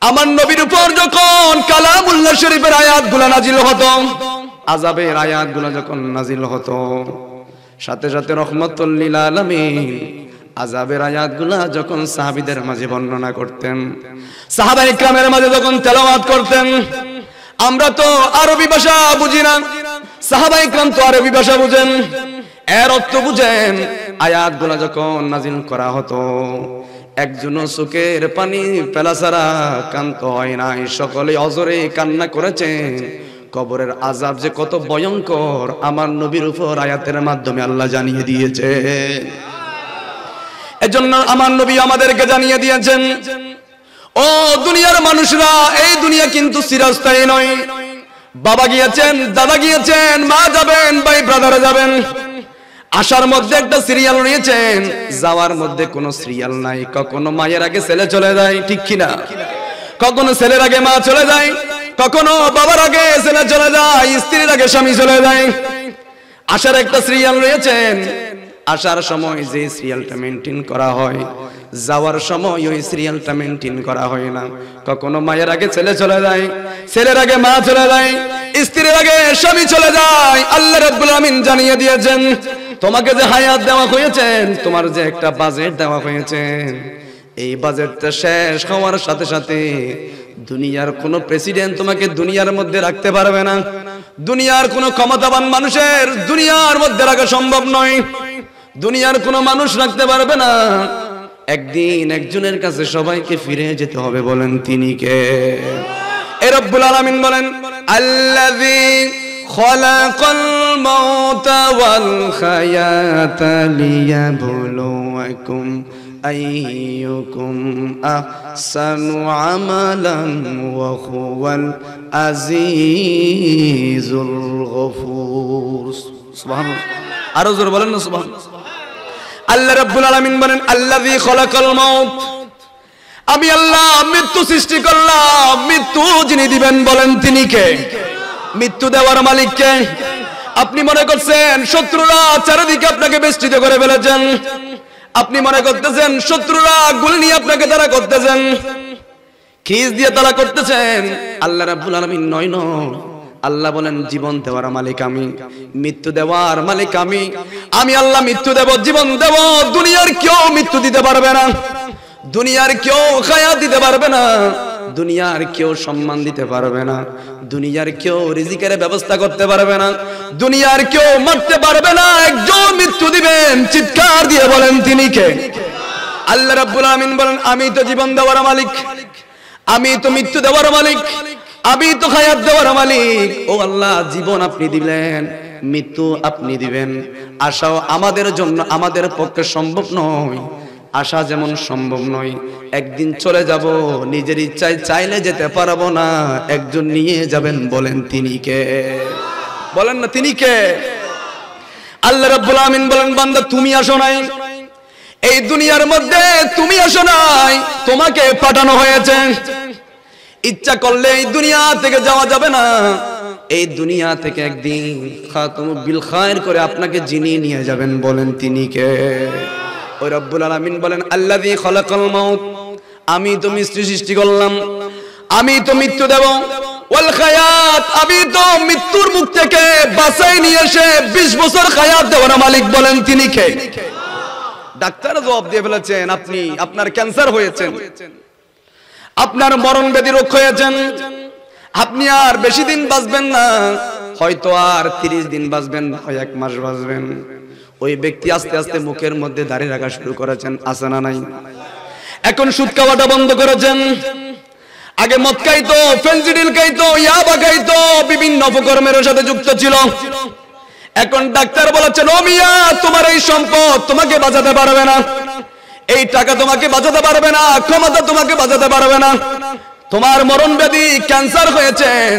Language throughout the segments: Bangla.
আমার নবীর উপর যখন কালামুল্লাহ শরীফের আয়াতগুলো নাজিল হতো, আযাবের আয়াতগুলো যখন নাজিল হতো, সাথে সাথে রহমাতুল লিল আলামিন আযাবের আয়াতগুলো যখন সাহাবীদের মাঝে বর্ণনা করতেন, সাহাবায়ে কিরামের মাঝে যখন তেলাওয়াত করতেন, আমরা তো আরবি ভাষা বুঝি না, সাহাবায়ে কিরাম তো আরবি ভাষা বুঝেন, এর অর্থ বুঝেন। আয়াতগুলো যখন নাজিল করা হতো, একজনও চোখের পানি ফেলা ছাড়া কান্ত হয় নাই, সকলে অজরে কান্না করেছেন। কবরের আযাব যে কত ভয়ঙ্কর আমার নবীর উপর আয়াতের মাধ্যমে আল্লাহ জানিয়ে দিয়েছে। এজন্য আমার নবী আমাদেরকে জানিয়ে দিয়েছেন, ও দুনিয়ার মানুষরা, এই দুনিয়া কিন্তু চিরস্থায়ী নয়। বাবা গিয়েছেন, দাদা গিয়েছেন, মা যাবেন, ভাই ব্রাদার যাবেন, আসার মধ্যে একটা সিরিয়াল রয়েছেন, যাওয়ার মধ্যে কোনো সিরিয়াল নাই। কখনো মায়ের আগে ছেলে চলে যায়, ঠিক কিনা? কখনো ছেলের আগে মা চলে যায়, কখনো বাবার আগে ছেলে চলে যায়, স্ত্রীর আগে স্বামী চলে যায়। আসার একটা সিরিয়াল রয়েছেন, আসার সময় যে সিরিয়ালটা মেনটেন করা হয়, যাওয়ার সময় ওই সিরিয়ালটা মেনটেন করা হয় না। কখনো মায়ের আগে ছেলে চলে যায়, ছেলের আগে মা চলে যায়, স্ত্রীর আগে স্বামী চলে যায়। আল্লাহ রাব্বুল আমিন জানিয়ে দিয়েছেন, তোমাকে যে হায়াত দেওয়া হয়েছে, তোমার যে একটা বাজেট দেওয়া হয়েছে, এই বাজেটটা শেষ হওয়ার সাথে সাথে দুনিয়ার কোনো প্রেসিডেন্ট তোমাকে দুনিয়ার মধ্যে রাখতে পারবে না। দুনিয়ার কোনো ক্ষমতাবান মানুষের দুনিয়ার মধ্যে রাখা সম্ভব নয়, দুনিয়ার কোনো মানুষ রাখতে পারবে না। একদিন একজনের কাছে সবাইকে ফিরে যেতে হবে, বলেন তিনি কে? এ রব্বুল আলামিন বলেন, আল্লাযী খালাকাল মাউতা ওয়াল হায়াতা লিয়াবলুয়াকুম আইয়ুকুম আহসানু আমালান ওয়া হুয়াল আজিজুল গফুর। সুবহানাল্লাহ, আরো জোরে বলেন না সুবহানাল্লাহ। আল্লাহ রাব্বুল আলামিন বলেন, আল্লাযী খালাকাল মাউত, আমি আল্লাহ মৃত্যু সৃষ্টি করলাম। মৃত্যু যিনি দিবেন বলেন তিনি কে? মৃত্যু দেওয়ার মালিক কে? আপনি মনে করছেন শত্রুরা চারিদিকে আপনাকে বেষ্টিত করে ফেলেছেন, আপনি মনে করতেছেন শত্রুরা গুলি নিয়ে আপনাকে তাড়া করতেছেন, খিস দিয়ে তাড়া করতেছেন। আল্লাহ রাব্বুল আলামিন নয় নয়, আল্লাহ বলেন জীবন দেওয়ার মালিক আমি, মৃত্যু দেওয়ার মালিক আমি। আমি আল্লাহ মৃত্যু দেব, জীবন দেব। দুনিয়ার কেউ মৃত্যু দিতে পারবে না, দুনিয়ার কেউ হায়াত দিতে পারবে না, দুনিয়ার কেউ সম্মান দিতে পারবে না, দুনিয়ার কেউ রিজিকের ব্যবস্থা করতে পারবে না, দুনিয়ার কেউ মারতে পারবে না। একজন মৃত্যু দিবেন, চিৎকার দিয়ে বলেন তিনি কে? আল্লাহ রাব্বুল আমিন বলেন, আমি তো জীবন দেওয়ার মালিক, আমি তো মৃত্যু দেওয়ার মালিক, আমি তো হায়াত দেওয়ার মালিক। ও আল্লাহ, জীবন আপনি দিলেন, মৃত্যু আপনি দিবেন। আশাও আমাদের জন্য আমাদের পক্ষে সম্ভব নয়, আশা যেমন সম্ভব নয়, একদিন চলে যাব, নিজের ইচ্ছায় চাইলে যেতে পারবো না, একজন নিয়ে যাবেন, বলেন তিনি কে? বলেন না তিনি কে? আল্লাহ রাব্বুল আমিন বলেন, বান্দা তুমি আসো নাই এই দুনিয়ার মধ্যে, তুমি আসো নাই, তোমাকে পাঠানো হয়েছে। ইচ্ছা করলে এই দুনিয়া থেকে যাওয়া যাবে না, এই দুনিয়া থেকে একদিন খাতুমুল বিল খায়র করে আপনাকে যিনি নিয়ে যাবেন, বলেন তিনি কে? ওই রব্বুল আলামিন বলেন, আল্লাযী খালাকাল মাউত, আমি তো মৃত্যু সৃষ্টি করলাম, আমি তো মৃত্যু দেব, ওয়াল হায়াত, আমি তো মৃত্যুর মুখ থেকে বাঁচাই নিয়ে এসে 20 বছর হায়াত দেওয়ার মালিক, বলেন তিনি কে? ডাক্তার জবাব দিয়ে ফেলেছেন, আপনি, আপনার ক্যান্সার হয়েছে, আপনার মরণ ব্যাধি রোগ হয়েছেন, আপনি আর বেশি দিন বাঁচবেন না, হয়তো আর 30 দিন বাঁচবেন, হয় 1 মাস বাঁচবেন। ওই ব্যক্তি আস্তে আস্তে মুখের মধ্যে দাড়ি রাখা শুরু করেছেন, আছে না নাই? এখন সুদ খাওয়াটা বন্ধ করেছেন, আগে মদ খাইতো, ফেনজিডিল খাইতো, ইয়াবা খাইতো, বিভিন্ন অপকর্মের সাথে যুক্ত ছিল। এখন ডাক্তার বলেছেন, ও মিয়া, তোমার এই সম্পদ তোমাকে বাঁচাতে পারবে না, এই টাকা তোমাকে বাঁচাতে পারবে না, ক্ষমতা তোমাকে বাঁচাতে পারবে না, তোমার মরণ ব্যাধি ক্যান্সার হয়েছেন,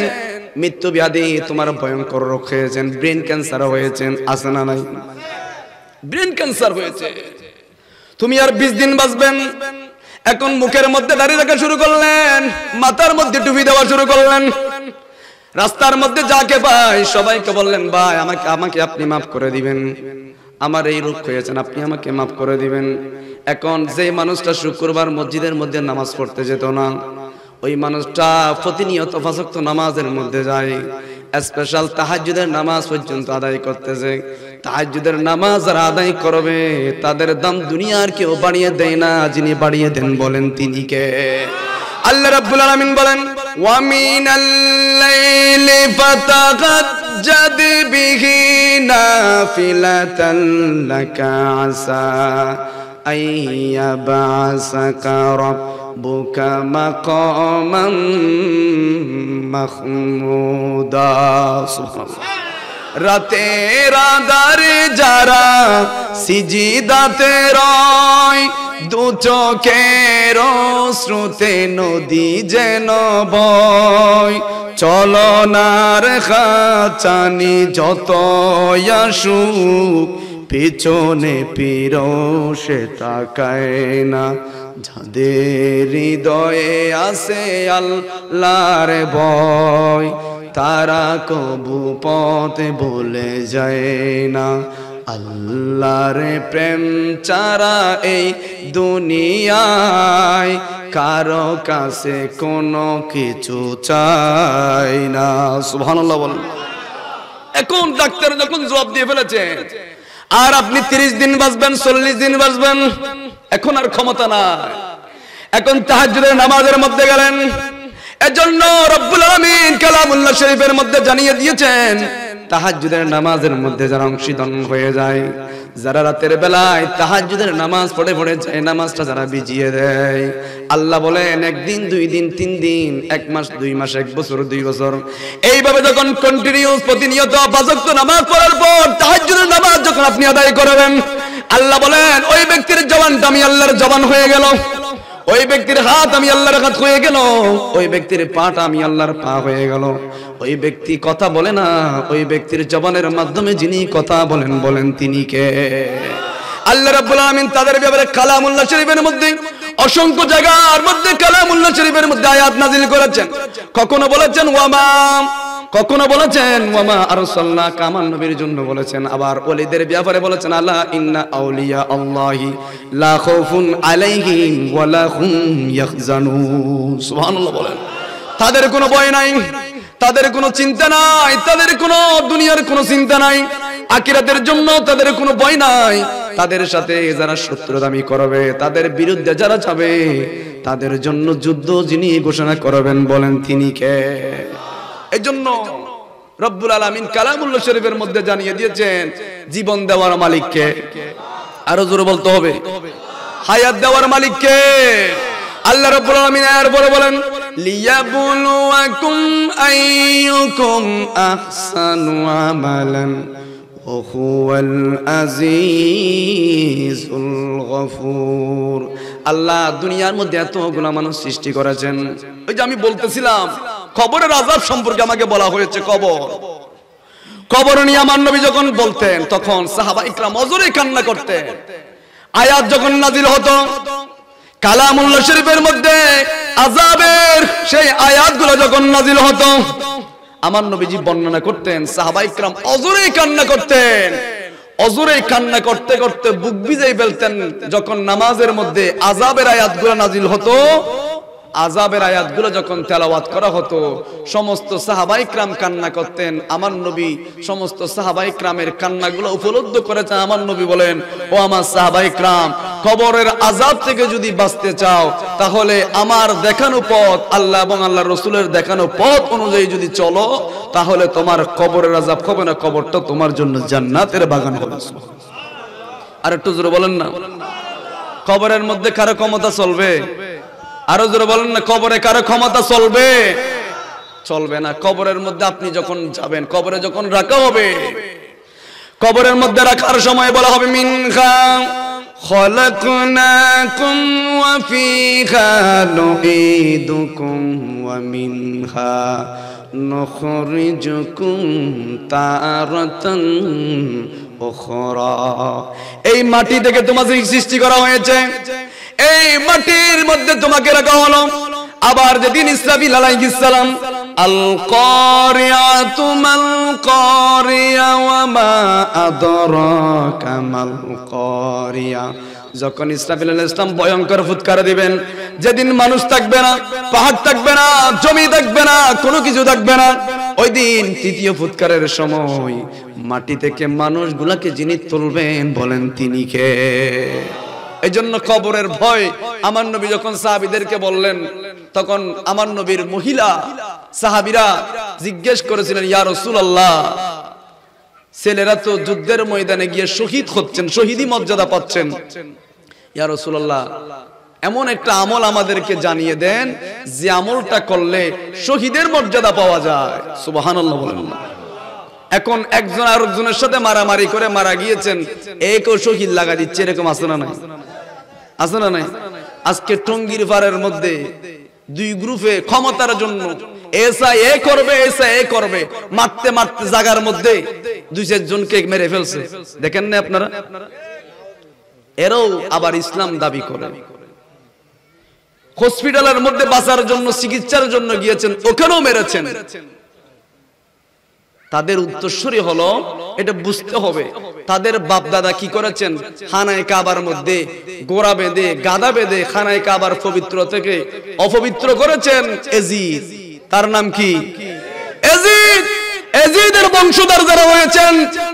মৃত্যু ব্যাধি তোমার ভয়ঙ্কর রোগ হয়েছেন, ব্রেন ক্যান্সার হয়েছেন, আছে না নাই? ব্রেন ক্যান্সার হয়েছে, তুমি আর 20 দিন বাঁচবেন। এখন মুখের মধ্যে দাড়ি রাখা শুরু করলেন, মাথার মধ্যে টুপি দেওয়া শুরু করলেন, রাস্তার মধ্যে যাকে পাই সবাইকে বললেন, ভাই আমাকে আপনি মাফ করে দিবেন, আমার এই রোগ হয়েছেন, আপনি আমাকে মাফ করে দিবেন। এখন যে মানুষটা শুক্রবার মসজিদের মধ্যে নামাজ পড়তে যেত না, ওই মানুষটা প্রতিনিয়ত 5 ওয়াক্ত নামাজের মধ্যে যায়, স্পেশাল তাহাজ্জুদের নামাজ পর্যন্ত আদায় করতেছে। তাহাজ্জুদের নামাজ যারা আদায় করবে তাদের দাম দুনিয়ার কেউ বাড়িয়ে দেয় না, যিনি বাড়িয়ে দেন বলেন তিনি কে? আল্লাহ রাব্বুল আলামিন বলেন, ওয়া মিনাল লাইলি ফাতাহাজ্জাদ বিহি নাফিলাতান লাকা আসা আইয়াবাসাকা রাব্বুকা মাকামান মাহমুদা। সুবহানাল্লাহ। রাতের আঁধারে যারা সিজদাতে রয়, দু চোখের শ্রুতে নদী যেন বয়, চলনার খাচানি যত আসুক পিছনে পিরো সে তাকায় না, যাদের হৃদয়ে আছে আল্লাহর ভয় তারা কবু পথ ভুলে যায় না। আল্লাহর প্রেম ছাড়া এই দুনিয়ায় কারো কাছে কোনো কিছু চাই না। সুবহানাল্লাহ বলেন। এখন ডাক্তার যখন জবাব দিয়ে ফেলেছেন আর আপনি 30 দিন বাঁচবেন, 40 দিন বাঁচবেন, এখন আর ক্ষমতা নাই। এখন তাহাজ্জুদের নামাজের মধ্যে গেলেন। এজন্য রব্বুল আলামিন কালামুল্লাহ শরীফের মধ্যে জানিয়ে দিয়েছেন, তাহাজ্জুদের নামাজের মধ্যে যারা অংশীদার হয়ে যায়, যারা রাতের বেলায় তাহাজ্জুদের নামাজ পড়ে পড়ে যায় নামাজটা যারা ভিজিয়ে দেয়, আল্লাহ বলেন 1 দিন 2 দিন 3 দিন 1 মাস 2 মাস 1 বছর 2 বছর এইভাবে যখন কন্টিনিউয়াস প্রতিনিয়ত 5 ওয়াক্ত নামাজ পড়ার পর তাহাজ্জুদের নামাজ যখন আপনি আদায় করবেন, আল্লাহ বলেন ওই ব্যক্তির জবানটা আমি আল্লাহর জবান হয়ে গেল, ওই ব্যক্তির হাত আমি আল্লাহর হাত হয়ে গেল, ওই ব্যক্তির পাটা আমি আল্লাহর পা হয়ে গেল। ওই ব্যক্তি কথা বলে না, ওই ব্যক্তির জবানের মাধ্যমে যিনি কথা বলেন বলেন তিনি কে? আল্লাহ রাব্বুল আলামিন তাদের ব্যাপারে কালামুল্লাহ শরীফের মধ্যে অসংখ্য জায়গার মধ্যে কালামুল্লাহ শরীফের মধ্যে আয়াত নাযিল করেছেন। কখনো বলেছেন ওয়ামা, কখনো বলেছেন ওয়ামা আরসালনাকা, আমার নবীর জন্য বলেছেন। আবার ওলিদের ব্যাপারে বলেছেন আলা ইন্না আউলিয়া আল্লাহি লা খাউফুন আলাইহিম ওয়া লা হুম ইয়াহজানুন। সুবহানাল্লাহ বলেন। তাদের কোনো ভয় নাই, তাদের কোনো চিন্তা নাই, তাদের কোনো দুনিয়ার কোনো চিন্তা নাই, আখিরাতের জন্য তাদের কোনো ভয় নাই। তাদের সাথে যারা শত্রুতামি করবে, তাদের বিরুদ্ধে যারা যাবে, তাদের জন্য যুদ্ধ যিনি ঘোষণা করবেন বলেন তিনি কে? এজন্য রব্বুল আলামিন কালামুল্লাহ শরীফের মধ্যে জানিয়ে দিয়েছেন জীবন দেওয়ার মালিক কে? আরো জোরে বলতে হবে, হায়াত দেওয়ার মালিক কে? আল্লাহ রাব্বুল আলামিন আর বড় বলেন লিয়াবলুয়াকুম আইয়ুকুম আহসানু আমালান ওয়া হুয়াল আজিজুল গফুর। আল্লাহ দুনিয়ার মধ্যে এতগুলো মানুষ সৃষ্টি করেছেন। ওই যে আমি বলতেছিলাম কবরের আযাব সম্পর্কে আমাকে বলা হয়েছে। কবর নিয়ে আমার নবী যখন বলতেন তখন সাহাবা ইকরাম অজরে কান্না করতেন। আয়াত যখন নাজিল হতো কালামুল্লাহ শরীফের মধ্যে আযাবের সেই আয়াতগুলো যখন নাজিল হতো আমার নবীজি বর্ণনা করতেন, সাহাবা ইকরাম অজরে কান্না করতেন। অজরে কান্না করতে করতে বুক ভিজাই ফেলতেন। যখন নামাজের মধ্যে আযাবের আয়াতগুলো নাজিল হতো, আযাবের আয়াতগুলো যখন তেলাওয়াত করা হতো, সমস্ত সাহাবায়ে কেরাম কান্না করতেন। আমার নবী সমস্ত সাহাবায়ে কেরামের কান্নাগুলো উপলব্ধি করেছেন। আমার নবী বলেন, ও আমার সাহাবায়ে কেরাম, কবরের আযাব থেকে যদি বাঁচতে চাও তাহলে আমার দেখানো পথ, আল্লাহ এবং আল্লাহর রাসূলের দেখানো পথ অনুযায়ী যদি চলো তাহলে তোমার কবরের আযাব হবে না, কবরটা তোমার জন্য জান্নাতের বাগান হবে। আর একটু জোরে বলেন না, কবরের মধ্যে কারো ক্ষমতা চলবে? আরো জোরে বলেন না, কবরে কারো ক্ষমতা চলবে? চলবে না। কবরের মধ্যে আপনি যখন যাবেন, কবরে যখন রাখা হবে, কবরের মধ্যে রাখার সময় বলা হবে মিনহা খলাকনাকুম ওয়া ফিহা নুঈদুকুম ওয়া মিনহা নুখরিজুকুম তারাতান উখরা। এই মাটি থেকে তোমাকে সৃষ্টি করা হয়েছে, এই মাটির মধ্যে তোমাকে রাখা হলো। আবার যেদিন ইসরাফিল আলাইহিস সালাম আল কারিয়াতু মাল কারিয়া ওয়া মা আদরাকা মাল কারিয়া যখন ইসরাফিল আলাইহিস সালাম ভয়ঙ্কর ফুৎকার দিবেন, যেদিন মানুষ থাকবে না, পাহাড় থাকবে না, জমি থাকবে না, কোনো কিছু থাকবে না, ওই দিন তৃতীয় ফুৎকারের সময় মাটি থেকে মানুষগুলাকে যিনি তুলবেন বলেন তিনি কে? এই জন্য কবরের ভয় আমার নবী যখন সাহাবীদেরকে বললেন, তখন আমার নবীর মহিলা সাহাবীরা জিজ্ঞেস করেছিলেন, ইয়া রাসূলুল্লাহ, ছেলেরা তো যুদ্ধের ময়দানে গিয়ে শহীদ হচ্ছেন, শহীদি মর্যাদা পাচ্ছেন, ইয়া রাসূলুল্লাহ এমন একটা আমল আমাদেরকে জানিয়ে দেন যে আমলটা করলে শহীদের মর্যাদা পাওয়া যায়। সুবহানাল্লাহ বলেন না। এখন একজন আরেকজনের সাথে মারামারি করে মারা গিয়েছেন, একও শহীদ লাগা দিচ্ছে, এরকম আছে না নাই? আছে না নাই? আজকে টঙ্গীর পাড়ের মধ্যে দুই গ্রুপে ক্ষমতার জন্য এসা এ করবে, এসা এ করবে, মারতে মারতে জায়গার মধ্যে দুই চারজনকে মেরে ফেলছে, দেখেন না আপনারা? এরাও আবার ইসলাম দাবি করে। হসপিটালের মধ্যে বাঁচার জন্য, চিকিৎসার জন্য গিয়েছেন, ওখানেও মেরেছেন। তাদের উত্তরসূরি হলো, এটা বুঝতে হবে তাদের বাপ দাদা কি করেছেন, খানায়ে কাবার মধ্যে গোড়া বেঁধে গাদা বেঁধে খানায়ে কাবার পবিত্র থেকে অপবিত্র করেছেন এজিদ। তার নাম কি? এজিদ। এজিদের বংশধর যারা হয়েছেন,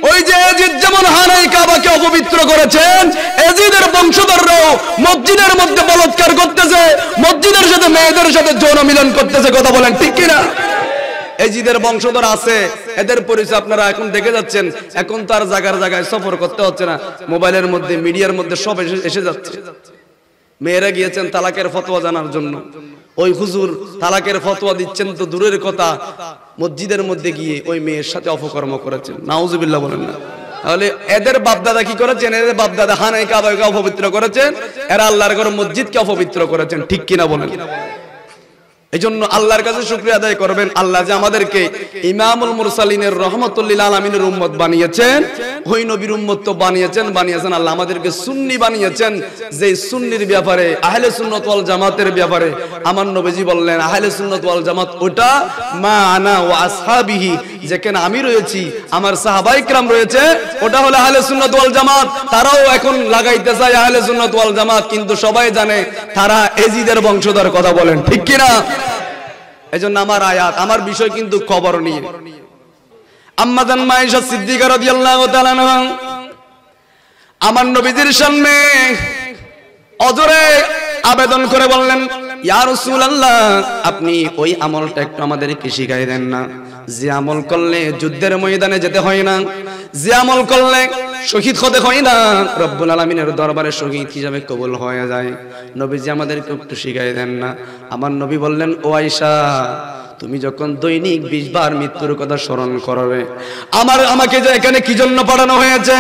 ওই যে এজিদ যেমন খানায়ে কাবাকে অপবিত্র করেছেন, এজিদের বংশধররাও মসজিদের মধ্যে বলাৎকার করতেছে, মসজিদের সাথে মেয়েদের সাথে যৌন মিলন করতেছে। কথা বলেন ঠিক কিনা? এজিদের বংশধর আছে, এদের পরিচয় আপনারা এখন দেখে যাচ্ছেন। এখন তার জায়গার জায়গায় সফর করতে হচ্ছে না, মোবাইলের মধ্যে মিডিয়ার মধ্যে সব এসে যাচ্ছে। মেয়েরা গিয়েছেন তালাকের ফতোয়া জানার জন্য, ওই হুজুর তালাকের ফতোয়া দিচ্ছেন তো দূরের কথা, মসজিদের মধ্যে গিয়ে ওই মেয়ের সাথে অপকর্ম করেছেন। নাউজুবিল্লাহ বলেন না। তাহলে এদের বাপদাদা কি করেছেন? এদের বাপদাদা খানায়ে কাবাকে অপবিত্র করেছেন, এরা আল্লাহর ঘর মসজিদকে অপবিত্র করেছেন। ঠিক কিনা বলেন? এই জন্য আল্লাহর কাছে শুকরিয়া আদায় করবেন, আল্লাহ যে আমাদেরকে ইমামুল মুরসালিনের রহমাতুল লিল আলামিনের উম্মত বানিয়েছেন, ওই নবীর উম্মত তো বানিয়েছেন আল্লাহ আমাদেরকে সুন্নি বানিয়েছেন। যে সুন্নির ব্যাপারে, আহলে সুন্নাত ওয়াল জামাতের ব্যাপারে আমার নবীজি বললেন, আহলে সুন্নাত ওয়াল জামাত ওটা মা আনা ওয়া আসহাবিহি, যেখানে আমি রয়েছি, আমার সাহাবায়ে কিরাম রয়েছে, ওটা হলো আহলে সুন্নাত ওয়াল জামাত। তারাও এখন লাগাইতে চায় আহলে সুন্নাত ওয়াল জামাত, কিন্তু সবাই জানে তারা এজিদের বংশধর। কথা বলেন ঠিক কিনা? এজন্য আমার আয়াত, আমার বিষয় কিন্তু কবর নিয়ে। আম্মা জান আয়েশা সিদ্দিকা রাদিয়াল্লাহু তাআলা আনহা আমার নবীজির সামনে অজরে আবেদন করে বললেন, ইয়া রাসূলুল্লাহ, আপনি ওই আমলটা একটু আমাদেরকে শিখাই দেন না, যে আমল করলে যুদ্ধের ময়দানে যেতে হয় না, যে আমল করলে শহীদ হতে হয় না, রব্বুল আলামিনের দরবারে শহীদ হিসাবে কবুল হয়ে যায়। নবীজি আমাদেরকে একটু শিখাই দেন না। আমার নবী বললেন, ও আয়েশা, তুমি যখন দৈনিক 20 বার মৃত্যুর কথা স্মরণ করবে, আমাকে যে এখানে কি জন্য পাঠানো হয়েছে,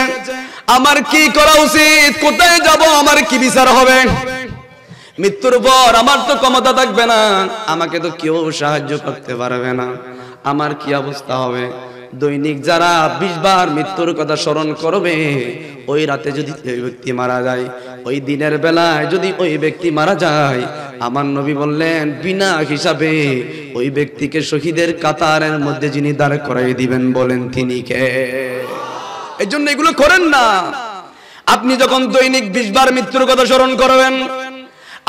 আমার কি করা উচিত, কোথায় যাব, আমার কি বিচার হবে, মৃত্যুর পর আমার তো ক্ষমতা থাকবে না, আমাকে তো কেউ সাহায্য করতে পারবে না, আমার কি অবস্থা হবে। দৈনিক যারা 20 বার মৃত্যুর কথা স্মরণ করবে, ওই রাতে যদি ওই ব্যক্তি মারা যায়, ওই দিনের বেলায় যদি ওই ব্যক্তি মারা যায়, আমার নবী বললেন বিনা হিসাবে ওই ব্যক্তিকে শহীদের কাতারের মধ্যে যিনি দাঁড় করাই দিবেন বলেন তিনি কে? এই জন্য এগুলো করেন না। আপনি যখন দৈনিক 20 বার মৃত্যুর কথা স্মরণ করবেন,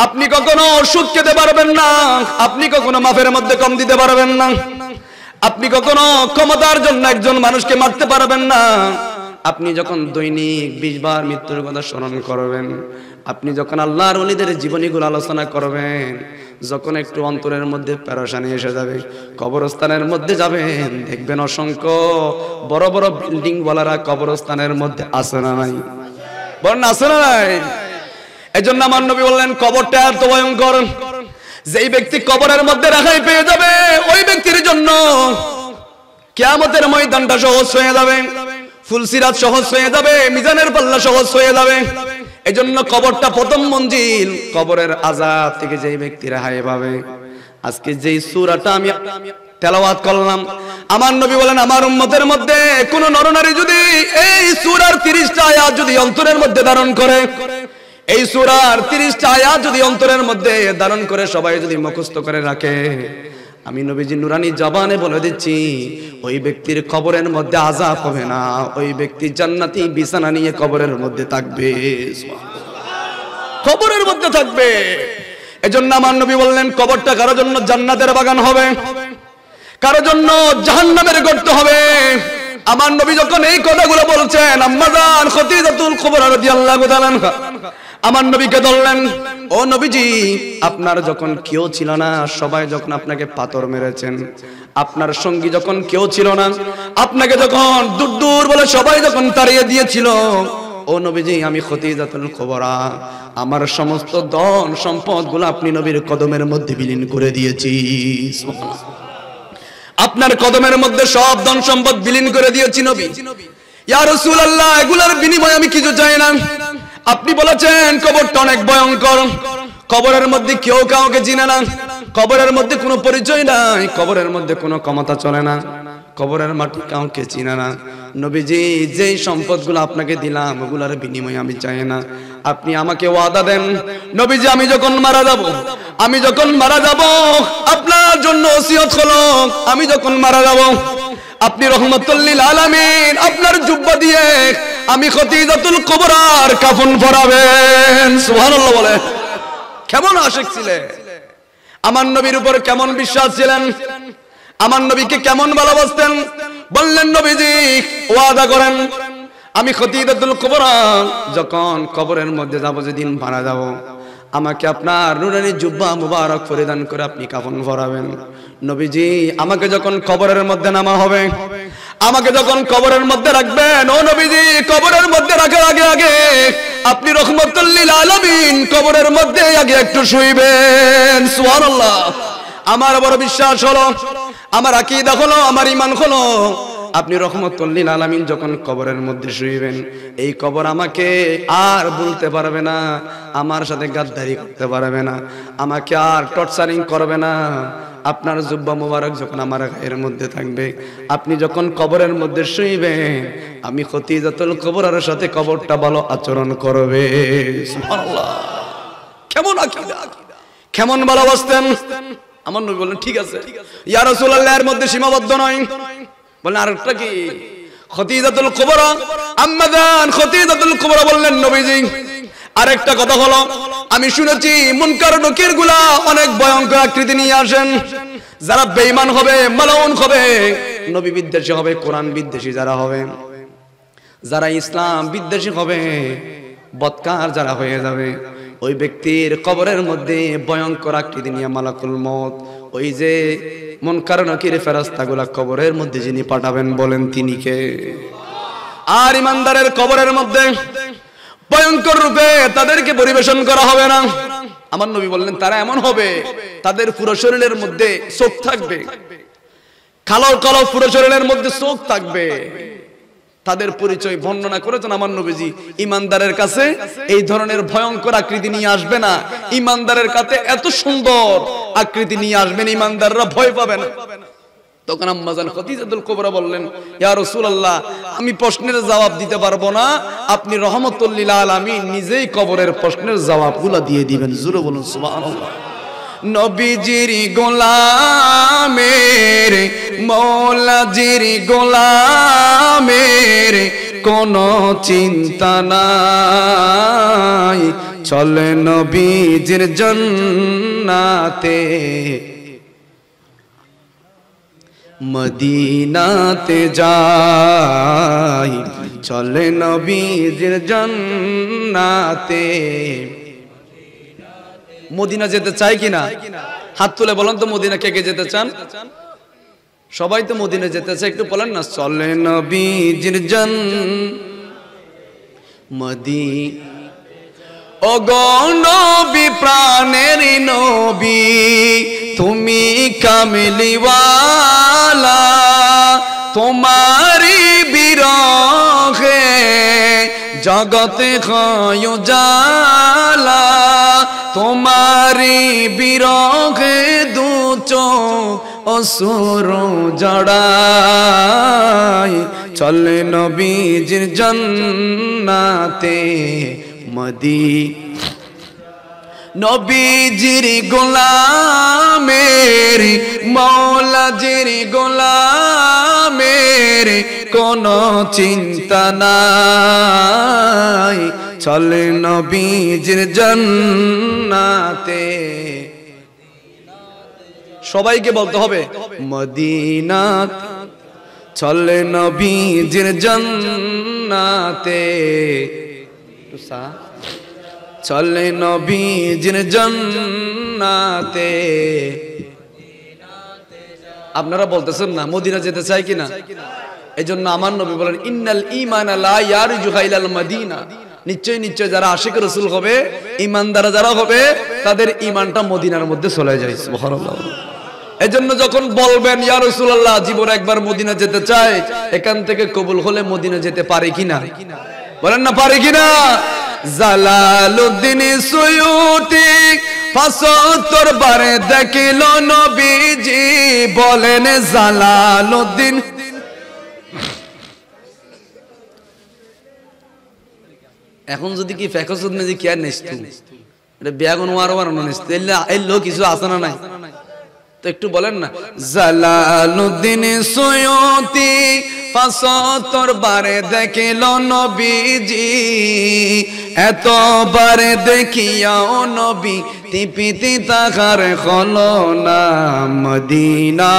আপনি কখনো ওষুধ খেতে পারবেন না, আপনি কখনো মাফের মধ্যে কম দিতে পারবেন না, আপনি কখনো ক্ষমতার জন্য একজন মানুষকে মারতে পারবেন না। আপনি যখন দৈনিক 20 বার মৃত্যুর কথা স্মরণ করবেন, আপনি যখন আল্লাহর ওলিদের জীবনীগুলো আলোচনা করবেন, যখন একটু অন্তরের মধ্যে পেরেশানি এসে যাবে, কবরস্থানের মধ্যে যাবেন, দেখবেন অসংখ্য বড় বড় বিল্ডিং ওয়ালারা কবরস্থানের মধ্যে আছে না নাই? বলেন আছে না নাই? এজন্য আমার নবী বললেন, কবরটা এত ভয়ঙ্কর, যেই ব্যক্তি কবরের মধ্যে রেহাই পেয়ে যাবে, ওই ব্যক্তির জন্য কিয়ামতের ময়দানটা সহজ হয়ে যাবে, ফুলসিরাত সহজ হয়ে যাবে, মিজানের পাল্লা সহজ হয়ে যাবে। এজন্য কবরটা প্রথম মঞ্জিল। কবরের আযাব থেকে যেই ব্যক্তি রেহাই পাবে, আজকে যেই সূরাটা আমি তেলাওয়াত করলাম, আমার নবী বলেন, আমার উম্মতের মধ্যে কোন নরনারী যদি এই সূরার 30টা আয়াত যদি অন্তরের মধ্যে ধারণ করে, এই সূরার 30টা আয়াত যদি অন্তরের মধ্যে ধারণ করে সবাই যদি মুখস্থ করে রাখে, আমি নবীজি নুরানি জবানে বলে দিচ্ছি, ওই ব্যক্তির কবরের মধ্যে আযাব হবে না, ওই ব্যক্তি জান্নাতি বিছানা নিয়ে কবরের মধ্যে থাকবে। কবরের মধ্যে থাকবে। এজন্য আমার নবী বললেন কবরটা কারোর জন্য জান্নাতের বাগান হবে, কারোর জন্য জাহান্নামের গর্ত হবে। আমার নবী যখন এই কথাগুলো বলছেন, আম্মা জান খদিজাতুল কুবরা রাদিয়াল্লাহু তাআলা আনহা আমার নবীকে ধরলেন, ও নবীজি, আপনার যখন কেউ ছিল না, সবাই যখন আপনাকে পাথর মেরেছেন, আপনার সঙ্গী যখন কেউ ছিল না, আপনাকে যখন দূর দূর বলে সবাই যখন তাড়িয়ে দিয়েছিল, ও নবীজি, আমি খদিজাতুল কুবরা আমার সমস্ত ধন সম্পদগুলো আপনি নবীর কদমের মধ্যে বিলীন করে দিয়েছি। আপনার কদমের মধ্যে সব ধন সম্পদ বিলীন করে দিয়েছি নবী। ইয়া রাসূলুল্লাহ, এগুলোর বিনিময়ে আমি কিছু চাই না। আপনি বলেছেন কবরটা অনেক ভয়ঙ্কর, কবরের মধ্যে কেউ কাউকে চিনে না, কবরের মধ্যে কোনো পরিচয় নাই, কবরের মধ্যে কোনো ক্ষমতা চলে না, কবরের মাটি কাউকে চিনে না। নবীজি, যেই সম্পদগুলো আপনাকে দিলাম ওগুলোর বিনিময়ে আমি চাই না, আপনি আমাকে ওয়াদা দেন নবীজি, আমি যখন মারা যাব, আমি যখন মারা যাব, আপনার জন্য ওসিয়ত হলো, আমি যখন মারা যাব আপনি রহমাতুল লিল আলামিন আপনার জুব্বা দিয়ে আমি খদিজাতুল কুবরার কাফন পরাবেন। সুবহানাল্লাহ বলে। কেমন আশিক ছিলেন, আমার নবীর উপর কেমন বিশ্বাস ছিলেন, আমার নবীকে কেমন ভালোবাসতেন। বললেন নবীজি ওয়াদা করেন, আমি খদিজাতুল কুবরা যখন কবরের মধ্যে যাব, যেদিন মারা যাব, আমাকে আপনার নুরানি জুব্বা মুবারক পরিধান করে আপনি কাফন পরাবেন। নবীজি, আমাকে যখন কবরের মধ্যে নামা হবে, আমাকে যখন কবরের মধ্যে রাখবেন, ও নবীজি, কবরের মধ্যে রাখার আগে আগে আপনি রহমাতুল লিল আলামিন কবরের মধ্যে আগে একটু শুইবেন। সুবহানাল্লাহ। আমার বড় বিশ্বাস হলো, আমার আকীদা হলো, আমার ঈমান হলো, আপনি রহমাতুল লিল আলামিন যখন কবরের মধ্যে শুইবেন, এই কবর আমাকে আর বলতে পারবে না, আমার সাথে গাদ্দারি করতে পারবে না, আমাকে আর টর্চারিং করবে না। আপনার জুব্বা মুবারক যখন আমার গায়ের মধ্যে থাকবে, আপনি যখন কবরের মধ্যে শুইবেন, আমি খদিজাতুল কুবরার সাথে কবরটা ভালো আচরণ করবে। সুবহানাল্লাহ। কেমন আকীদা, কেমন ভালোবাসতেন। আমার নবী বললেন ঠিক আছে ইয়া রাসূলুল্লাহ, এর মধ্যে সীমাবদ্ধ নয়। বললেন আরেকটা কি? খদিজাতুল কুবরা, আম্মা জান খদিজাতুল কুবরা বললেন, নবীজি আরেকটা কথা হলো, আমি শুনেছি মুনকার নকির গুলা অনেক ভয়ঙ্কর আকৃতি নিয়ে আসেন, যারা বেঈমান হবে, মালাউন হবে, নবী বিদ্বেষী হবে, কোরআন বিদ্বেষী যারা হবে, যারা ইসলাম বিদ্বেষী হবে, বদকার যারা হয়ে যাবে, ওই ব্যক্তির কবরের মধ্যে ভয়ঙ্কর আকৃতি নিয়ে মালাকুল মউত, ওই যে মুনকার নকির ফেরেশতাগুলা কবরের মধ্যে যিনি পাঠাবেন, বলেন তিনি কে? আর ইমানদারের কবরের মধ্যে ভয়ঙ্কর রূপে তাদেরকে পরিবেশন করা হবে না। আমার নবী বললেন তারা এমন হবে, তাদের পুরো শরীরের মধ্যে চোখ থাকবে, কালো কালো পুরো শরীরের মধ্যে চোখ থাকবে। তাদের পরিচয় বর্ণনা করেছেন আমার নবীজি, ইমানদারের কাছে এই ধরনের ভয়ঙ্কর আকৃতি নিয়ে আসবে না, ইমানদারের কাছে এত সুন্দর আকৃতি নিয়ে আসবেন, ইমানদাররা ভয় পাবে না। তখন আম্মা জান খদিজাতুল কুবরা বললেন, ইয়া রাসূলুল্লাহ, আমি প্রশ্নের জবাব দিতে পারবো না, আপনি রহমাতুল লিল আলামিন নিজেই কবরের প্রশ্নের জবাবগুলো দিয়ে দিবেন। জোরে বলুন সুবহানাল্লাহ। নবীজির গোলামের, মৌলাজির গোলামের কোনো চিন্তা নাই, চলে নবীজির জান্নাতে, মদিনাতে যাই, চলে নবীজির জান্নাতে। মদিনা যেতে চাই কিনা? হাত তুলে বলেন তো, মদিনা কে কে যেতে চান? সবাই তো মদিনা যেতে চায়, একটু বলেন না, চলে নবীজির মদি। ও গো নবী, প্রাণের নবী, তুমি কামলিওয়ালা, তোমারি বিরহে জগতে হয় জালা, তোমারি বিরহে দু চোখ অসুর জড়াই, চলে নবীজির জান্নাতে মদি। নবীজির গোলামের, মৌলাজির গোলামের কোনো চিন্তা নাই, চলে নবীজির জান্নাতে। সবাইকে বলতে হবে মদিনা, চলে নবীজির জান্নাতে, চলে নবীজির জান্নাতে। আপনারা বলতেছেন না মদিনা যেতে চাই কিনা? এজন্য আমার নবী বলেন ইন্নাল ঈমানা লা ইয়ারজু ইলাল মদিনা, নিশ্চয় নিশ্চয় যারা আশিক রাসূল হবে, ঈমানদার যারা হবে, তাদের ঈমানটা মদিনার মধ্যে চলে যায়। সুবহানাল্লাহ। এজন্য যখন বলবেন ইয়া রাসূলুল্লাহ জীবনে একবার মদিনা যেতে চাই, এখান থেকে কবুল হলে মদিনা যেতে পারে কিনা বলেন না, পারে কিনা? জালালউদ্দিন সুয়ুতি ৭৫ বারে দেখিল নবীজি, বলেন জালালউদ্দিন। এখন যদি কি ফেকসুদ নেজি কি আর নেস্তু, এটা বিয়াগুন ওয়ার নেস্তু, এল্লো কিছু আছে না নাই? তো একটু বলেন না। জালালউদ্দিন সুয়ুতি ৭৫ বারে দেখিল নবীজি, এতবারে দেখিয়াও নবী তিপিতি তাহার হলো না মদিনা।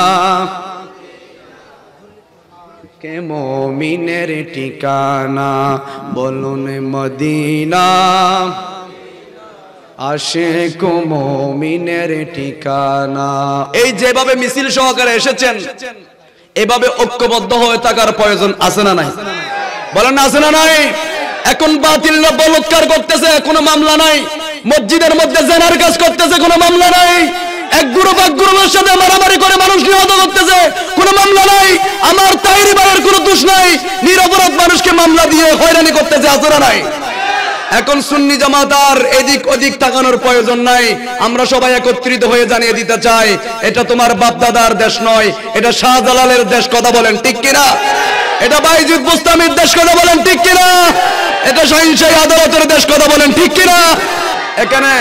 কে মুমিনের ঠিকানা বলুন মদিনা, আশিক মুমিনের ঠিকানা। এই যেভাবে মিছিল সহকারে এসেছেন, এভাবে ঐক্যবদ্ধ হয়ে থাকার প্রয়োজন আছে না নাই? বলেন না আছে না নাই? এখন বাতিলরা বলৎকার করতেছে, কোনো মামলা নাই। মসজিদের মধ্যে জেনার কাজ করতেছে, কোনো মামলা নাই। এক গ্রুপের সাথে মারামারি করে মানুষ নিহত করতেছে, কোনো মামলা নাই। আমার তাইরি বাড়ির কোনো দোষ নাই, নিরপরাধ মানুষকে মামলা দিয়ে হয়রানি করতেছে, আছে না নাই? এখন সুন্নি জামাত আর এদিক ওদিক তাকানোর প্রয়োজন নাই। আমরা সবাই একত্রিত হয়ে জানিয়ে দিতে চাই, এটা তোমার বাপ দাদার দেশ নয়, এটা শাহজালালের দেশ। কথা বলেন ঠিক কিনা? এটা বাইজিদ বুস্তামির দেশ। কথা বলেন ঠিক কিনা? এটা সহিংসাই আদালতের দেশ। কথা বলেন ঠিক কিনা? এখানে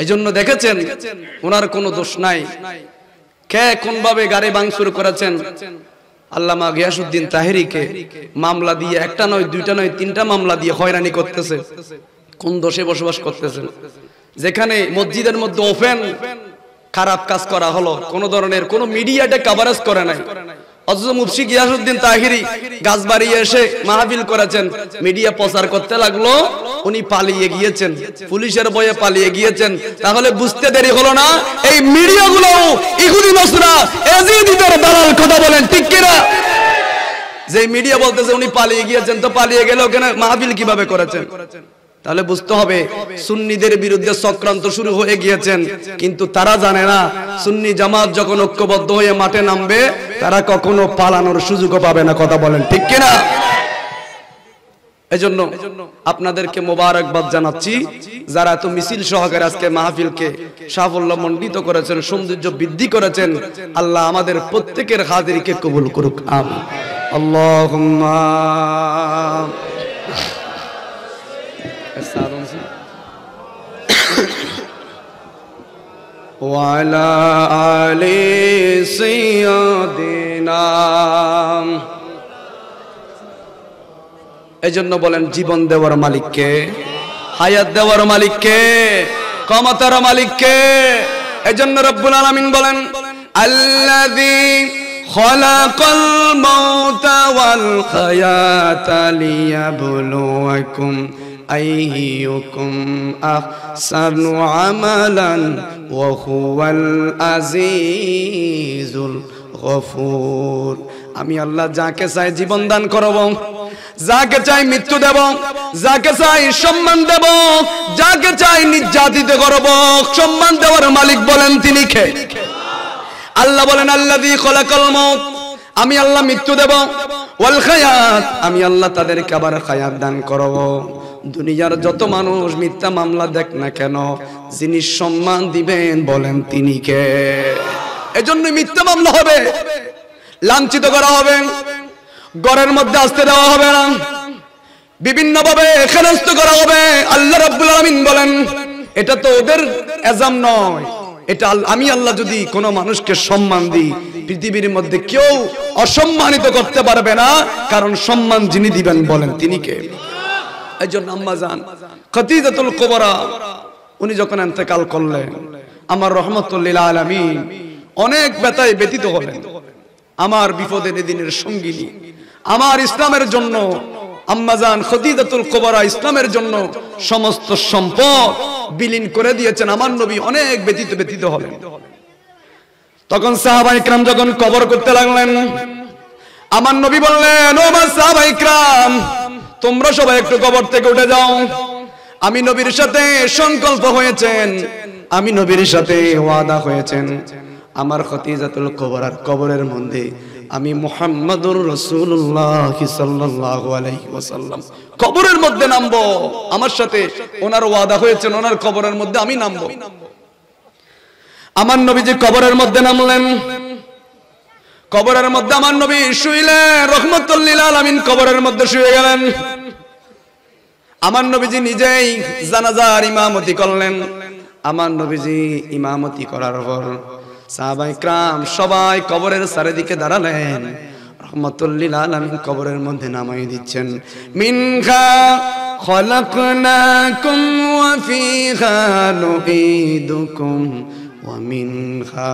এজন্য দেখেছেন ওনার কোনো দোষ নাই। কে কোন ভাবে গাড়ি ভাঙচুর করেছেন? আল্লামা গিয়াসউদ্দিন তাহেরিকে মামলা দিয়ে, একটা নয় দুইটা নয় তিনটা মামলা দিয়ে হয়রানি করতেছে। কোন দোষে বসবাস করতেছেন? যেখানে মসজিদের মধ্যে ওপেন খারাপ কাজ করা হলো, কোন ধরনের কোন মিডিয়াতে কভারেজ করে নাই। অথচ মুফতি গিয়াসউদ্দিন তাহেরি গাছবাড়ি এসে মাহফিল করেছেন, মিডিয়া প্রচার করতে লাগলো উনি পালিয়ে গিয়েছেন, পুলিশের ভয়ে পালিয়ে গিয়েছেন। তাহলে বুঝতে দেরি হলো না, এই মিডিয়াগুলো ইহুদি নসরা এজিদিদের দালাল। কথা বলেন ঠিক কিনা? যে মিডিয়া বলতেছে উনি পালিয়ে গিয়েছেন, তো পালিয়ে গেলে ওখানে মাহফিল কিভাবে করেছেন? তাহলে বুঝতে হবে সুন্নিদের বিরুদ্ধে চক্রান্ত শুরু হয়ে গিয়েছেন, কিন্তু তারা জানে না সুন্নি জামাত যখন ঐক্যবদ্ধ হয়ে মাঠে নামবে, তারা কখনো পালানোর সুযোগও পাবে না। কথা বলেন ঠিক কিনা? এজন্য আপনাদেরকে মোবারকবাদ জানাচ্ছি, যারা এত মিছিল সহকারে আজকে মাহফিলকে সাফল্য মণ্ডিত করেছেন, সৌন্দর্য বৃদ্ধি করেছেন। আল্লাহ আমাদের প্রত্যেকের হাজিরিকে কবুল করুক, আমিন। আল্লাহুম্মা ওয়ালা আলি সাইয়্যিদিনা। এজন্য বলেন জীবন দেওয়ার মালিককে, হায়াত দেওয়ার মালিককে, ক্ষমতার মালিককে। এজন্য রব্বুল আলামিন বলেন আল্লাযী খালাকাল মাউতা ওয়াল হায়াতা লিয়াবলুয়াকুম আইয়ুকুম আহসানু আমালান ওয়া হুয়াল আজিজুল গফুর। আমি আল্লাহ যাকে চাই জীবন দান করব, যাকে চাই মৃত্যু দেব, যাকে চাই সম্মান দেব, যাকে চাই নির্যাতিত করব। সম্মান দেওয়ার মালিক বলেন তিনি কে? আল্লাহ বলেন আল্লাযী খালাকাল মাউত, আমি আল্লাহ মৃত্যু দেব, ওয়াল হায়াত, আমি আল্লাহ তাদেরকে আবার হায়াত দান করব। দুনিয়ার যত মানুষ মিথ্যা মামলা দেখ না কেন, যিনি সম্মান দিবেন বলেন তিনি কে? এজন্য মিথ্যা মামলা হবে, লাঞ্ছিত করা হবে, ঘরের মধ্যে আসতে দেওয়া হবে না, বিভিন্ন ভাবে হেনস্থ করা হবে। আল্লাহ রাব্বুল আলামিন বলেন এটা তো ওদের এজাম নয়, এটা আমি আল্লাহ যদি কোনো মানুষকে সম্মান দিই পৃথিবীর মধ্যে কেউ অসম্মানিত করতে পারবে না, কারণ সম্মান যিনি দিবেন বলেন তিনি কে? এইজন্য আম্মা জান খাদিজাতুল কুবরা উনি যখন ইন্তেকাল করলেন, আমার রাহমাতুল লিল আলামিন অনেক ব্যথায় ব্যথিত হলেন। আমার বিপদের দিনের সঙ্গিনী, আমার ইসলামের জন্য আম্মা জান খাদিজাতুল কুবরা ইসলামের জন্য সমস্ত সম্পদ বিলীন করে দিয়েছেন। আমার নবী অনেক ব্যথিত হলেন। তখন সাহাবায়ে কেরাম যখন কবর করতে লাগলেন, আমার নবী বললেন, ও আমার সাহাবায়ে কেরাম, তোমরা সবাই একটু কবর থেকে উঠে যাও। আমি নবীর সাথে সংকল্প হয়েছেন, আমি নবীর সাথে ওয়াদা হয়েছেন, আমার খাদিজাতুল কুবরার কবরের মধ্যে আমি মুহাম্মাদুর রাসূলুল্লাহ সাল্লাল্লাহু আলাইহি ওয়াসাল্লাম কবরের মধ্যে নামবো। আমার সাথে ওনার ওয়াদা হয়েছেন, ওনার কবরের মধ্যে আমি নামবো। আমার নবীজি কবরের মধ্যে নামলেন। কবরের মধ্যে আমার নবী শুইলেন, রাহমাতুল লিল আলামিন কবরের মধ্যে শুয়ে গেলেন। আমার নবীজি নিজেই জানাজার ইমামতি করলেন। আমার নবীজি ইমামতি করার পর সাহাবায়ে কেরাম সবাই কবরের চারিদিকে দাঁড়ালেন। রাহমাতুল লিল আলামিন কবরের মধ্যে নামাই দিচ্ছেন, মিনহা খলাকনাকুম ওয়া ফিহা নুঈদুকুম ওয়া মিনহা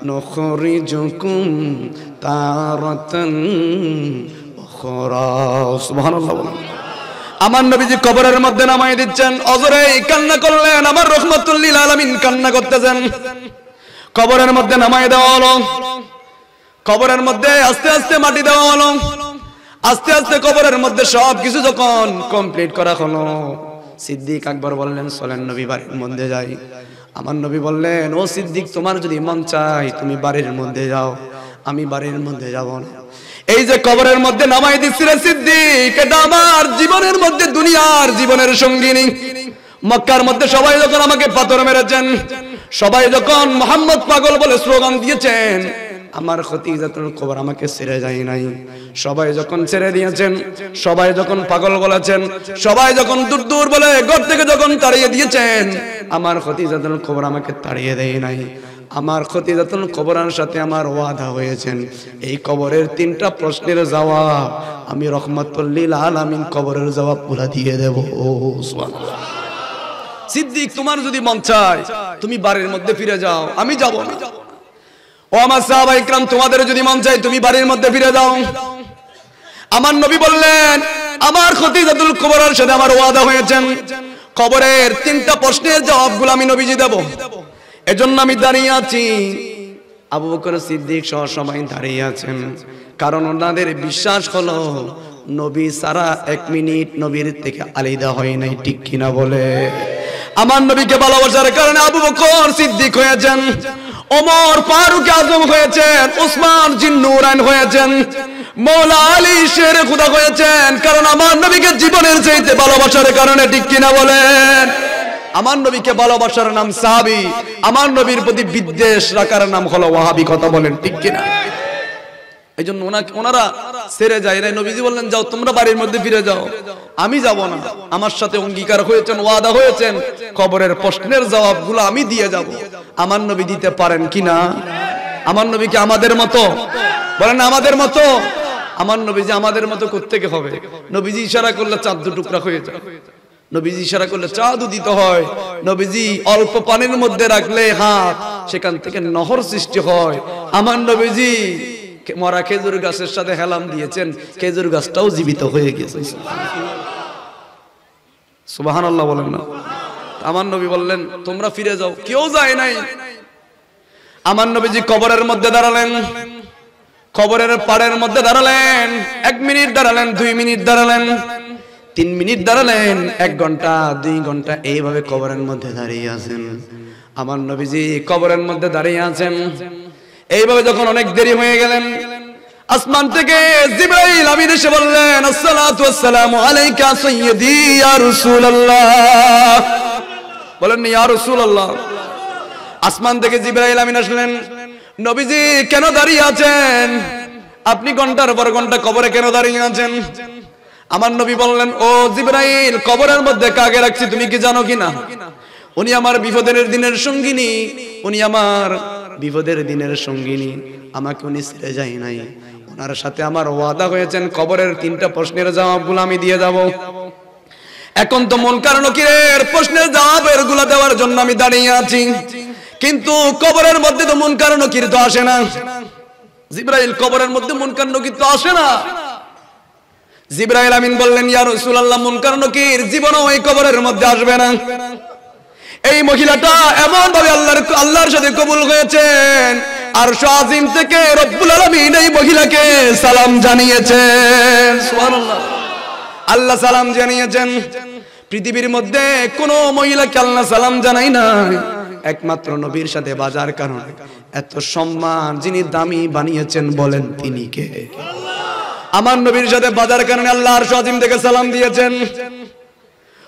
নুখরিজুকুম তারাতান উখরা। সুবহানাল্লাহ। আমার নবীজি কবরের মধ্যে নামাই দিচ্ছেন, অজরে কান্না করলেন। আমার রাহমাতুল লিল আলামিন কান্না করতেছেন। কবরের মধ্যে নামাই দেওয়া হলো। কবরের মধ্যে আস্তে আস্তে মাটি দেওয়া হলো। আস্তে আস্তে কবরের মধ্যে সবকিছু যখন কমপ্লিট করা হলো, সিদ্দিক আকবর বললেন, চলেন নবী বাড়ির মধ্যে যাই। আমার নবী বললেন, ও সিদ্দিক, তোমার যদি মন চায় তুমি বাড়ির মধ্যে যাও, আমি বাড়ির মধ্যে যাব না। এই যে কবরের মধ্যে নামাই দিচ্ছি রে সিদ্দিক, এটা আমার জীবনের মধ্যে দুনিয়ার জীবনের সঙ্গিনী। মক্কার মধ্যে সবাই যখন আমাকে পাথর মেরেছেন, সবাই যখন মুহাম্মদ পাগল বলে স্লোগান দিয়েছেন, আমার খাদিজাতুল কুবরা আমাকে ছেড়ে যায় নাই। সবাই যখন ছেড়ে দিয়েছেন, সবাই যখন পাগল বলেছেন, সবাই যখন দূর দূর বলে ঘর থেকে যখন তাড়িয়ে দিয়েছেন, আমার খাদিজাতুল কুবরা আমাকে তাড়িয়ে দেয় নাই। আমার খাদিজাতুল কুবরার সাথে আমার ওয়াদা হয়েছেন, এই কবরের 3টা প্রশ্নের জবাব আমি রাহমাতুল লিল আলামিন কবরের জবাব পুরা দিয়ে দেব। ও সুবহানাল্লাহ। সিদ্দিক, তোমার যদি মন চায় তুমি বাড়ির মধ্যে ফিরে যাও, আমি যাব না। ও আমার সাহাবায়ে কেরাম, তোমাদের যদি মন চায় তুমি বাড়ির মধ্যে ফিরে যাও। আমার নবী বললেন, আমার খাদিজাতুল কুবরার সাথে আমার ওয়াদা হয়েছেন, কবরের 3টা প্রশ্নের জবাবগুলো আমি নবীজি দেব। এজন্য আমি দাঁড়িয়ে আছি। আবু বকর সিদ্দিক সহ সবাই দাঁড়িয়ে আছেন, কারণ ওনাদের বিশ্বাস হলো নবী সারা 1 মিনিট নবীর থেকে আলাদা হয় নাই। ঠিক কিনা বলে? আমার নবীকে ভালোবাসার কারণে আবু বকর সিদ্দিক হয়েছেন, ওমর ফারুক আজম হয়েছেন, উসমান জিন্নুরাইন হয়েছেন, মওলা আলী শেরে খুদা হয়েছেন, কারণ আমার নবীকে জীবনের চাইতে ভালোবাসার কারণে। ঠিক কিনা বলেন? আমার নবীকে ভালোবাসার নাম সাহাবী, আমার নবীর প্রতি বিদ্বেষ রাখার নাম হলো ওয়াহাবি। কথা বলেন ঠিক কিনা? এইজন্য ওনারা ছেড়ে যায় না। নবীজি বললেন, যাও তোমরা বাড়ির মধ্যে ফিরে যাও, আমি যাব না। আমার সাথে অঙ্গীকার হয়েছেন, ওয়াদা হয়েছেন, কবরের প্রশ্নের জবাবগুলো আমি দিয়ে যাব। আমার নবী দিতে পারেন কিনা? আমার নবী কি আমাদের মতো? বলেন আমাদের মতো। আমার নবীজি আমাদের মতো কোত্থেকে হবে? নবীজি ইশারা করলে চাঁদ টুকরা হয়ে যায়। নবীজি ইশারা করলে চাঁদ উদিত হয়। নবীজি অল্প পানির মধ্যে রাখলে হাত, সেখান থেকে নহর সৃষ্টি হয়। আমার নবীজি মরা খেজুর গাছের সাথে হেলাম দিয়েছেন, খেজুর গাছটাও জীবিত হয়ে গেছে। সুবহানাল্লাহ বলেন না? আমার নবী বললেন, তোমরা ফিরে যাও। কেউ যায় নাই। আমার নবীজি কবরের মধ্যে দাঁড়ালেন, কবরের পাড়ের মধ্যে দাঁড়ালেন। 1 মিনিট দাঁড়ালেন, 2 মিনিট দাঁড়ালেন, 3 মিনিট দাঁড়ালেন, 1 ঘন্টা, 2 ঘন্টা, এইভাবে কবরের মধ্যে দাঁড়িয়ে আছেন। আমার নবীজি কবরের মধ্যে দাঁড়িয়ে আছেন। এইভাবে যখন অনেক দেরি হয়ে গেলেন, আসমান থেকে জিবরাইল আমিন এসে বললেন, আসসালাতু ওয়াসসালামু আলাইকা সাইয়্যিদি ইয়া রাসূলুল্লাহ। বলেন ইয়া রাসূলুল্লাহ। আসমান থেকে জিবরাইল আমিন আসলেন, নবীজি কেন দাঁড়িয়ে আছেন? আপনি ঘন্টার পর ঘন্টা কবরে কেন দাঁড়িয়ে আছেন? আমার নবী বললেন, ও জিবরাইল, কবরের মধ্যে কাকে রাখছি তুমি কি জানো কিনা? উনি আমার বিপদের দিনের সঙ্গিনী, উনি আমার বিপদের দিনের সঙ্গিনী, আমাকে উনি ছেড়ে যায় নাই। ওনার সাথে আমার ওয়াদা হয়েছেন, কবরের 3টা প্রশ্নের জবাবগুলো আমি দিয়ে যাব। এখন তো মুনকার নাকিরের প্রশ্নের জবাবের গুলা দেওয়ার জন্য আমি দাঁড়িয়ে আছি, কিন্তু কবরের মধ্যে তো মুনকার নাকির তো আসে না। জিবরাইল, কবরের মধ্যে মুনকার নাকির তো আসে না। জিবরাইল আমিন বললেন, ইয়া রাসূলুল্লাহ, মুনকার নাকির জীবনও এই কবরের মধ্যে আসবে না। এই মহিলাটা এমন ভাবে আল্লাহর সাথে কবুল হয়েছেন, আরশ আজিম থেকে রব্বুল আলামিন এই মহিলাকে সালাম জানিয়েছেন। সুবহানাল্লাহ, আল্লাহ সালাম জানিয়েছেন। পৃথিবীর মধ্যে কোন মহিলাকে আল্লাহ সালাম জানাই নাই, একমাত্র নবীর সাথে বাজার কারণে এত সম্মান যিনি দামি বানিয়েছেন, বলেন তিনি কে? আমার নবীর সাথে বাজার কারণে আল্লাহ আরশ আজিম থেকে সালাম দিয়েছেন।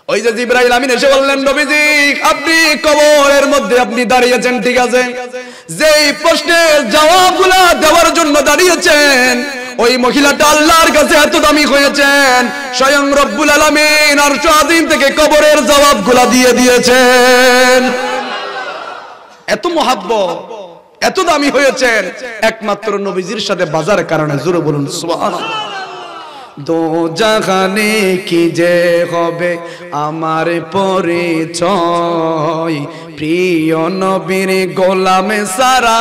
ওই যে জিবরাইল আমিন এসে বললেন, নবীজি আপনি কবরের মধ্যে আপনি দাঁড়িয়েছেন, ঠিক আছে, যেই প্রশ্নের জবাবগুলো দেওয়ার জন্য দাঁড়িয়েছেন, ওই মহিলাটা আল্লাহর কাছে এত দামি হয়েছেন, স্বয়ং রব্বুল আলামিন আরশ আজিম থেকে কবরের জবাবগুলো দিয়ে দিয়েছেন। এত মুহাব্বত, এত দামি হয়েছেন একমাত্র নবীজির সাথে বাজার কারণে। জোরে বলুন সুবহানাল্লাহ। দো জাহানে কি যে হবে আমার পরিচয়, প্রিয় নবীর গোলামে সারা,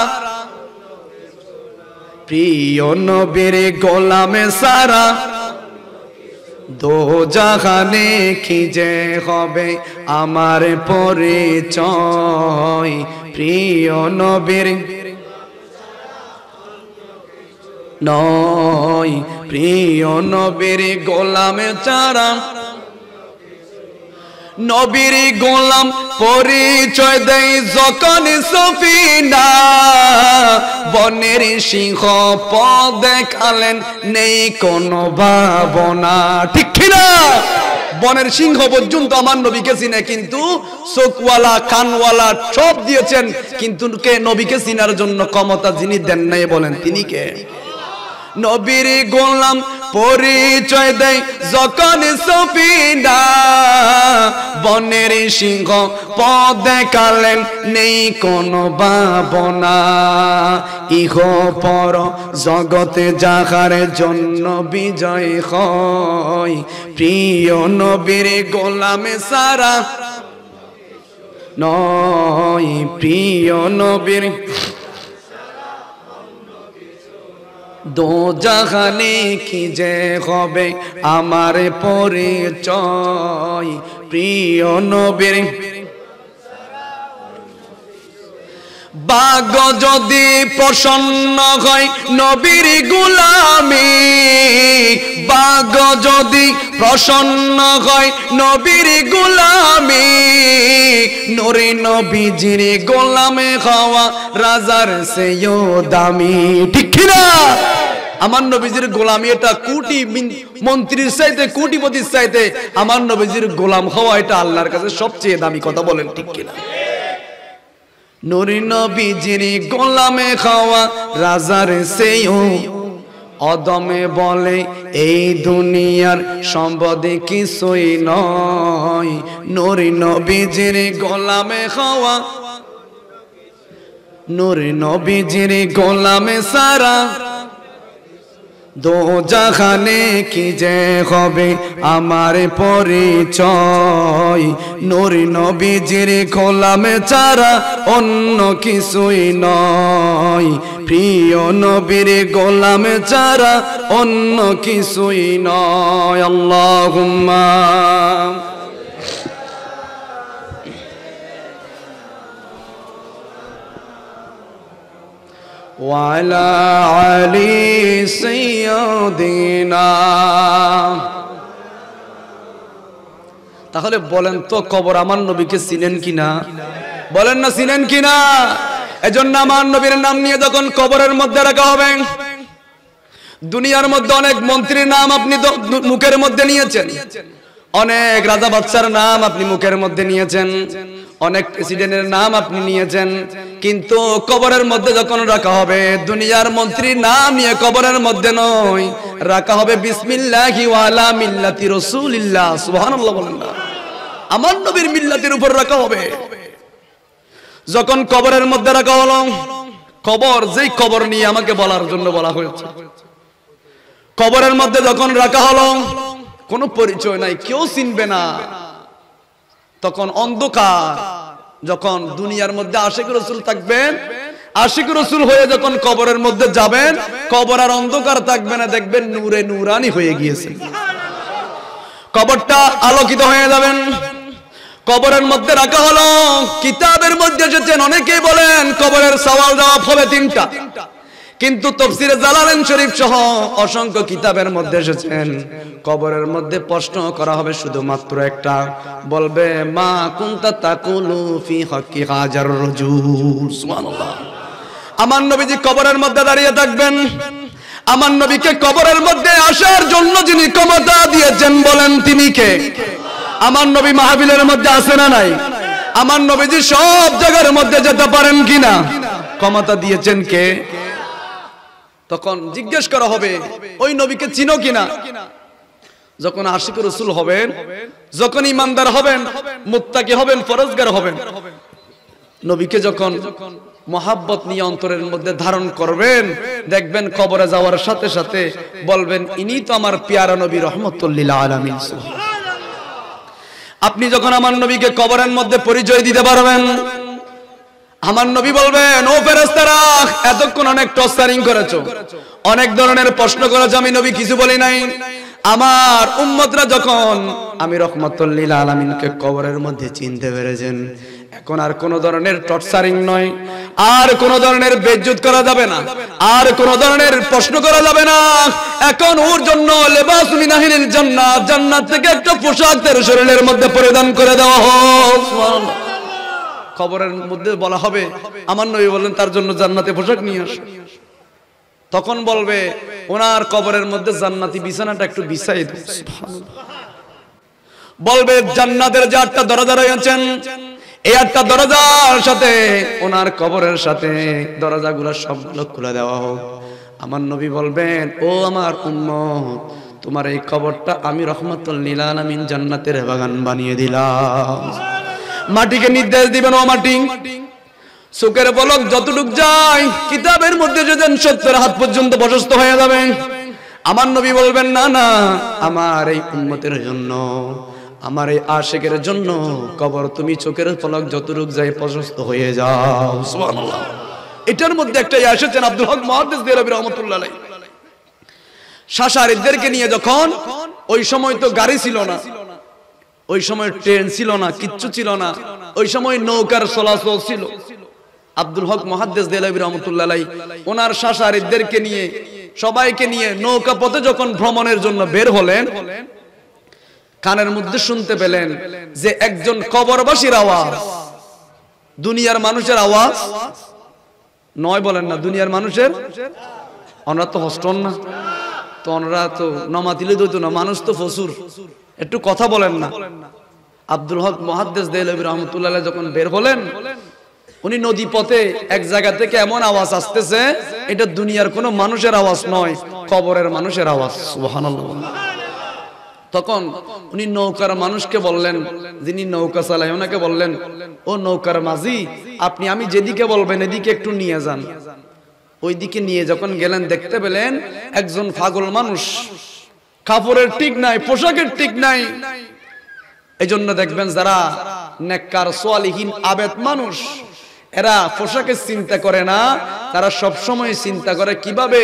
প্রিয় নবীর গোলামে সারা। দো জাহানে কি যে হবে আমার পরিচয়, প্রিয় নবীর নয়, প্রিয় নবীর গোলামে চারা। নবীর গোলাম পরিচয় দেয় যখন সফিনা, বনের সিংহ পথ দেখালেন নেই কোনো ভাবনা, ঠিক কিনা? বনের সিংহ পর্যন্ত আমার নবীকে চিনে, কিন্তু চোখওয়ালা কানওয়ালা সব দিয়েছেন, কিন্তু কে নবীকে চিনার জন্য ক্ষমতা যিনি দেন নাই, বলেন তিনি কে? নবীর গোলাম পরিচয় দেয় যখন সফিনা, বনের সিংহ পথ দেখালেন নেই কোনো ভাবনা। ইহ পর জগতে যাহার জন্য বিজয় হয়, প্রিয় নবীর গোলামে সারা নয়, প্রিয় নবীর। দো জাহানে কি যে হবে আমার পরিচয়, প্রিয় নবীর। বাগ যদি প্রসন্ন হয় নবীর গোলামি, বাগ যদি প্রসন্ন হয় নবীর গোলামি, নূরে নবীজির গোলামে হওয়া রাজার চেয়েও দামি, ঠিক কিনা? আমার নবীজির গোলামি এটা কোটি মন্ত্রীর চাইতে, কোটিপতির চাইতে আমার নবীজির গোলাম হওয়া এটা আল্লাহর কাছে সবচেয়ে দামি, কথা বলেন ঠিক কিনা? নূরে নবীজির গোলামে খাওয়া রাজার চেয়েও অদমে বলে এই দুনিয়ার সম্পদে কিছুই নয়, নূরে নবীজির গোলামে খাওয়া, নূরে নবীজির গোলামে সারা। দো জাহানে কি যে হবে আমার পরিচয়, নূরে নবীজির গোলামে ছাড়া অন্য কিছুই নয়, প্রিয় নবীর গোলামে ছাড়া অন্য কিছুই নয়। আল্লাহুম্মা ওয়ালা আলি সাইয়্যিদিনা। তাহলে বলেন তো কবর আমার নবীকে চিনেন কিনা? বলেন না চিনেন কিনা? এজন্য আমার নবীর নাম নিয়ে যখন কবরের মধ্যে রাখা হবে, দুনিয়ার মধ্যে অনেক মন্ত্রীর নাম আপনি তো মুখের মধ্যে নিয়েছেন, অনেক রাজা বাদশার নাম আপনি মুখের মধ্যে নিয়েছেন, অনেক প্রেসিডেন্টের নাম আপনি নিয়েছেন, কিন্তু কবরের মধ্যে যখন রাখা হবে দুনিয়ার মন্ত্রীর নাম নিয়ে কবরের মধ্যে নয়, রাখা হবে বিসমিল্লাহি ওয়া আলা মিল্লাতি রাসূলিল্লাহ। সুবহানাল্লাহ বলেন না, আমার নবীর মিল্লাতের উপর রাখা হবে। যখন কবরের মধ্যে রাখা হলো, কবর যেই কবর নিয়ে আমাকে বলার জন্য বলা হয়েছে, কবরের মধ্যে যখন রাখা হলো কোনো পরিচয় নাই, কেউ চিনবে না, তখন অন্ধকার। যখন দুনিয়ার মধ্যে আশিক রাসূল থাকবেন, আশিক রাসূল হয়ে যখন কবরের মধ্যে যাবেন, কবর আর অন্ধকার থাকবে না, দেখবেন নূরে নূরানি হয়ে গিয়েছে, কবরটা আলোকিত হয়ে যাবেন। কবরের মধ্যে রাখা হলো, কিতাবের মধ্যে এসেছেন অনেকেই বলেন কবরের সওয়াল জবাব হবে 3টা, কিন্তু তাফসীরে জালালাইন শরীফ সহ অসংখ্য কিতাবের মধ্যে এসেছেন কবরের মধ্যে প্রশ্ন করা হবে শুধুমাত্র একটা, বলবে মা কুনতা তাকুলু ফি হাক্কি হাজার রাজুল। সুবহানাল্লাহ। আমার নবীজি কবরের মধ্যে দাঁড়িয়ে থাকবেন, আমার নবীকে কবরের মধ্যে আসার জন্য যিনি ক্ষমতা দিয়েছেন বলেন তিনি কে? আমার নবী মাহফিলের মধ্যে আছে না নাই? আমার নবীজি সব জায়গার মধ্যে যেতে পারেন কিনা? ক্ষমতা দিয়েছেন কে? তখন জিজ্ঞেস করা হবে ওই নবীকে চিনো কিনা? যখন আশিক রাসূল হবেন, যখন ইমানদার হবেন, মুত্তাকি হবেন, ফরজগার হবেন, নবীকে যখন মহাব্বত নিয়ে অন্তরের মধ্যে ধারণ করবেন, দেখবেন কবরে যাওয়ার সাথে সাথে বলবেন ইনি তো আমার পেয়ারা নবী রহমাতুল লিল আলামিন। আপনি যখন আমার নবীকে কবরের মধ্যে পরিচয় দিতে পারবেন, আমার নবী বলবেন ও ফেরেশতারা এতক্ষণ অনেক টর্চারিং করেছো, অনেক ধরনের প্রশ্ন করেছো, আমি নবী কিছু বলি নাই। আমার উম্মতরা যখন আমি রহমাতুল লিল আলামিনকে কবরের মধ্যে চিনতে পেরেছেন, এখন আর কোন ধরনের টর্চারিং নয়, আর কোন ধরনের বেইজ্জত করা যাবে না, আর কোন ধরনের প্রশ্ন করা যাবে না। এখন ওর জন্য লিবাসু মিনাহিল জান্নাত, জান্নাত থেকে একটা পোশাক তার শরীরের মধ্যে পরিধান করে দেওয়া হোক। সুবহানাল্লাহ। কবরের মধ্যে বলা হবে, আমার নবী বলেন তার জন্য জান্নাতে পোশাক নিয়ে আসো। তখন বলবে ওনার কবরের মধ্যে জান্নাতি বিছানাটা একটু বিছাই দাও। বলবে জান্নাতের যে 8টা দরজা রয়েছেন, এই 8টা দরজার সাথে ওনার কবরের সাথে দরজাগুলো সবগুলো খুলে দেওয়া হোক। আমার নবী বলবেন ও আমার উম্মত, তোমার এই কবরটা আমি রহমাতুল লিল আলামিন জান্নাতের বাগান বানিয়ে দিলাম। মাটিকে নির্দেশ দিবেন ও মাটি, চোখের পলক যতটুক যায় কিতাবের মধ্যে যেদিন 70 হাত পর্যন্ত প্রশস্ত হয়ে যাবে। আমার নবী বলবেন না না, আমার এই উম্মতের জন্য, আমার এই আশিকের জন্য কবর তুমি চোখের পলক যতটুক যায় প্রশস্ত হয়ে যাও। সুবহানাল্লাহ। এটার মধ্যে একটা এসেছেন আব্দুল হক মুহাদ্দিস দেহলভী রাহমাতুল্লাহ আলাইহি, শাশারিদদেরকে নিয়ে যখন, ওই সময় তো গাড়ি ছিল না, ওই সময় ট্রেন ছিল না, কিচ্ছু ছিল না, ওই সময় নৌকার চলাচল ছিল। আব্দুল হক মুহাদ্দিস দেহলভী রাহমাতুল্লাহ আলাইহি ওনার শাশারিদদেরকে নিয়ে, সবাইকে নিয়ে নৌকা পথে যখন ভ্রমণের জন্য বের হলেন, কানের মধ্যে শুনতে পেলেন যে একজন কবরবাসীর আওয়াজ, দুনিয়ার মানুষের আওয়াজ নয়, বলেন না দুনিয়ার মানুষের, ওনারা তো হস্টন না, তো ওনারা তো নমাতিলে দইতো না, মানুষ তো ফসুর, একটু কথা বলেন না। আব্দুল হক মুহাদ্দিস দেহলভী রাহমাতুল্লাহ আলাইহি যখন বের হলেন, উনি নদী পথে এক জায়গা থেকে এমন আওয়াজ আসতেছে, এটা দুনিয়ার কোনো মানুষের আওয়াজ নয়, কবরের মানুষের আওয়াজ। সুবহানাল্লাহ। তখন উনি নৌকার মানুষকে বললেন, যিনি নৌকা চালায় ওনাকে বললেন ও নৌকার মাঝি, আপনি আমি যেদিকে বলবেন এদিকে একটু নিয়ে যান। ওইদিকে নিয়ে যখন গেলেন, দেখতে পেলেন একজন পাগল মানুষ, কাপড়ের ঠিক নাই, পোশাকের ঠিক নাই। এজন্য দেখবেন যারা নেককার সালিহিন আবেদ মানুষ, এরা পোশাকের চিন্তা করে না, তারা সব সময় চিন্তা করে কিভাবে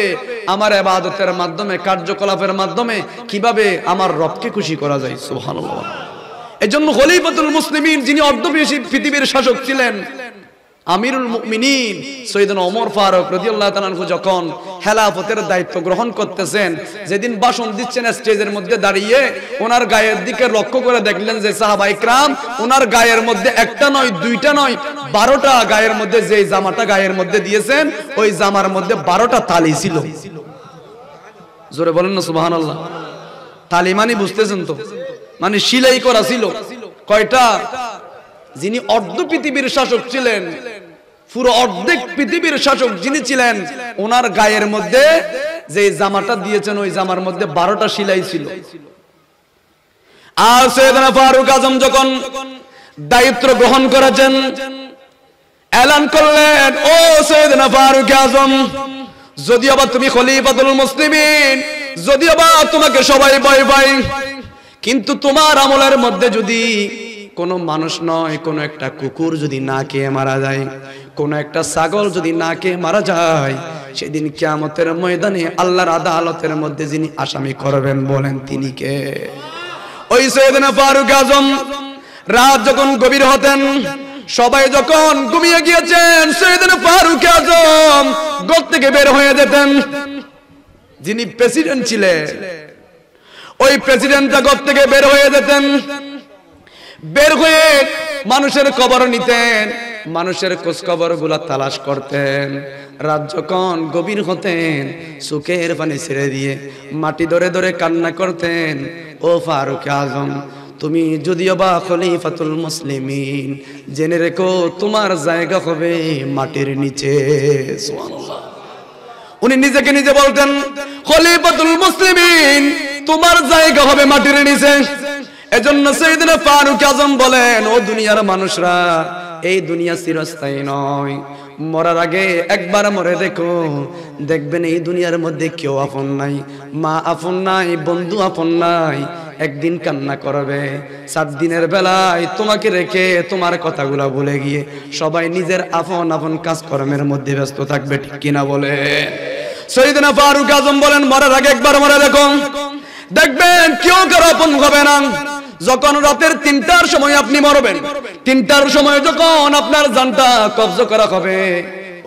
আমার ইবাদতের মাধ্যমে, কার্যকলাপের মাধ্যমে কিভাবে আমার রবকে খুশি করা যায়। সুবহানাল্লাহ। এজন্য খলিফাতুল মুসলিমিন, যিনি অর্ধবিশ্ব পৃথিবীর শাসক ছিলেন, আমিরুল মুমিনিন সৈয়দনা ওমর ফারুক রাদিয়াল্লাহু তাআলা আনহু যখন খেলাফতের দায়িত্ব গ্রহণ করতেছেন, যেদিন ভাষণ দিচ্ছেন স্টেজের মধ্যে দাঁড়িয়ে, ওনার গায়ের দিকে লক্ষ্য করে দেখলেন যে সাহাবা ইকরাম ওনার গায়ের মধ্যে একটা নয়, দুইটা নয়, 12টা গায়ের মধ্যে, যে জামাটা গায়ের মধ্যে দিয়েছেন ওই জামার মধ্যে 12টা তালি ছিল। জোরে বলেন না সুবহানাল্লাহ। তালি মানে বুঝতেছেন তো, মানে সিলাই করা ছিল কয়টা? যিনি অর্ধ পৃথিবীর শাসক ছিলেন, পুরো অর্ধেক পৃথিবীর শাসক যিনি ছিলেন, ওনার গায়ের মধ্যে যে জামাটা দিয়েছেন ওই জামার মধ্যে 12টা সিলাই ছিল। আর সৈয়দনা ফারুক আজম যখন দায়িত্ব গ্রহণ করেছেন, এলান করলেন, ও সৈয়দনা ফারুক আজম, যদিও বা তুমি খলিফাতুল মুসলিমিন, যদিও বা তোমাকে সবাই ভয় পায়, কিন্তু তোমার আমলের মধ্যে যদি কোনো মানুষ নয়, কোনো একটা কুকুর যদি না খেয়ে মারা যায়, কোনো একটা ছাগল যদি না খেয়ে মারা যায়, সেদিন কিয়ামতের ময়দানে আল্লাহর আদালতের মধ্যে যিনি আসামি করবেন বলেন তিনি কে? ওই সৈয়দনা ফারুক আজম রাত যখন গভীর হতেন, সবাই যখন ঘুমিয়ে গিয়েছেন, সৈয়দনা ফারুক আজম ঘর থেকে বের হয়ে যেতেন। যিনি প্রেসিডেন্ট ছিলেন, ওই প্রেসিডেন্টটা ঘর থেকে বের হয়ে যেতেন, বের হয়ে মানুষের খবর নিতেন, মানুষের খোঁজ খবর গুলা তালাশ করতেন। রাত যখন গভীর হতেন, চোখের পানি ছেড়ে দিয়ে মাটি ধরে ধরে কান্না করতেন, ও ফারুক আজম, তুমি যদিও বা খলিফাতুল মুসলিমিন, জেনে রেখো তোমার জায়গা হবে মাটির নিচে। সুবহানাল্লাহ। উনি নিজেকে নিজে বলতেন, খলিফাতুল মুসলিমিন, তোমার জায়গা হবে মাটির নিচে। এজন্য সাইয়েদনা ফারুক আজম বলেন, ও দুনিয়ার মানুষরা, এই দুনিয়া চিরস্থায়ী নয়, মরার আগে একবার মরে দেখো, দেখবেন এই দুনিয়ার মধ্যে কেউ আপন নাই, মা আপন নাই, বন্ধু আপন নাই। একদিন কান্না করবে, 7 দিনের বেলায় তোমাকে রেখে তোমার কথাগুলা ভুলে গিয়ে সবাই নিজের আপন আপন কাজকর্মের মধ্যে ব্যস্ত থাকবে, ঠিক কিনা বলে? সাইয়েদনা ফারুক আজম বলেন, মরার আগে একবার মরে দেখো, দেখবেন কেউ কারো আপন হবে না। যখন রাতের 3টার সময় আপনি মরবেন, 3টার সময় যখন আপনার জানটা কবজা করা হবে,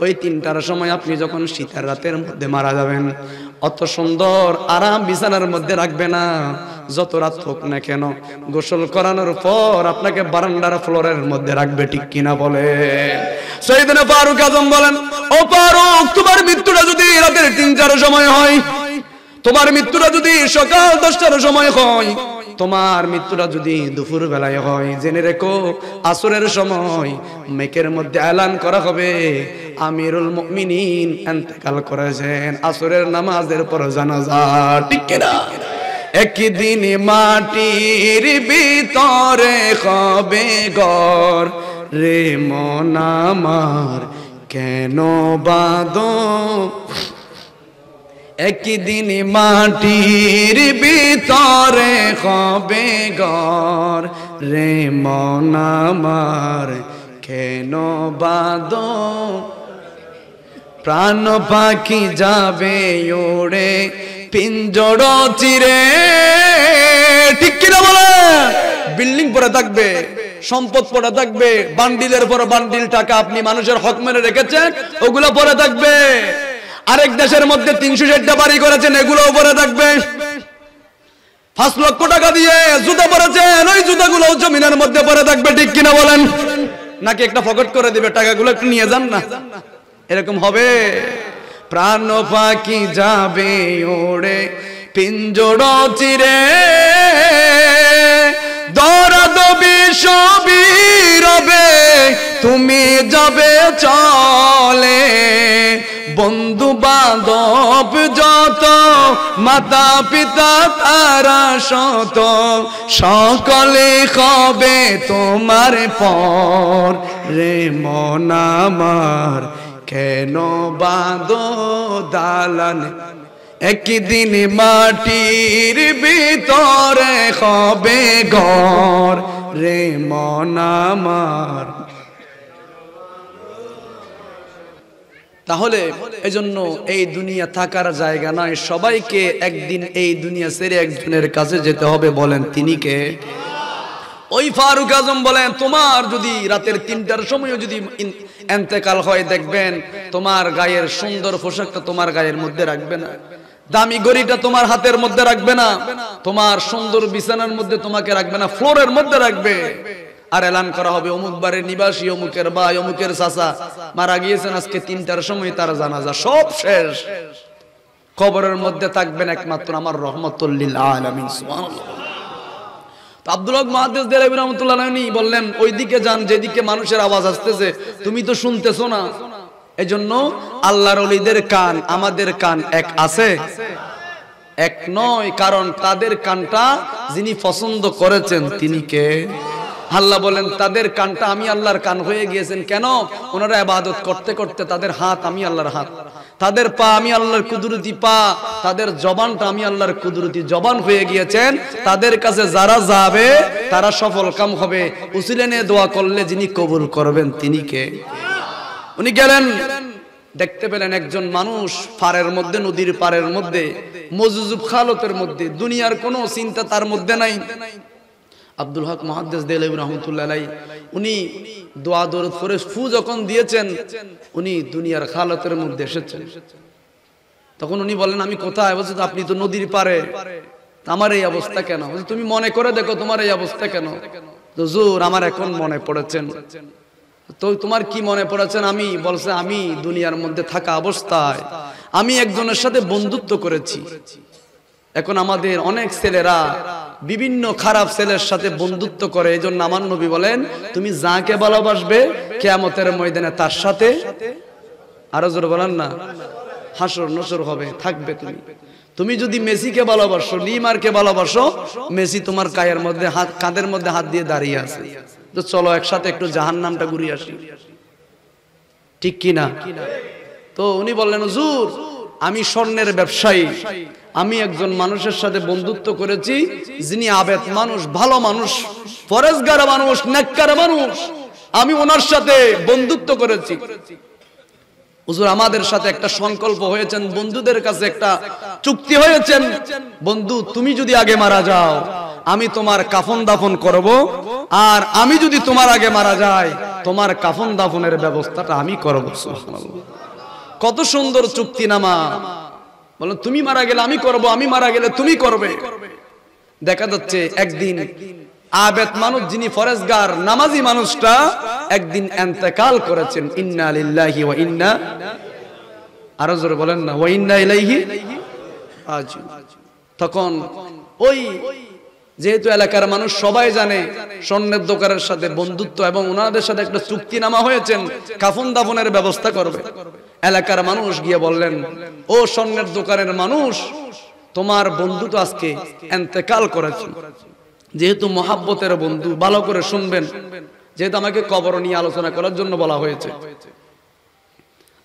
ওই 3টার সময় আপনি যখন শীতের রাতের মধ্যে মারা যাবেন, অত সুন্দর আরাম বিছানার মধ্যে রাখবে না, যত রাত হোক না কেন, গোসল করানোর পর আপনাকে বারান্দার ফ্লোরের মধ্যে রাখবে, ঠিক কিনা বলে? সাইয়েদনা ফারুক আজম বলেন, ও ফারুক, তোমার মৃত্যুটা যদি রাতের 3টার সময় হয়, তোমার মৃত্যুটা যদি সকাল 10টার সময় হয়, তোমার মৃত্যুটা যদি দুপুর বেলায় হয়, জেনে রেখো আসরের সময় মেকের মধ্যে এলান করা হবে, আমিরুল মুমিনিন ইন্তেকাল করেছেন, আসরের নামাজের পর জানাজা, ঠিক কিনা? একদিন মাটির ভিতরে হবে ঘর, রে মন আমার কেন বাঁধো, একদিন মাটির ভিতরে হবে ঘর, রে মন আমার কেন বাঁধো, প্রাণ পাখি যাবে ওড়ে পিঞ্জর চিরে, ঠিক কিনা বলে? বিল্ডিং পরে থাকবে, সম্পদ পড়ে থাকবে, বান্ডিলের পর বান্ডিল টাকা আপনি মানুষের হক মেরে রেখেছেন, ওগুলো পড়ে থাকবে। আরেক দেশের মধ্যে 360টা বাড়ি করেছেন, এগুলো পরে থাকবে। 5 লক্ষ টাকা দিয়ে জুতা পরেছেন, ওই জুতাগুলো জমিনের মধ্যে পরে থাকবে, ঠিক কিনা বলেন? নাকি একটা পকেট করে দিবে, টাকাগুলো একটু নিয়ে যান না, এরকম হবে? প্রাণ পাখি যাবে ওড়ে পিঞ্জর চিরে, দরাদবি সবই রবে, তুমি যাবে চলে, বন্ধু বান্ধব যত, মাতা পিতা তারা শত, সকলে হবে তোমার পর, রে মন আমার কেন বাঁধো দালান, একদিন মাটির ভিতরে হবে ঘর, রে মন আমার। তাহলে এজন্য এই দুনিয়া থাকার জায়গা নয়, সবাইকে একদিন এই দুনিয়া ছেড়ে একজনের কাছে যেতে হবে, বলেন তিনি কে? ওই ফারুক আজম বলেন, তোমার যদি রাতের 3টার সময় যদি ইন্তেকাল হয়, দেখবেন তোমার গায়ের সুন্দর পোশাকটা তোমার গায়ের মধ্যে রাখবে না, দামি গড়িটা তোমার হাতের মধ্যে রাখবে না, তোমার সুন্দর বিছানার মধ্যে তোমাকে রাখবে না, ফ্লোরের মধ্যে রাখবে। আর এলান করা হবে, অমুক বাড়ির নিবাসী, অমুকের ভাই, অমুকের চাচা মারা গিয়েছেন, আজকে 3টার সময় তার জানাজা, সব শেষ। কবরের মধ্যে থাকবেন একমাত্র আমার রহমতুল লিল আলামিন, সুবহানাল্লাহ। আব্দুল হক মুহাদ্দিস দেলাইভি রাহমাতুল্লাহ আলাইহি বললেন ওইদিকে যান যেদিকে মানুষের আওয়াজ আসতেছে, তুমি তো শুনতেছো না। এজন্য আল্লাহর ওলিদের কান আমাদের কান এক আছে? এক নয়, কারণ তাদের কানটা যিনি পছন্দ করেছেন তিনি কে? আল্লাহ বলেন তাদের কানটা আমি আল্লাহর কান হয়ে গিয়েছেন। কেন? ওনারা ইবাদত করতে করতে তাদের হাত আমি আল্লাহর হাত, তাদের পা আমি আল্লাহর কুদরতি পা, তাদের জবানটা আমি আল্লাহর কুদরতি জবান হয়ে গিয়েছেন। তাদের কাছে যারা যাবে তারা সফল কাম হবে। উসিলা নিয়ে দোয়া করলে যিনি কবুল করবেন তিনি কে? উনি গেলেন, দেখতে পেলেন একজন মানুষ পাড়ের মধ্যে, নদীর পাড়ের মধ্যে, মজুজুব খালতের মধ্যে, দুনিয়ার কোনো চিন্তা তার মধ্যে নাই। আব্দুল হক মুহাদ্দিস দেলাইভি রাহমাতুল্লাহ আলাইহি উনি দোয়া দরুদ করে ফু যখন দিয়েছেন, উনি দুনিয়ার খালতের মধ্যে এসেছেন। তখন উনি বলেন আমি কোথায়? বলছে আপনি তো নদীর পাড়ে, আমার এই অবস্থা কেন? তুমি মনে করে দেখো তোমার এই অবস্থা কেন? হুজুর আমার এখন মনে পড়েছেন। তো তোমার কি মনে পড়েছেন? আমি বলছে আমি দুনিয়ার মধ্যে থাকা অবস্থায় আমি একজনের সাথে বন্ধুত্ব করেছি। এখন আমাদের অনেক ছেলেরা বিভিন্ন খারাপ ছেলের সাথে বন্ধুত্ব করে। এজন্য আমার নবী বলেন তুমি যাকে ভালোবাসবে কিয়ামতের ময়দানে তার সাথে, আরো জোরে বলেন না, হাসর নসর হবে, থাকবে। তুমি যদি মেসিকে ভালোবাসো, নেইমারকে ভালোবাসো, মেসি তোমার কায়ের মধ্যে হাত, কাঁধের মধ্যে হাত দিয়ে দাঁড়িয়ে আছে। তো চলো একসাথে একটু জাহান্নামটা ঘুরিয়ে আসি, ঠিক কি না? তো উনি বললেন হুজুর আমি স্বর্ণের ব্যবসায়ী, আমি একজন মানুষের সাথে বন্ধুত্ব করেছি যিনি আবেদ মানুষ, ভালো মানুষ, ফরেজগার মানুষ, নেককার মানুষ, আমি ওনার সাথে বন্ধুত্ব করেছি। হুজুর আমাদের সাথে একটা সংকল্প হয়েছেন, বন্ধুদের কাছে একটা চুক্তি হয়েছেন, বন্ধু তুমি যদি আগে মারা যাও আমি তোমার কাফন দাফন করব, আর আমি যদি তোমার আগে মারা যাই তোমার কাফন দাফনের ব্যবস্থাটা আমি করব। সুবহানাল্লাহ, কত সুন্দর চুক্তিনামা। বলো তুমি মারা গেলে আমি করব, আমি মারা গেলে তুমি করবে। দেখা যাচ্ছে একদিন আবেদ মানুষ যিনি ফরেজগার নামাজি মানুষটা একদিন ইন্তেকাল করেছেন। ইন্না লিল্লাহি ওয়া ইন্না, আরো জোরে বলেন না, ওয়া ইন্না ইলাইহি রাজিউন। তখন ওই যেহেতু এলাকার মানুষ সবাই জানে স্বর্ণের দোকানের সাথে বন্ধুত্ব এবং ওনাদের সাথে একটা চুক্তিনামা হয়েছেন, কাফন দাফনের ব্যবস্থা করবে। এলাকার মানুষ গিয়ে বললেন ও স্বর্ণের দোকানের মানুষ, তোমার বন্ধু তো আজকে ইন্তেকাল করেছে, যেহেতু মহাব্বতের বন্ধু ভালো করে শুনবেন, যেহেতু আমাকে কবর নিয়ে আলোচনা করার জন্য বলা হয়েছে,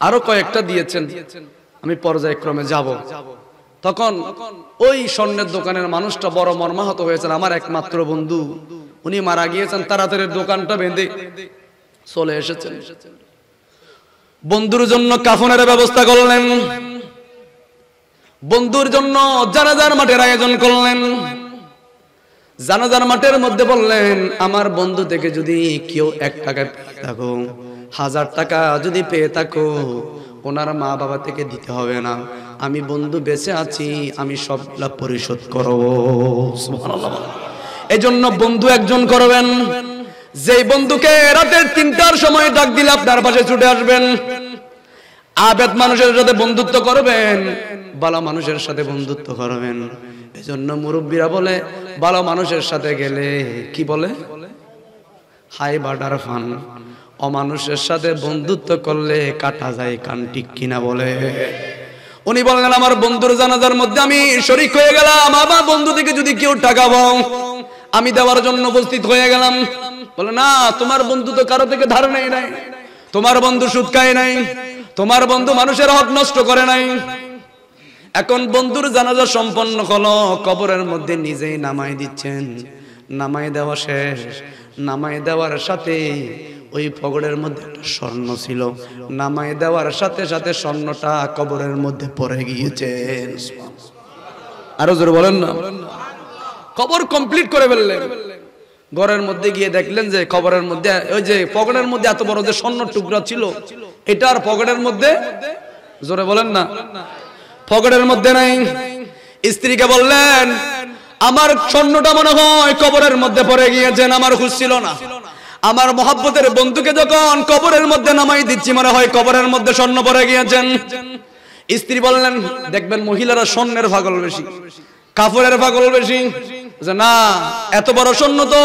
আরো কয়েকটা দিয়েছেন, আমি পর্যায়ক্রমে যাব। তখন ওই স্বর্ণের দোকানের মানুষটা বড় মর্মাহত হয়েছেন, আমার একমাত্র বন্ধু উনি মারা গিয়েছেন, তাড়াতাড়ি দোকানটা বেঁধে চলে এসেছেন। বন্ধুর জন্য কাফনের ব্যবস্থা করলেন, বন্ধুর জন্য জানাজার মাঠের আয়োজন করলেন। জানাজার মাঠের মধ্যে বললেন আমার বন্ধু থেকে যদি কেউ 1 টাকা পেয়ে থাকো, 1000 টাকা যদি পেয়ে থাকো, ওনার মা বাবা থেকে দিতে হবে না, আমি বন্ধু বেঁচে আছি, আমি সবগুলা পরিশোধ করব। সুবহানাল্লাহ। এজন্য বন্ধু একজন করবেন, যেই বন্ধুকে রাতের 3টার সময় ডাক দিলে আপনার পাশে ছুটে আসবেন। আবেদ মানুষের সাথে বন্ধুত্ব করবেন, ভালো মানুষের সাথে বন্ধুত্ব করবেন। এজন্য মুরব্বীরা বলে ভালো মানুষের সাথে গেলে কি বলে, হাই বাটার ফান। অমানুষের সাথে বন্ধুত্ব করলে কাটা যায় কান, ঠিক কিনা বলে? উনি বললেন আমার বন্ধুর জানাজার মধ্যে আমি শরীক হয়ে গেলাম, আমার বন্ধু থেকে যদি কেউ টাকা পাও আমি দেওয়ার জন্য উপস্থিত হয়ে গেলাম। বলে না, তোমার বন্ধু তো কারো থেকে ধার নেই নাই, তোমার বন্ধু সুদ খায় নাই, তোমার বন্ধু মানুষের হক নষ্ট করে নাই। এখন বন্ধুর জানাজা সম্পন্ন হলো, কবরের মধ্যে নিজেই নামাই দিচ্ছেন। নামাই দেওয়া শেষ, নামাই দেওয়ার সাথে ওই পকেটের মধ্যে একটা স্বর্ণ ছিল, নামাই দেওয়ার সাথে সাথে স্বর্ণটা কবরের মধ্যে পড়ে গিয়েছে। আরো জোরে বলেন না। কবর কমপ্লিট করে ফেললেন, ঘরের মধ্যে গিয়ে দেখলেন যে কবরের মধ্যে ওই যে পকেটের মধ্যে এত বড় যে স্বর্ণ টুকরা ছিল, এটা আর পকেটের মধ্যে, জোরে বলেন না, পকেটের মধ্যে নাই। স্ত্রীকে বললেন আমার স্বর্ণটা মনে হয় কবরের মধ্যে পড়ে গিয়েছেন, আমার হুঁশ ছিল না। আমার মহাব্বতের বন্ধুকে যখন কবরের মধ্যে নামাই দিচ্ছি মনে হয় কবরের মধ্যে স্বর্ণ পড়ে গিয়েছেন। স্ত্রী বললেন দেখবেন মহিলারা স্বর্ণের পাগল বেশি, কাপড়ের পাগল বেশি। যে না, এত বড় স্বর্ণ তো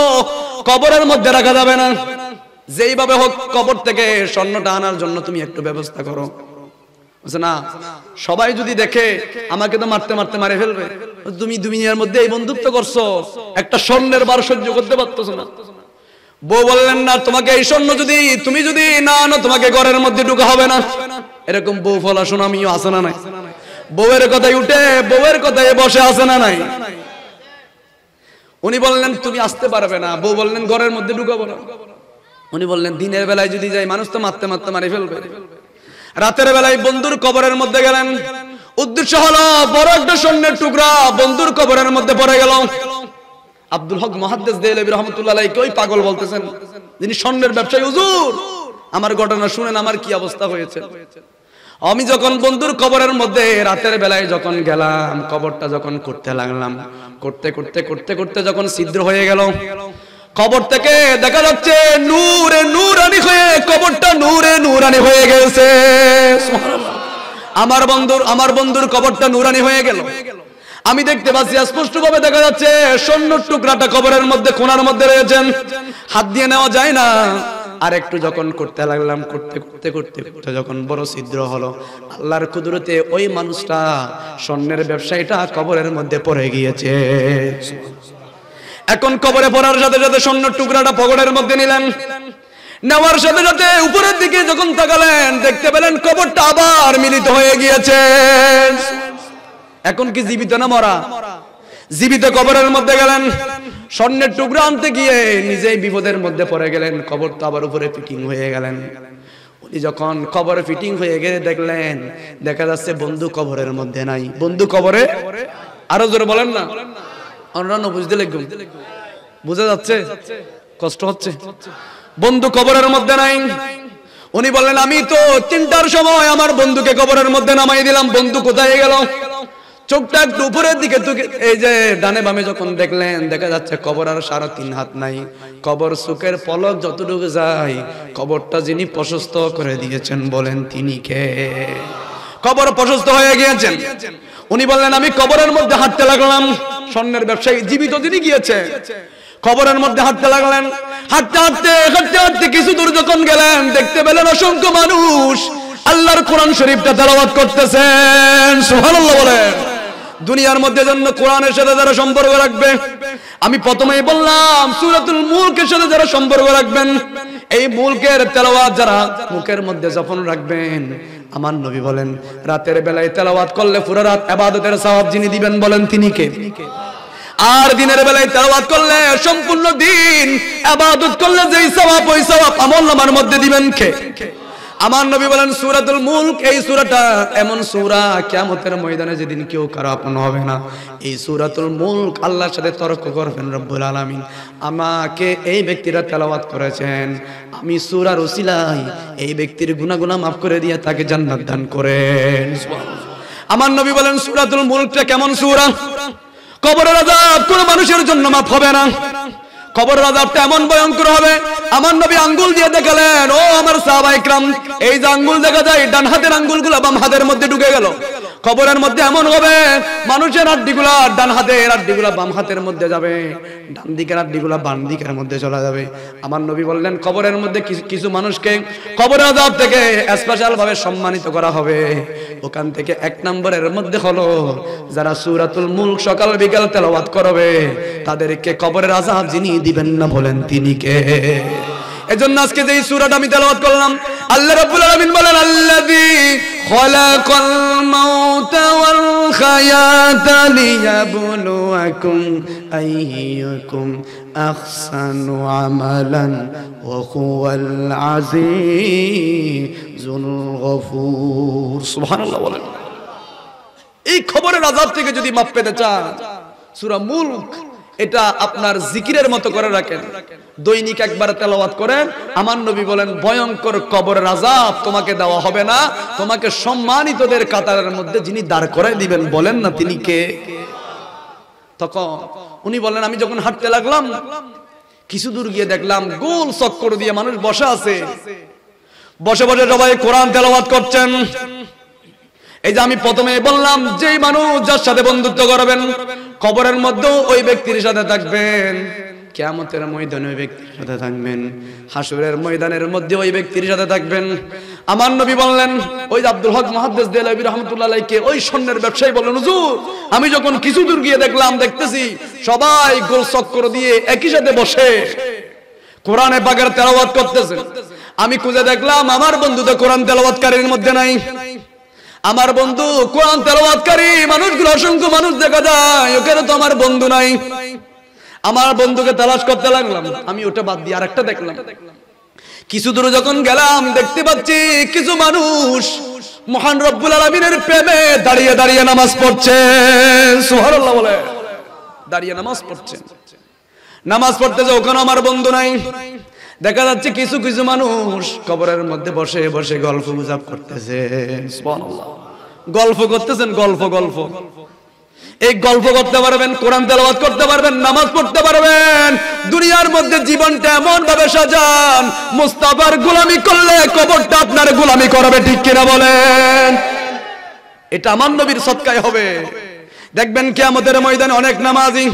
কবরের মধ্যে রাখা যাবে না, যেইভাবে হোক কবর থেকে স্বর্ণটা আনার জন্য তুমি একটু ব্যবস্থা করো। না, সবাই যদি দেখে আমাকে তো মারতে মারতে মারে ফেলবে, তুমি দুনিয়ার মধ্যে এই বন্ধুত্ব করছো, একটা স্বর্ণের বার সহ্য করতে পারতেছো না। বউ বললেন না, তোমাকে এই স্বর্ণ তুমি যদি না আনো তোমাকে ঘরের মধ্যে ঢুকা হবে না। এরকম বউ ফলা শোনামিও আছে না নাই? বউয়ের কথায় উঠে বউয়ের কথায় বসে আছে না নাই? উনি বললেন তুমি আসতে পারবে না, বউ বললেন ঘরের মধ্যে ঢুকাবো না। উনি বললেন দিনের বেলায় যদি যাই মানুষ তো মারতে মারতে মারি ফেলবে। রাতের বেলায় বন্ধুর কবরের মধ্যে গেলেন, উদ্দেশ্য হলো বড় একটা স্বর্ণের টুকরা বন্ধুর কবরের মধ্যে পড়ে গেল। আব্দুল হক মুহাদ্দিস দেহলভী রাহমাতুল্লাহ আলাইহি ওই পাগল বলতেছেন, যিনি স্বর্ণের ব্যবসায়ী, হুজুর আমার ঘটনা শুনেন, আমার কি অবস্থা হয়েছে। আমি যখন বন্ধুর কবরের মধ্যে রাতের বেলায় যখন গেলাম, কবরটা যখন করতে লাগলাম, করতে করতে করতে করতে যখন ছিদ্র হয়ে গেল, কবর থেকে দেখা যাচ্ছে নূরে নূরানি হয়ে কবরটা নূরে নূরানি হয়ে গেছে। সুবহানাল্লাহ। আমার বন্ধুর কবরটা নূরানি হয়ে গেল। আমি দেখতে পাচ্ছি স্পষ্টভাবে দেখা যাচ্ছে স্বর্ণের টুকরাটা কবরের মধ্যে কোণার মধ্যে রয়েছেন, হাত দিয়ে নেওয়া যায় না। আর একটু যখন করতে লাগলাম, করতে করতে করতে করতে যখন বড় ছিদ্র হলো, আল্লাহর কুদরতে ওই মানুষটা স্বর্ণের ব্যবসায়ীটা কবরের মধ্যে পড়ে গিয়েছে। এখন কবরে পড়ার সাথে সাথে স্বর্ণের টুকরাটা পকেটের মধ্যে নিলেন, নেওয়ার সাথে সাথে উপরের দিকে যখন তাকালেন দেখতে পেলেন কবরটা আবার মিলিত হয়ে গিয়েছে। এখন কি জীবিত না মরা? জীবিত কবরের মধ্যে গেলেন, স্বর্ণের টুকরা আনতে গিয়ে নিজেই বিপদের মধ্যে পড়ে গেলেন, কবর তো আবার উপরে ফিটিং হয়ে গেলেন। উনি যখন কবরে ফিটিং হয়ে গেলে দেখলেন, দেখা যাচ্ছে বন্ধু কবরের মধ্যে নাই। বন্ধু কবরে, আরো জোরে বলেন না, অন্যান্য বুঝতে লাগবে, বুঝা যাচ্ছে, কষ্ট হচ্ছে। বন্ধু কবরের মধ্যে নাই। উনি বললেন আমি তো 3টার সময় আমার বন্ধুকে কবরের মধ্যে নামাই দিলাম, বন্ধু কোথায় গেল? চোখটা একটু উপরের দিকে, এই যে ডানে বামে যখন দেখলেন দেখা যাচ্ছে কবর আর 3.5 হাত নাই। কবর চোখের পলক যতটুকু যায়, কবরটা যিনি প্রশস্ত করে দিয়েছেন বলেন তিনি কে? কবর প্রশস্ত হয়ে গিয়েছেন। উনি বললেন আমি কবরের মধ্যে হাঁটতে লাগলাম, স্বর্ণের ব্যবসায়ী জীবিত তিনি গিয়েছে, কবরের মধ্যে হাঁটতে লাগলেন। হাঁটতে হাঁটতে হাঁটতে হাঁটতে কিছু দূর যখন গেলেন দেখতে পেলেন অসংখ্য মানুষ আল্লাহর কোরআন শরীফটা তেলাওয়াত করতেছেন। সুবহানাল্লাহ বলেন। দুনিয়ার মধ্যে জন্য কোরআনের সাথে যারা সম্পর্ক রাখবে, আমি প্রথমেই বললাম সূরাতুল মুলকের সাথে যারা সম্পর্ক রাখবেন, এই মুলকের তেলাওয়াত যারা মুখের মধ্যে যখন রাখবেন, আমার নবী বলেন রাতের বেলায় তেলাওয়াত করলে পুরো রাত ইবাদতের সওয়াব যিনি দিবেন বলেন তিনি কে? আর দিনের বেলায় তেলাওয়াত করলে সম্পূর্ণ দিন ইবাদত করলে যেই সওয়াব ওই সওয়াব আমলনামার মধ্যে দিবেন কে? আমার নবী বলেন সূরাতুল মুলক, এই সূরাটা এমন সূরা কিয়ামতের ময়দানে যেদিন কেউ কারো আপন হবে না, এই সূরাতুল মুলক আল্লাহর সাথে তর্ক করবেন রব্বুল আলামিন, আমাকে এই ব্যক্তিরা তেলাওয়াত করেছেন, আমি সূরার ওসিলায় এই ব্যক্তির গুনাহ মাফ করে দিয়ে তাকে জান্নাত দান করেন। সুবহানাল্লাহ। আমার নবী বলেন সূরাতুল মুলকটা কেমন সূরা? কবরের আযাব কোন মানুষের জন্য মাফ হবে না, কবরের আযাবটা এমন ভয়ঙ্কর হবে। আমার নবী আঙ্গুল দিয়ে দেখালেন, ও আমার সাহাবায়ে کرام, এই যে আঙ্গুল দেখা যায় ডান হাতের আঙ্গুলগুলো বাম হাতের মধ্যে ঢুকে গেল, কবরের মধ্যে এমন হবে মানুষের হাড্ডিগুলো ডান হাতের হাড্ডিগুলো বাম হাতের মধ্যে যাবে, ডান দিকের হাড্ডিগুলো বাম দিকের মধ্যে চলে যাবে। আমার নবী বললেন কবরের মধ্যে কিছু মানুষকে কবরের আযাব থেকে স্পেশাল ভাবে সম্মানিত করা হবে। ওখান থেকে 1 নম্বরের মধ্যে হলো যারা সূরাতুল মুলক সকাল বিকাল তেলাওয়াত করবে, তাদেরকে কবরের আযাব যিনি দিবেন না বলেন তিনি কে? এজন্য আজকে যে সূরাটা আমি তেলাওয়াত করলাম, আল্লাহ রাব্বুল আলামিন বলেন আল্লাযী খালাকাল মাউতা ওয়াল হায়াতা লিয়াবলুয়াকুম আইয়ুকুম আহসানু আমালান ওয়া হুয়াল আজিজুল গফুর। সুবহানাল্লাহ বলেন। এই খবরের আযাব থেকে যদি মাপ পেতে চান, সূরা মুলক এটা আপনার জিকিরের মতো করে রাখেন, দৈনিক একবার তেলাওয়াত করেন। আমার নবী বলেন ভয়ঙ্কর কবরের আযাব তোমাকে দেওয়া হবে না, তোমাকে সম্মানিতদের কাতারের মধ্যে যিনি দাঁড় করায় দিবেন বলেন না তিনি কে? তখন উনি বলেন আমি যখন হাঁটতে লাগলাম, কিছু দূর গিয়ে দেখলাম গোল চক্কর দিয়ে মানুষ বসে আছে, বসে বসে সবাই কোরআন তেলাওয়াত করছেন। এই যে আমি প্রথমে বললাম, যেই মানুষ যার সাথে বন্ধুত্ব করবেন কবরের মধ্যে ওই ব্যক্তির সাথে থাকবেন, কিয়ামতের ময়দানে ওই ব্যক্তির সাথে থাকবেন, হাসরের ময়দানের মধ্যে ওই ব্যক্তির সাথে থাকবেন। আমার নবী বললেন, ওই যে আব্দুল হক মুহাদ্দিস দেহলভী রাহমাতুল্লাহ আলাইহি ওই স্বর্ণের ব্যবসায়ী বললেন, হুজুর আমি যখন কিছু দূর গিয়ে দেখতেছি সবাই গোল চক্কর দিয়ে একই সাথে বসে কোরআনে পাকের তেলাওয়াত করতেছেন। আমি খুঁজে দেখলাম আমার বন্ধু তো কোরআন তেলাওয়াতকারীর মধ্যে নাই। আমার বন্ধু কোরআন তেলাওয়াতকারী মানুষগুলো অসংখ্য মানুষ দেখা যায়, ওখানে তো আমার বন্ধু নাই। আমার বন্ধুকে তালাশ করতে লাগলাম, আমি ওটা বাদ দিয়ে আরেকটা দেখলাম। কিছু দূর যখন গেলাম দেখতে পাচ্ছি কিছু মানুষ মহান রব্বুল আলামিনের প্রেমে দাঁড়িয়ে দাঁড়িয়ে নামাজ পড়ছেন। সুবহানাল্লাহ বলে দাঁড়িয়ে নামাজ পড়ছেন। নামাজ পড়তেছে, ওখানে আমার বন্ধু নাই। দেখা যাচ্ছে কিছু কিছু মানুষ কবরের মধ্যে বসে বসে গল্প গুজব করতেছে। সুবহানাল্লাহ, গল্প করতেছেন, গল্প। এই গল্প করতে পারবেন, কোরআন তেলাওয়াত করতে পারবেন, নামাজ পড়তে পারবেন, দুনিয়ার মধ্যে জীবনটা এমন ভাবে সাজান মুস্তাফার গোলামি করলে কবরটা আপনার গোলামি করবে, ঠিক কিনা বলেন? এটা আমার নবীর সদকায় হবে। দেখবেন কিয়ামতের ময়দানে অনেক নামাজি,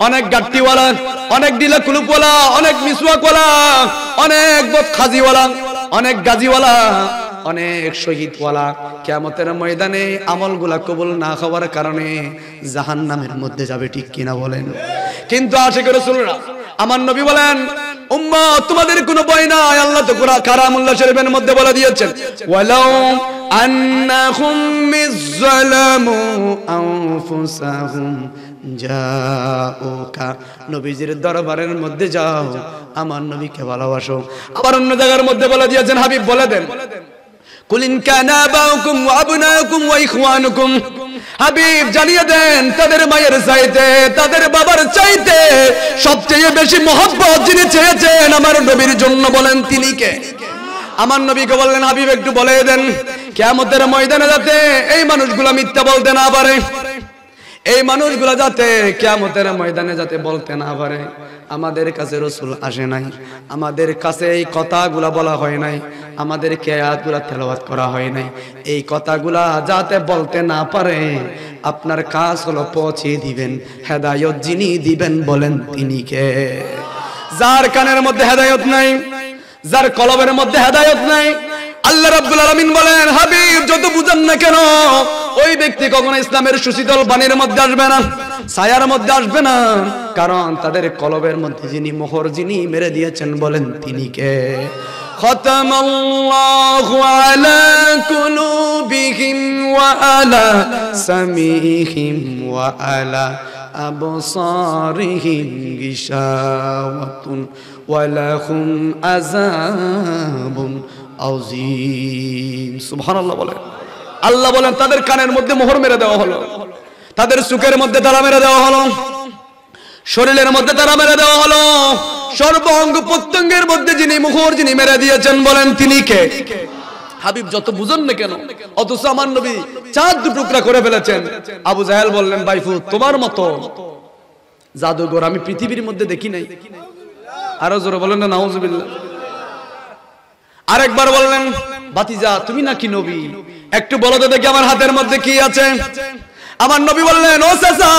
অনেক গাট্টিওয়ালা, অনেক ডিলা কুলুপওয়ালা, অনেক মিসওয়াকওয়ালা, অনেক বদখাজিওয়ালা, অনেক গাজিওয়ালা, অনেক শহীদওয়ালা কিয়ামতের ময়দানে আমলগুলা কবুল না হওয়ার কারণে জাহান্নামের মধ্যে যাবে, ঠিক কিনা বলেন? কিন্তু আশিক রাসূলরা আমার নবী বলেন, উম্মত তোমাদের কোনো ভয় নাই, আল্লাহ তো কুরআন কালামুল্লাহ শরীফের মধ্যে বলে দিয়েছেন, ওয়ালাউ আন্নাহুম মিযলামু আনফুসাহুম জাউকা, নবীজির দরবারের মধ্যে যাও, আমার নবীকে ভালোবাসো। আবার অন্য জায়গার মধ্যে বলে দিয়েছেন, হাবিব বলে দেন, কুলিন কানা আবাউকুম ওয়া আবনাউকুম ওয়া ইখওয়ানুকুম, হাবিব জানিয়ে দেন তাদের মায়ের চাইতে, তাদের বাবার চাইতে সবচেয়ে বেশি মহব্বত যিনি চেয়েছেন আমার নবীর জন্য, বলেন তিনি কে? আমার নবীকে বললেন, হাবিব একটু বলে দেন কিয়ামতের ময়দানে যাতে এই মানুষগুলা মিথ্যা বলতে না পারে, এই মানুষগুলা যাতে কিয়ামতের ময়দানে যাতে বলতে না পারে আমাদের কাছে রাসূল আসে নাই, আমাদের কাছে এই কথাগুলা বলা হয় নাই, আমাদেরকে আয়াতগুলা তেলাওয়াত করা হয় নাই, এই কথাগুলা যাতে বলতে না পারে আপনার কাজ হলো পৌঁছে দিবেন। হেদায়েত যিনি দিবেন বলেন তিনি কে? যার কানের মধ্যে হেদায়েত নাই, যার কলবের মধ্যে হেদায়েত নাই, আল্লাহ রাব্বুল আলামিন বলেন, হাবিব যত বুঝান না কেন ওই ব্যক্তি কখনো ইসলামের সুশীতল বাণীর মধ্যে আসবে না, ছায়ার মধ্যে আসবে না, কারণ তাদের কলবের মধ্যে যিনি মোহর যিনি মেরে দিয়েছেন বলেন তিনি কে? খতামাল্লাহু আলা কুলুবিহিম ওয়া আলা সামিহিম ওয়া আলা আবসারিহিম গিশাওয়াতুন ওয়া লাহুম আযাবুন আযীম। সুবহানাল্লাহ বলেন। আল্লাহ বলেন তাদের কানের মধ্যে মোহর মেরে দেওয়া হলো, তাদের চোখের মধ্যে তালা মেরে দেওয়া হলো, শরীরের মধ্যে তালা মেরে দেওয়া হলো, সর্ব অঙ্গ প্রত্যঙ্গের মধ্যে যিনি মোহর যিনি মেরে দিয়েছেন বলেন তিনি কে? হাবিব যত বুঝেন না কেন, অথচ আমার নবী চাঁদ টুকরা করে ফেলেছেন। আবু জাহেল বললেন, বাইফু তোমার মতো জাদুঘর আমি পৃথিবীর মধ্যে দেখি নাই। আরো জোরে বলেন না নাউজুবিল্লাহ। আরেকবার বললেন, ভাতিজা তুমি নাকি নবী, একটু বলো তো দেখি আমার হাতের মধ্যে কি আছে। আমার নবী বললেন, ও চাচা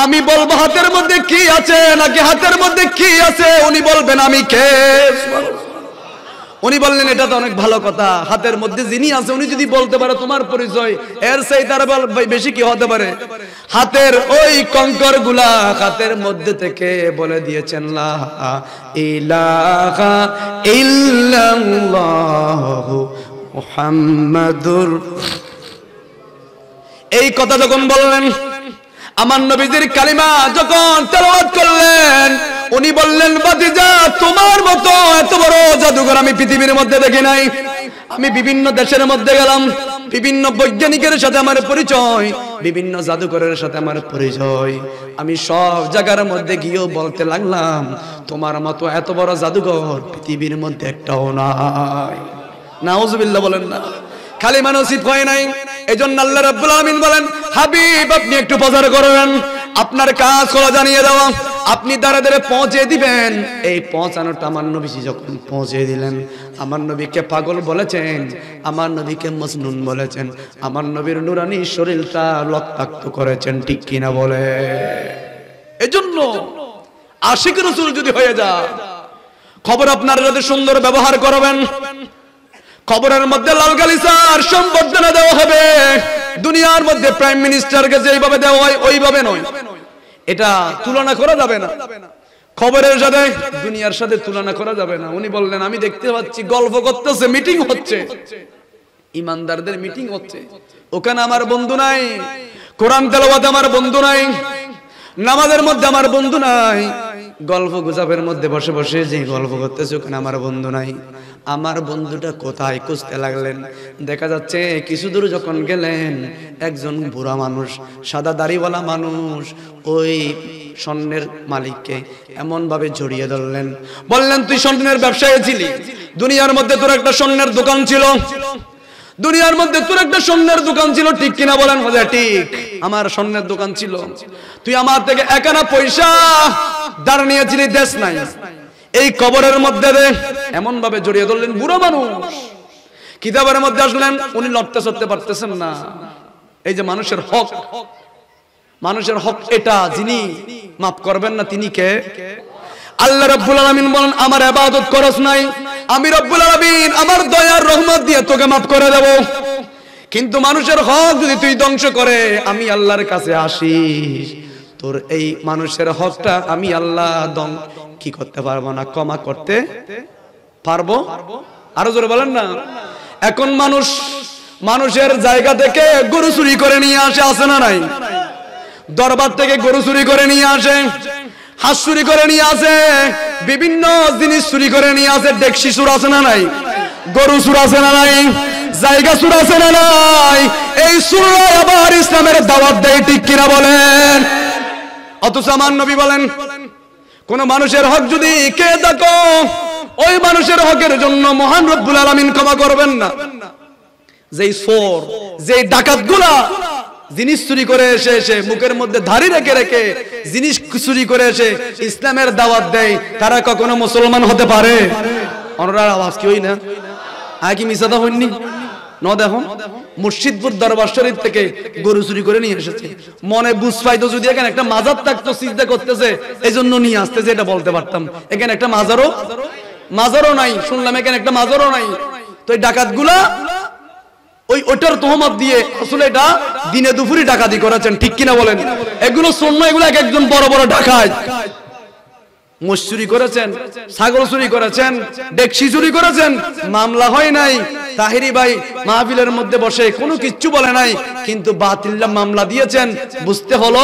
আমি বলবো হাতের মধ্যে কি আছে নাকি হাতের মধ্যে কি আছে উনি বলবেন আমি কে? উনি বললেন, এটা তো অনেক ভালো কথা, হাতের মধ্যে যিনি আছে উনি যদি বলতে পারে তোমার পরিচয়, এর সেই তার বেশি কি হতে পারে? হাতের ওই কঙ্কর গুলা হাতের মধ্যে থেকে বলে দিয়েছেন, লা ইলাহা ইল্লাল্লাহু মুহাম্মাদুর। এই কথা যখন বললেন, আমার নবীজির কালিমা যখন তেলাওয়াত করলেন, উনি বললেন, ভাতিজা তোমার মতো এত বড় জাদুঘর আমি পৃথিবীর মধ্যে দেখি নাই। আমি বিভিন্ন দেশের মধ্যে গেলাম, বিভিন্ন বৈজ্ঞানিকের সাথে আমার পরিচয়, বিভিন্ন জাদুঘরের সাথে আমার পরিচয়, আমি সব জায়গার মধ্যে গিয়েও বলতে লাগলাম তোমার মতো এত বড় জাদুঘর পৃথিবীর মধ্যে একটাও নাই। নাউজুবিল্লাহ বলেন না। কালিমা নসিব হয় নাই, এজন্য আল্লাহ রাব্বুল আলামিন বলেন, হাবিব আপনি একটু প্রচার করবেন, আপনার কাজ হলো জানিয়ে দেওয়া, আপনি দাঁড়ে দাঁড়ে পৌঁছে দিবেন। এই পৌঁছানোটা আমার নবীজি যখন পৌঁছে দিলেন, আমার নবীকে পাগল বলেছেন, আমার নবীকে মজনুন বলেছেন, আমার নবীর নুরানি শরীরটা রক্তাক্ত করেছেন, ঠিক কিনা বলে? এজন্য আশিক রাসূল যদি হয়ে যায়, খবর আপনারা যদি সুন্দর ব্যবহার করবেন, খবরের মধ্যে লাল গালিচার সম্বর্ধনা দেওয়া হবে। দুনিয়ার মধ্যে প্রাইম মিনিস্টারকে যেইভাবে দেওয়া হয় ওইভাবে নয়, এটা তুলনা করা যাবে না। খবরের সাথে দুনিয়ার সাথে তুলনা করা যাবে না। উনি বললেন, আমি দেখতে পাচ্ছি গল্প করতেছে, মিটিং হচ্ছে, ইমানদারদের মিটিং হচ্ছে, ওখানে আমার বন্ধু নাই, কোরআন তেলাওয়াতে আমার বন্ধু নাই, নামাজের মধ্যে আমার বন্ধু নাই, গল্প গুজবের মধ্যে বসে বসে যে গল্প করতেছে ওখানে আমার বন্ধু নাই। আমার বন্ধুটা কোথায় খুঁজতে লাগলেন, দেখা যাচ্ছে কিছু দূর যখন গেলেন, একজন বুড়া মানুষ, সাদা দাড়িওয়ালা মানুষ ওই স্বর্ণের মালিককে এমন ভাবে জড়িয়ে ধরলেন, বললেন, তুই স্বর্ণের ব্যবসায়ী ছিলি, দুনিয়ার মধ্যে তোর একটা স্বর্ণের দোকান ছিল, দুনিয়ার মধ্যে তোর একটা স্বর্ণের দোকান ছিল, ঠিক কিনা বলেন? বলে ঠিক, আমার স্বর্ণের দোকান ছিল, তুই আমার থেকে একানা পয়সা ধার নিয়েছিলি, দেশ নাই, এই কবরের মধ্যে এমন ভাবে জড়িয়ে ধরলেন। বুড়ো মানুষ কিতাবের মধ্যে আসলেন, উনি লড়তে চড়তে পারতেছেন না। এই যে মানুষের হক, মানুষের হক এটা যিনি মাফ করবেন না তিনি কে? আল্লাহ রাব্বুল আলামিন বলেন, আমার ইবাদত করস নাই, আমি রব্বুল আলামিন আমার দয়ার রহমত দিয়ে তোকে মাফ করে দেব। কিন্তু মানুষের হক যদি তুই ধ্বংস করে আমি আল্লাহর কাছে আসিস, তোর এই মানুষের হকটা আমি আল্লাহ কি করতে পারবো না, ক্ষমা করতে পারবো? আরো জোরে বলেন না। এখন মানুষের জায়গা থেকে গরু চুরি করে নিয়ে আসে, আছে না নাই? দরবার থেকে গরু চুরি করে নিয়ে আসে, হাঁস চুরি করে নিয়ে আসে, বিভিন্ন জিনিস চুরি করে নিয়ে আসে, ডেকসি চুর আছে না নাই? গরু চুর আছে না নাই? জায়গা চুর আছে না নাই? এই চুররা আবার ইসলামের দাওয়াত দেয়, ঠিক কিনা বলেন? অথচ আমার নবী বলেন, কোন মানুষের হক যদি কে দেখো, ওই মানুষের হকের জন্য মহান রব্বুল আলামিন ক্ষমা করবেন না। যেই চোর, যেই ডাকাতগুলা জিনিস চুরি করে এসে মুখের মধ্যে ধারি রেখে রেখে জিনিস চুরি করে এসে ইসলামের দাওয়াত দেয়, তারা কখনো মুসলমান হতে পারে? অনরার আওয়াজ কি হই না? আয় কি মিসাদা হইনি? ন দেখো, মুর্শিদপুর দরবার শরীফ থেকে গরু চুরি করে নিয়ে এসেছে, মনে বুঝ পাইতো যদি এখানে একটা মাজার থাকতো, সিজদা করতেছে এই জন্য নিয়ে আসতেছে, এটা বলতে পারতাম। এখানে একটা মাজারও নাই, শুনলাম এখানে একটা মাজারও নাই। তো এই ডাকাতগুলা ওইটার তহমত দিয়ে আসলে এটা দিনে দুপুরে ডাকাতি করেছেন, ঠিক কিনা বলেন? এগুলো শূন্য, এগুলো এক একজন বড় বড় ডাকাত। মোষ চুরি করেছেন, ছাগল চুরি করেছেন, ডেকসি চুরি করেছেন, মামলা হয় নাই। তাহিরি ভাই মাহফিলের মধ্যে বসে কোনো কিচ্ছু বলে নাই, কিন্তু বাতিল্লা মামলা দিয়েছেন। বুঝতে হলো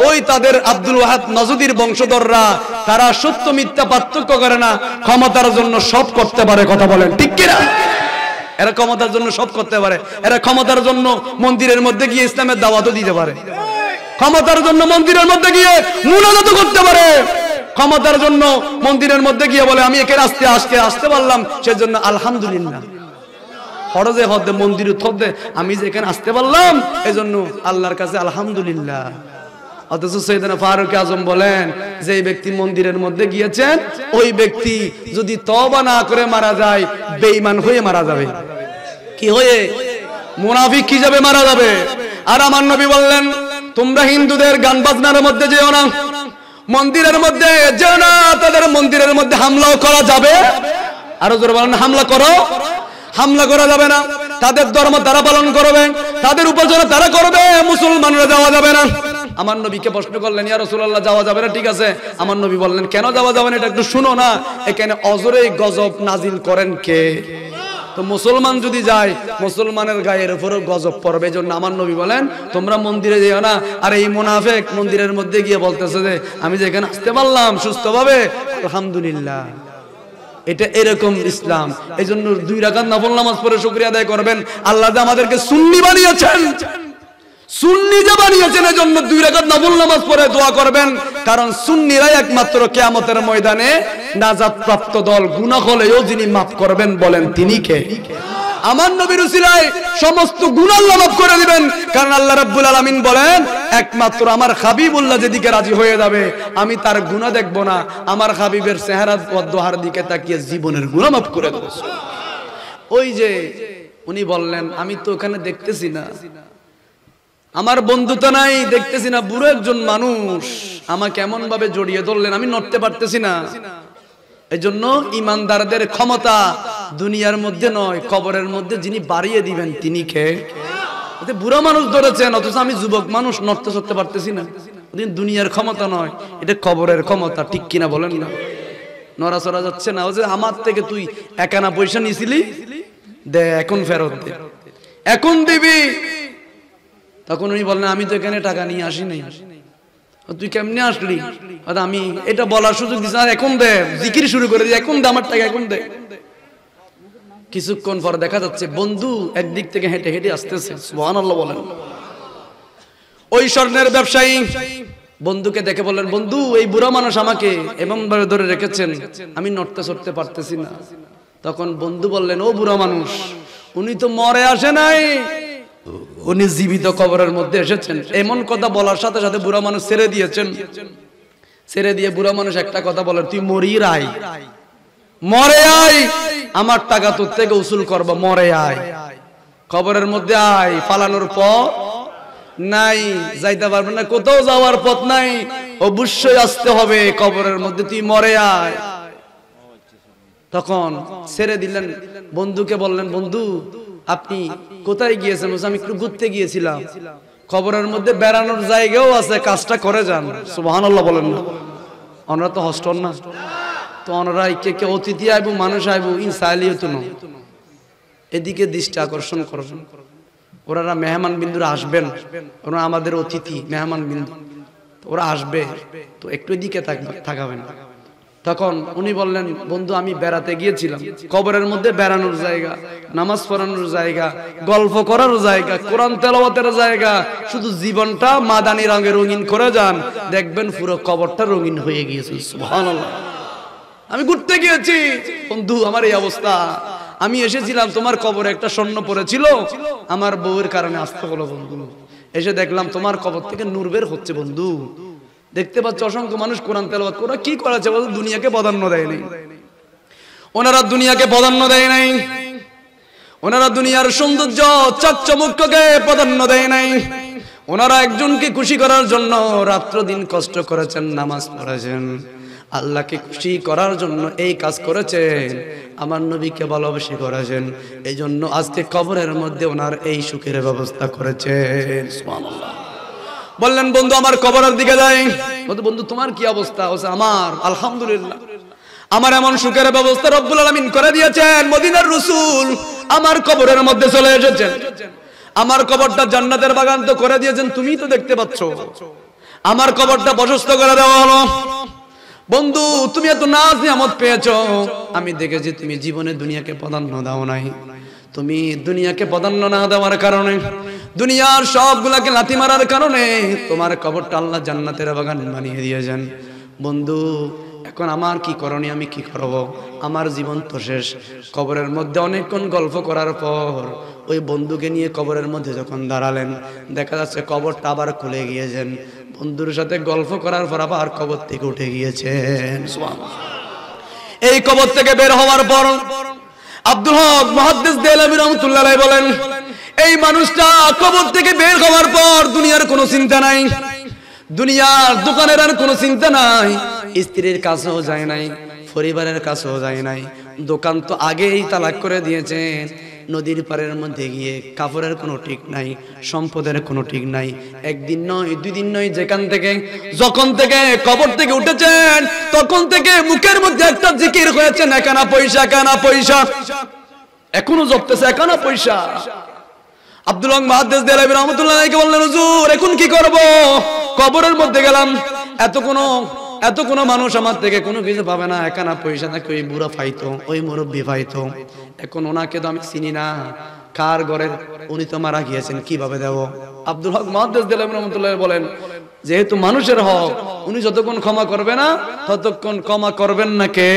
ওই তাদের আব্দুল ওয়াহাব নজদির বংশধররা, তারা সত্য মিথ্যা পার্থক্য করে না, ক্ষমতার জন্য সব করতে পারে, কথা বলেন ঠিক কিনা? এরা ক্ষমতার জন্য সব করতে পারে, এরা ক্ষমতার জন্য মন্দিরের মধ্যে গিয়ে ইসলামের দাওয়াতও দিতে পারে, ক্ষমতার জন্য মন্দিরের মধ্যে গিয়ে মুনাজাত করতে পারে, ক্ষমতার জন্য মন্দিরের মধ্যে গিয়ে বলে আমি এখানে আসতে পারলাম সেজন্য আলহামদুলিল্লাহ, ফরজে হদে মন্দির থদে আমি যে এখানে আসতে পারলাম এজন্য আল্লাহর কাছে আলহামদুলিল্লাহ। অথচ সাইয়েদনা ফারুক আজম বলেন, যে ব্যক্তি মন্দিরের মধ্যে গিয়েছেন ওই ব্যক্তি যদি তওবা না করে মারা যায়, বেঈমান হয়ে মারা যাবে। কি হয়ে? মুনাফিক কি যাবে, মারা যাবে। আর আমার নবী বললেন, তোমরা হিন্দুদের গান বাজনার মধ্যে যেও না, মন্দিরের মধ্যে যেও না, তাদের মন্দিরের মধ্যে হামলাও করা যাবে। আরো জোরে বলেন, হামলা করা যাবে না। তাদের ধর্ম তারা পালন করবে, তাদের উপাসনা তারা করবে, মুসলমানরা যাওয়া যাবে না। আমার নবীকে প্রশ্ন করলেন, ইয়া রাসূলুল্লাহ যাওয়া যাবে না, ঠিক আছে। আমার নবী বললেন, কেন যাওয়া যাবে না এটা একটু শুনো না, এখানে অজরে গজব নাজিল করেন কে? তো মুসলমান যদি যায় মুসলমানের গায়ের উপরও গজব পড়বে। এজন্য আমার নবী বলেন, তোমরা মন্দিরে যেও না। আর এই মুনাফিক মন্দিরের মধ্যে গিয়ে বলতেছে যে আমি যে এখানে আসতে পারলাম সুস্থভাবে, আলহামদুলিল্লাহ। এটা এরকম ইসলাম। এই জন্য 2 রাকাত নফল নামাজ পড়ে শুকরিয়া আদায় করবেন। আল্লাহ যে আমাদেরকে সুন্নি বানিয়েছেন, সুন্নি যে বানিয়েছেন, এজন্য 2 রাকাত নফল নামাজ পড়ে দোয়া করবেন। কারণ সুন্নিরাই একমাত্র কিয়ামতের ময়দানে নাজাত প্রাপ্ত দল। গুনাহ হলেও যিনি মাফ করবেন বলেন তিনি কে? আমার নবীর উসিলায় সমস্ত গুনাহ আল্লাহ মাফ করে দিবেন। কারণ আল্লাহ রাব্বুল আলামিন বলেন একমাত্র আমার হাবিবুল্লাহ যেদিকে রাজি হয়ে যাবে আমি তার গুনাহ দেখব না, আমার হাবিবের চেহারা ওয়াদহার দিকে তাকিয়ে জীবনের গুনাহ মাফ করে দেব। ওই যে উনি বললেন আমি তো ওখানে দেখতেছি না, আমার বন্ধু তো নাই, দেখতেছি না, বুড়ো একজন মানুষ আমাকে এমন ভাবে জড়িয়ে ধরলেন আমি নড়তে পারতেছি না। এজন্য ইমানদারদের ক্ষমতা দুনিয়ার মধ্যে নয়, কবরের মধ্যে যিনি বাড়িয়ে দিবেন তিনি কে? বুড়া মানুষ ধরেছেন অথচ আমি যুবক মানুষ নড়তে চড়তে পারতেছি না। দুনিয়ার ক্ষমতা নয়, এটা কবরের ক্ষমতা, ঠিক কিনা বলেন না? নড়াচড়া যাচ্ছে না। ও যে আমার থেকে তুই 1 আনা পয়সা নিয়েছিলি, দে এখন ফেরত দে, এখন দিবি। তখন উনি বললেন আমি তো এখানে টাকা নিয়ে আসি নাই। তুই কেমনে আসলি? আমি এটা বলার সুযোগ দিচ্ছি আর এখন দে, জিকির শুরু করে দিই, এখন দে আমার টাকা, এখন দে। কিছুক্ষণ পর দেখা যাচ্ছে বন্ধু একদিক থেকে হেঁটে হেঁটে আসতেছে, সুবহানাল্লাহ বলেন। ওই স্বর্ণের ব্যবসায়ী বন্ধুকে দেখে বললেন বন্ধু এই বুড়া মানুষ আমাকে এমন ভাবে ধরে রেখেছেন আমি নড়তে চড়তে পারতেছি না। তখন বন্ধু বললেন ও বুড়া মানুষ, উনি তো মরে আসে নাই, উনি জীবিত কবরের মধ্যে এসেছেন। এমন কথা বলার সাথে সাথে বুড়া মানুষ ছেড়ে দিয়েছেন। ছেড়ে দিয়ে বুড়া মানুষ একটা কথা বলেন, তুই মরির আয়, মরে আয়, আমার টাকা তোর থেকে উসুল করব, মরে আয়, কবরের মধ্যে আয়, পালানোর পথ নাই, যাইতে পারবে না, কোথাও যাওয়ার পথ নাই, অবশ্যই আসতে হবে কবরের মধ্যে, তুই মরে আয়। তখন ছেড়ে দিলেন। বন্ধুকে বললেন বন্ধু আপনি কোথায় গিয়েছেন? আমি একটু ঘুরতে গিয়েছিলাম, কবরের মধ্যে বেড়ানোর জায়গাও আছে, কাজটা করে যান। সুবহানাল্লাহ বলেন না? ওনারা তো হস্টন না, তো ওনারা কে অতিথি আইব মানুষ আইব ইনসাইলিও তো নয়, এদিকে দৃষ্টি আকর্ষণ করবেন। ওনারা মেহমান বিন্দুরা আসবেন, ওরা আমাদের অতিথি মেহমান বিন্দু, ওরা আসবে, তো একটু এদিকে থাকাবেন। তখন উনি বললেন বন্ধু আমি বেড়াতে গিয়েছিলাম, কবরের মধ্যে বেড়ানোর জায়গা, নামাজ পড়ানোর জায়গা, গল্প করার জায়গা, কোরআন তেলাওয়াতের জায়গা, শুধু জীবনটা মাদানি রঙে রঙিন করে যান, দেখবেন পুরো কবরটা রঙিন হয়ে গিয়েছে। সুবহানাল্লাহ। আমি ঘুরতে গিয়েছি বন্ধু, আমার এই অবস্থা, আমি এসেছিলাম তোমার কবরে একটা স্বর্ণ পড়েছিল, আমার বউয়ের কারণে আসতে হলো বন্ধু, এসে দেখলাম তোমার কবর থেকে নূর বের হচ্ছে বন্ধু, দেখতে পাচ্ছ অসংখ্য মানুষ কোরআন তেলাওয়াত করে, কি করেছে বল? দুনিয়াকে প্রাধান্য দেয় নাই, ওনারা দুনিয়াকে প্রাধান্য দেয় নাই, ওনারা দুনিয়ার সৌন্দর্য চকচমককে প্রাধান্য দেয় নাই, ওনারা একজনকে খুশি করার জন্য রাত্র দিন কষ্ট করেছেন, নামাজ পড়েছেন, আল্লাহকে খুশি করার জন্য এই কাজ করেছেন, আমার নবীকে ভালোবেসে করেছেন, এই জন্য আজকে কবরের মধ্যে ওনার এই সুখের ব্যবস্থা করেছেন। সুবহানাল্লাহ। বললেন বন্ধু আমার কবরের দিকে যাই। বন্ধু তোমার কি অবস্থা? আমার আলহামদুলিল্লাহ, আমার এমন সুখের ব্যবস্থা রব্বুল আলামিন করে দিয়েছেন, মদিনার রাসূল আমার কবরের মধ্যে চলে এসেছেন, আমার কবরটা জান্নাতের বাগান তো করে দিয়েছেন, তুমি তো দেখতে পাচ্ছ, আমার কবরটা প্রশস্ত করে দেওয়া হলো। বন্ধু তুমি এত নাজ নিয়ামত পেয়েছো, আমি দেখেছি তুমি জীবনে দুনিয়াকে প্রাধান্য দাও নাই, তুমি দুনিয়াকে প্রাধান্য না দেওয়ার কারণে, দুনিয়ার সবগুলাকে লাথি মারার কারণে তোমার কবরটা আল্লাহ জান্নাতের বাগান বানিয়ে দিয়েছেন। বন্ধু এখন আমার কি করণীয়, আমি কি করব? আমার জীবন তো শেষ। কবরের মধ্যে অনেকক্ষণ গল্প করার পর ওই বন্ধুকে নিয়ে কবরের মধ্যে যখন দাঁড়ালেন, দেখা যাচ্ছে কবরটা আবার খুলে গিয়েছেন, বন্ধুর সাথে গল্প করার পর আবার কবর থেকে উঠে গিয়েছেন। এই কবর থেকে বের হওয়ার পর আব্দুল হক মুহাদ্দিস দেলাবী রাহমাতুল্লাহ আলাইহি বলেন, এই মানুষটা কবর থেকে বের হওয়ার পর দুনিয়ার কোনো চিন্তা নাই, দুনিয়ার দোকানের আর কোনো চিন্তা নাই, স্ত্রীর কাছেও যায় নাই, পরিবারের কাছেও যায় নাই, দোকান তো আগেই তালাক করে দিয়েছেন, নদীর পাড়ের মধ্যে গিয়ে কাপড়ের কোনো ঠিক নাই, সম্পদের কোনো ঠিক নাই, একদিন নয় দুই দিন নয়, যেখান থেকে যখন থেকে কবর থেকে উঠেছেন তখন থেকে মুখের মধ্যে একটা জিকির হয়েছে, একানা পয়সা, একানা পয়সা, এখনো জপতেছে একানা পয়সা। আব্দুল হক মুহাদ্দিস দেলাবী রাহমাতুল্লাহ আলাইহি বললেন হুজুর এখন কি করব? কবরের মধ্যে গেলাম, এত কোনো মানুষ আমার থেকে কোনো কিছু পাবে না, একানা পয়সা নাকি ওই বুড়া পাইতো, ওই মুরব্বী পাইতো, এখন ওনাকে তো আমি চিনি না, কার ঘরের, উনি তো মারা গিয়েছেন, কিভাবে দেব? আব্দুল হক মুহাদ্দিস দেলাবী রাহমাতুল্লাহ বলেন যেহেতু মানুষের হক, উনি যতক্ষণ ক্ষমা করবে না ততক্ষণ ক্ষমা করবেন না কে?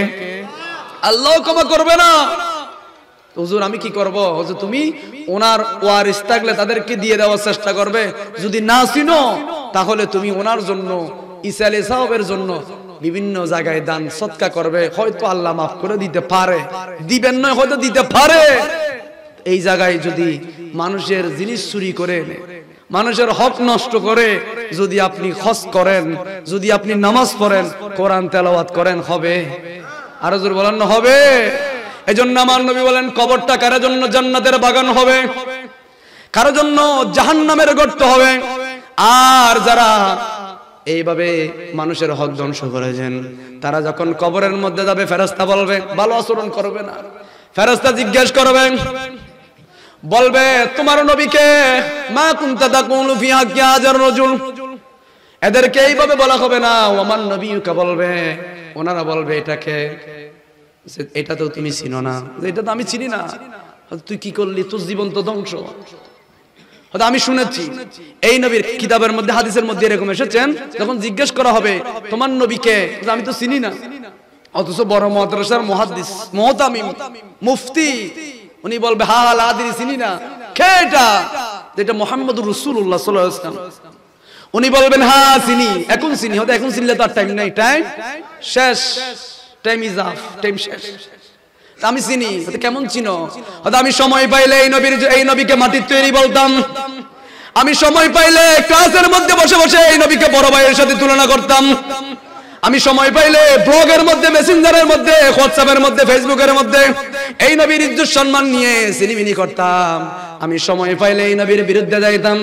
আল্লাহ ক্ষমা করবে না। হুজুর আমি কি করব? হুজুর তুমি ওনার ওয়ারিস থাকলে তাদেরকে দিয়ে দেওয়ার চেষ্টা করবে, যদি না চিনো তাহলে তুমি ওনার জন্য ঈসা আলাইহিস সালামের জন্য বিভিন্ন জায়গায় দান সদকা করবে, হয়তো আল্লাহ মাফ করে দিতে পারে, দিবেন নয় হয়তো দিতে পারে। এই জায়গায় যদি মানুষের জিনিস চুরি করে, মানুষের হক নষ্ট করে যদি আপনি খরচ করেন, যদি আপনি নামাজ পড়েন, কোরআন তেলাওয়াত করেন, হবে? আরো জোরে বলেন না হবে? এজন্য আমার নবী বলেন কবরটা কারোর জন্য জান্নাতের বাগান হবে, কারোর জন্য জাহান্নামের গর্ত হবে। আর যারা এইভাবে মানুষের হক ধ্বংস করেছেন, তারা যখন কবরের মধ্যে যাবে ফেরেশতা বলবে ভালো আচরণ করবে না। ফেরেশতা জিজ্ঞেস করবে, বলবে তোমার নবীকে মা কুনতা তাকুলু ফি হাক্কি হাজার রাজুল, এদেরকে এইভাবে বলা হবে না। আমার নবীকে বলবে, ওনারা বলবে এটাকে, এটা তো তুমি চিনো না, এটা তো আমি চিনি না, তুই কি করলি, তোর জীবন তো ধ্বংস। আমি শুনেছি এই নবীর কিতাবের মধ্যে হাদিসের মধ্যে এরকম এসেছেন, যখন জিজ্ঞেস করা হবে তোমার নবীকে, আমি তো চিনি না, অথচ বড় মাদ্রাসার মুহাদ্দিস মুহতামিম মুফতি উনি বলবে হা লা আদরি, চিনি না, কে এটা? এটা মুহাম্মদুর রাসূলুল্লাহ সাল্লাল্লাহু আলাইহি ওয়াসাল্লাম। উনি বলবেন হ্যাঁ চিনি, এখন চিনি, হয়তো এখন চিনলে তো আর টাইম নাই, টাইম শেষ, টাইম ইজ আপ, টাইম শেষ। আমি চিনি, কেমন চিনো? আমি সময় পাইলে এই নবীকে মাটির তৈরি বলতাম, আমি সময় পাইলে ক্লাসের মধ্যে বসে বসে এই নবীকে বড় ভাইয়ের সাথে তুলনা করতাম, আমি সময় পাইলে ব্লগের মধ্যে, মেসেঞ্জারের মধ্যে, হোয়াটসঅ্যাপের মধ্যে, ফেসবুকের মধ্যে এই নবীর ইজ্জত সম্মান নিয়ে সিনিমিনি করতাম, আমি সময় পাইলে এই নবীর বিরুদ্ধে যাইতাম,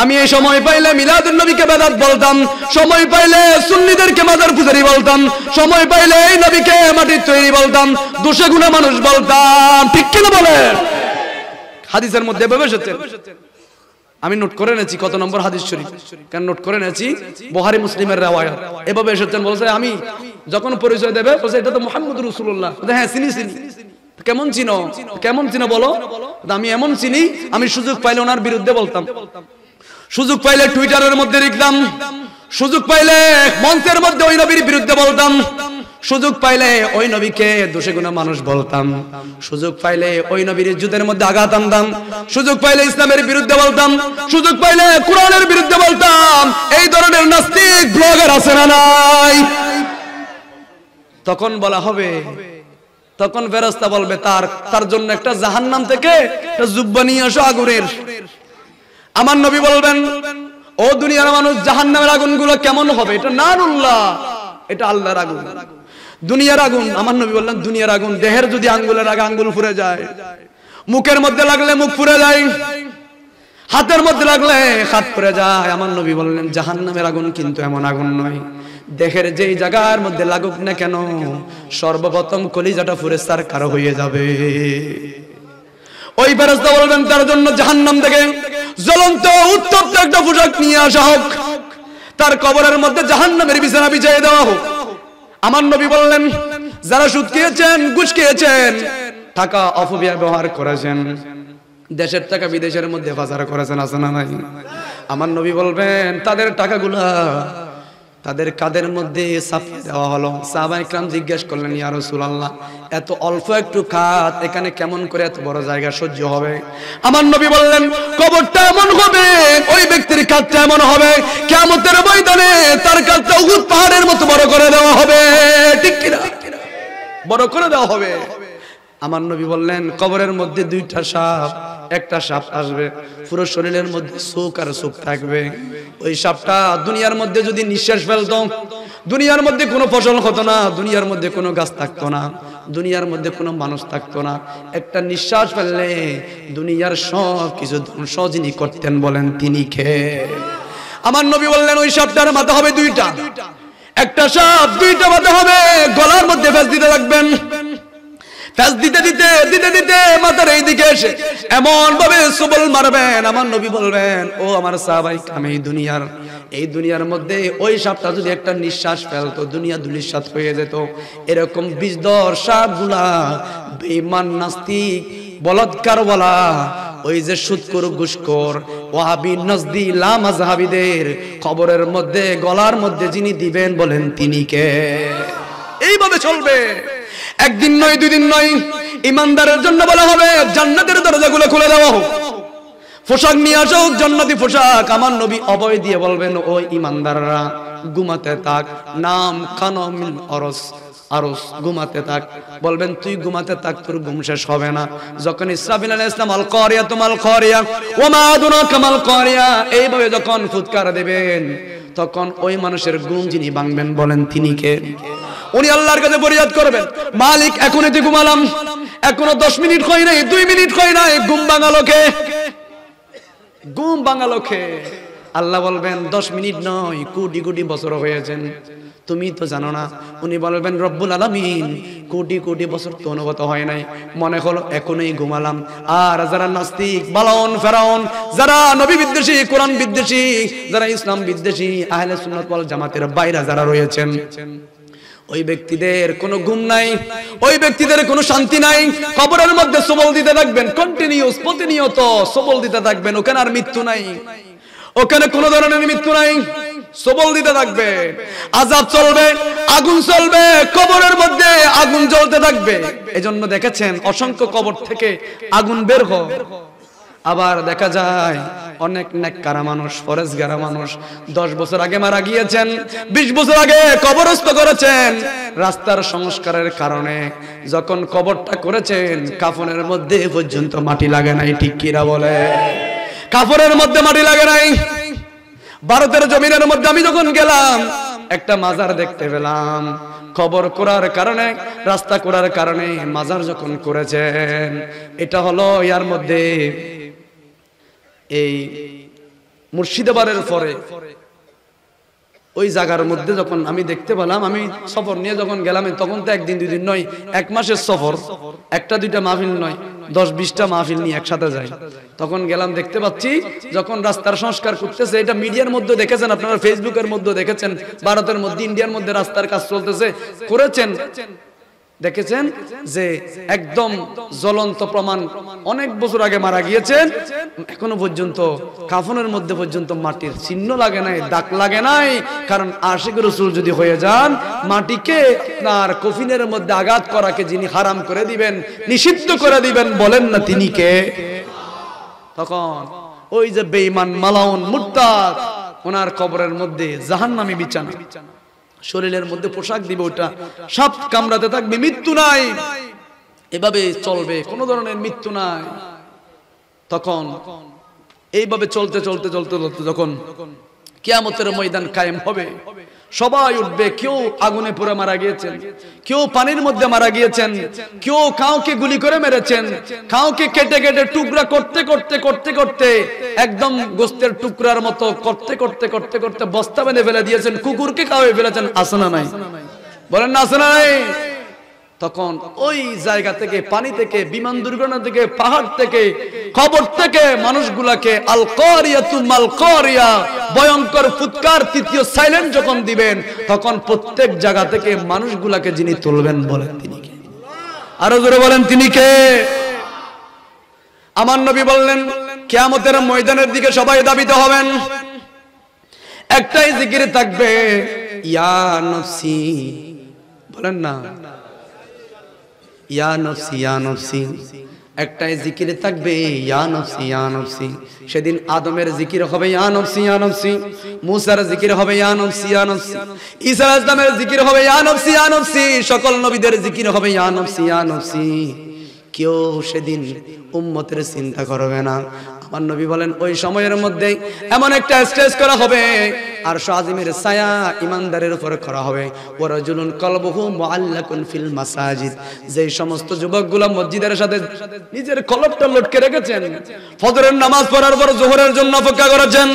আমি এই সময় পাইলে মিলাদুন নবীকে বেদাত বলতাম, সময় পাইলে সুন্নিদেরকে মাজার পূজারি বলতাম, সময় পাইলে এই নবীকে মাটির তৈরি বলতাম, দোষে গুণা মানুষ বলতাম, ঠিক কিনা বলেন? হাদিসের মধ্যে এভাবে এসেছে, আমি নোট করে নেছি কত নম্বর হাদিস শরীফ, কেন নোট করে নেছি, বুখারী মুসলিমের রাওয়ায়াত এভাবে এসেছেন। বলছে আমি যখন পরিচয় দেবে বলছে এটা তো মুহাম্মদুর রাসূলুল্লাহ, হ্যাঁ চিনি চিনি, কেমন চিনো, কেমন চিনো বলো? আমি এমন চিনি, আমি সুযোগ পাইলে ওনার বিরুদ্ধে বলতাম, সুযোগ পাইলে টুইটারের মধ্যে লিখতাম, সুযোগ পাইলে মঞ্চের মধ্যে ওই নবীর বিরুদ্ধে বলতাম, সুযোগ পাইলে ওই নবীকে দোষে গুণা মানুষ বলতাম, সুযোগ পাইলে ওই নবীর ইজ্জতের মধ্যে আঘাত আনতাম, সুযোগ পাইলে ইসলামের বিরুদ্ধে বলতাম, সুযোগ পাইলে কোরআনের বিরুদ্ধে বলতাম। এই ধরনের নাস্তিক ব্লগার আছে না নাই? তখন বলা হবে, তখন ফেরেশতা বলবে তার জন্য একটা জাহান্নাম থেকে একটা জুব্বা নিয়ে আসো আগুনের। আমার নবী বলবেন ও দুনিয়ার মানুষ, জাহান্নামের আগুনগুলো কেমন হবে? এটা নারুল্লাহ, এটা আল্লাহর আগুন, দুনিয়ার আগুন। আমার নবী বললেন দুনিয়ার আগুন দেহের যদি আঙ্গুলের আগে আঙ্গুল পুড়ে যায়, মুখের মধ্যে লাগলে মুখ পুড়ে যায়, হাতের মধ্যে লাগলে হাত পুড়ে যায়। আমার নবী বললেন জাহান্নামের আগুন কিন্তু এমন আগুন নয়, দেহের যেই জায়গার মধ্যে লাগুক না কেন সর্বপ্রথম কলিজাটা পুড়ে সারকার হয়ে যাবে। ওই ফেরেশতা বলবেন তার জন্য জাহান্নাম থেকে জ্বলন্ত উত্তপ্ত একটা পোশাক নিয়ে আসা হোক, তার কবরের মধ্যে জাহান্নামের বিছানা বিছিয়ে দেওয়া হোক। আমার নবী বললেন যারা সুদ খেয়েছেন, ঘুষ খেয়েছেন, টাকা অপব্যবহার করেছেন, দেশের টাকা বিদেশের মধ্যে পাচার করেছেন, আছে না নাই? আমার নবী বলবেন তাদের টাকাগুলা তাদের কাদের মধ্যে চাপিয়ে দেওয়া হলো। সাহাবায়ে ইকরাম জিজ্ঞেস করলেন ইয়া রাসূলুল্লাহ, এত অল্প একটু খাত এখানে কেমন করে এত বড় জায়গা সহ্য হবে? আমার নবী বললেন কবরটা এমন হবে, ওই ব্যক্তির কাঁধটা এমন হবে, কিয়ামতের ময়দানে তার কাঁধটা উহুদ পাহাড়ের মতো বড় করে দেওয়া হবে, ঠিক কিনা? বড় করে দেওয়া হবে। আমার নবী বললেন কবরের মধ্যে দুইটা সাপ, একটা সাপ আসবে পুরো শরীরের মধ্যে চোখ আর চোখ থাকবে, ওই সাপটা দুনিয়ার মধ্যে যদি নিঃশ্বাস ফেলতো, দুনিয়ার মধ্যে কোনো ফসল হতো না, দুনিয়ার মধ্যে কোনো গাছ থাকতো না, দুনিয়ার মধ্যে কোনো মানুষ থাকতো না, একটা নিঃশ্বাস ফেললে দুনিয়ার সব কিছু ধ্বংস যিনি করতেন বলেন তিনি কে? আমার নবী বললেন ওই সাপটার মাথা হবে দুইটা, একটা সাপ দুইটা মাথা হবে, গলার মধ্যে ফেস দিতে লাগবেন, ফেস দিতে দিতে দিতে দিতে মাথার এই দিকে এসে এমন ভাবে সুবল মারবেন। আমার নবী বলবেন ও আমার সাহাবায়ে কেরাম, এই দুনিয়ার মধ্যে ওই সাপটা যদি একটা নিঃশ্বাস ফেলতো দুনিয়া ধূলিসাৎ হয়ে যেত। এরকম বিষধর সাপগুলা বেঈমান, নাস্তিক, বলৎকার বলা, ওই যে সুদখোর, ঘুষখোর, ওয়াহাবি, নজদি, লামাযহাবিদের কবরের মধ্যে গলার মধ্যে যিনি দিবেন বলেন তিনি কে? এইভাবে চলবে। একদিন নয়, দুই দিন নয়, ইমানদারের জন্য বলা হবে জান্নাতের দরজাগুলো খুলে দেওয়া হোক, পোশাক নিয়ে আসো জান্নাতি পোশাক। আমার নবী অভয় দিয়ে বলবেন, ওই ইমানদাররা ঘুমাতে থাক, নাম কানমিন অরস আরস, ঘুমাতে থাক। বলবেন তুই ঘুমাতে থাক, তোর ঘুম শেষ হবে না। যখন ইসরাফিল আলাইহিস সালাম আল কারিয়া তুমাল কারিয়া ওয়া মা আদরাকা মাল কারিয়া এইভাবে যখন ফুৎকার দেবেন, তখন ওই মানুষের ঘুম যিনি ভাঙবেন বলেন তিনি কে? উনি আল্লাহর কাছে ফরিয়াদ করবেন, মালিক এখনই তো ঘুমালাম, এখনো 10 মিনিট হয় নাই, 2 মিনিট হয় নাই, ঘুম ভাঙালো কে? ঘুম ভাঙালো কে? আল্লাহ বলবেন 10 মিনিট নয়, কোটি কোটি বছর হয়েছেন, তুমি তো জানো না। উনি বলবেন রব্বুল আলামিন কোটি কোটি বছর তো অনুভূত হয় নাই, মনে হলো এখনই ঘুমালাম। আর যারা নাস্তিক, বালাউন, ফেরাউন, যারা নবী বিদ্বেষী, কোরআন বিদ্বেষী, যারা ইসলাম বিদ্বেষী, আহলে সুন্নাত ওয়াল জামাতের বাইরে যারা রয়েছেন, ওই ব্যক্তিদের কোনো ঘুম নাই, ওই ব্যক্তিদের কোনো শান্তি নাই। কবরের মধ্যে সবল দিতে থাকবেন, কন্টিনিউয়াস, প্রতিনিয়ত সবল দিতে থাকবেন। ওখানে আর মৃত্যু নাই, ওখানে কোনো ধরনের মৃত্যু নাই, সবল দিতে থাকবে। আযাব চলবে, আগুন চলবে, কবরের মধ্যে আগুন জ্বলতে থাকবে। এজন্য দেখেছেন অসংখ্য কবর থেকে আগুন বের হয়। আবার দেখা যায় অনেক নেককারা মানুষ, ফরেজগারা মানুষ 10 বছর আগে মারা গিয়েছেন, 20 বছর আগে কবরস্থ করেছেন। রাস্তার সংস্কারের কারণে যখন কবরটা করেছেন, কাফনের মধ্যে পর্যন্ত মাটি লাগে নাই। ঠিক কিরা বলে? কাফনের মধ্যে মাটি লাগে নাই। ভারতের জমিনের মধ্যে আমি যখন গেলাম, একটা মাজার দেখতে পেলাম। কবর করার কারণে, রাস্তা করার কারণে মাজার যখন করেছেন, এটা হলো ইয়ার মধ্যে এই মুর্শিদাবাদের পরে ওই জায়গার মধ্যে যখন আমি দেখতে পেলাম, আমি সফর নিয়ে যখন গেলাম, তখন তো একদিন দুই দিন নয়, 1 মাসের সফর, একটা দুইটা মাহফিল নয়, 10-20টা মাহফিল নিয়ে একসাথে যাই। তখন গেলাম, দেখতে পাচ্ছি যখন রাস্তার সংস্কার করতেছে, এটা মিডিয়ার মধ্যে দেখেছেন আপনারা, ফেসবুকের মধ্যে দেখেছেন, ভারতের মধ্যে, ইন্ডিয়ার মধ্যে রাস্তার কাজ চলতেছে, করেছেন, দেখেছেন যে একদম জ্বলন্ত প্রমাণ। অনেক বছর আগে মারা গিয়েছেন, এখনো পর্যন্ত কাফনের মধ্যে পর্যন্ত মাটির চিহ্ন লাগে নাই, দাগ লাগে নাই। কারণ আশিক রাসূল যদি হয়ে যান, মাটিকে আপনার কফিনের মধ্যে আঘাত করাকে যিনি হারাম করে দিবেন, নিষিদ্ধ করে দিবেন, বলেন না তিনি কে? তখন ওই যে বেঈমান, মালাউন, মুরতাদ, ওনার কবরের মধ্যে জাহান্নামী বিছানা, শরীরের মধ্যে পোশাক দিবে, ওটা সাপ কামড়াতে থাকবে, মৃত্যু নাই। এভাবে চলবে, কোনো ধরনের মৃত্যু নাই। তখন এইভাবে চলতে চলতে চলতে চলতে যখন কিয়ামতের ময়দান কায়েম হবে, সবাই উঠবে। কেউ আগুনে পুড়ে মারা গিয়েছেন, কেউ পানির মধ্যে মারা গিয়েছেন, কেউ কাউকে গুলি করে মেরেছেন, কাউকে কেটে কেটে টুকরা করতে করতে করতে করতে একদম গোস্তের টুকরার মতো করতে করতে করতে করতে বস্তা বেঁধে ফেলে দিয়েছেন, কুকুরকে খাওয়াই ফেলেছেন। আছে না নাই? বলেন না আছে না নাই? তখন ওই জায়গা থেকে, পানি থেকে, বিমান দুর্ঘটনা থেকে, পাহাড় থেকে, কবর থেকে মানুষগুলাকে আল কারিয়াতু মাল কারিয়া ভয়ঙ্কর ফুৎকার, তৃতীয় সাইলেন্ট যখন দিবেন, তখন প্রত্যেক জায়গা থেকে মানুষগুলাকে যিনি তুলবেন, বলেন তিনি কে? আরো জোরে বলেন তিনি কে? আমার নবী বললেন কিয়ামতের ময়দানের দিকে সবাই ধাবিত হবেন, একটাই জিকির থাকবে, ইয়া নফসি, বলেন না ইয়া নফসি ইয়া নফসি, একটাই জিকির থাকবে, ইয়া নফসি ইয়া নফসি। সেদিন আদমের জিকির হবে ইয়া নফসি ইয়া নফসি, মুসার জিকির হবে ইয়া নফসি ইয়া নফসি, ঈসা আলাইহিস সালামের জিকির হবে ইয়া নফসি ইয়া নফসি, সকল নবীদের জিকির হবে ইয়া নফসি ইয়া নফসি। কেউ সেদিন উম্মতের চিন্তা করবে না। আমার নবী বলেন ওই সময়ের মধ্যে এমন একটা স্টেজ করা হবে, আর আজিমের ছায়া ইমানদারের উপর করা হবে। ওয়ারাজুলুন কলবুহু মুআল্লাকুন ফিল মাসাজিদ, যে সমস্ত যুবকগুলো মসজিদের সাথে নিজের কলবটা লটকে রেখেছেন, ফজরের নামাজ পড়ার পর যোহরের জন্য অপেক্ষা করেছেন,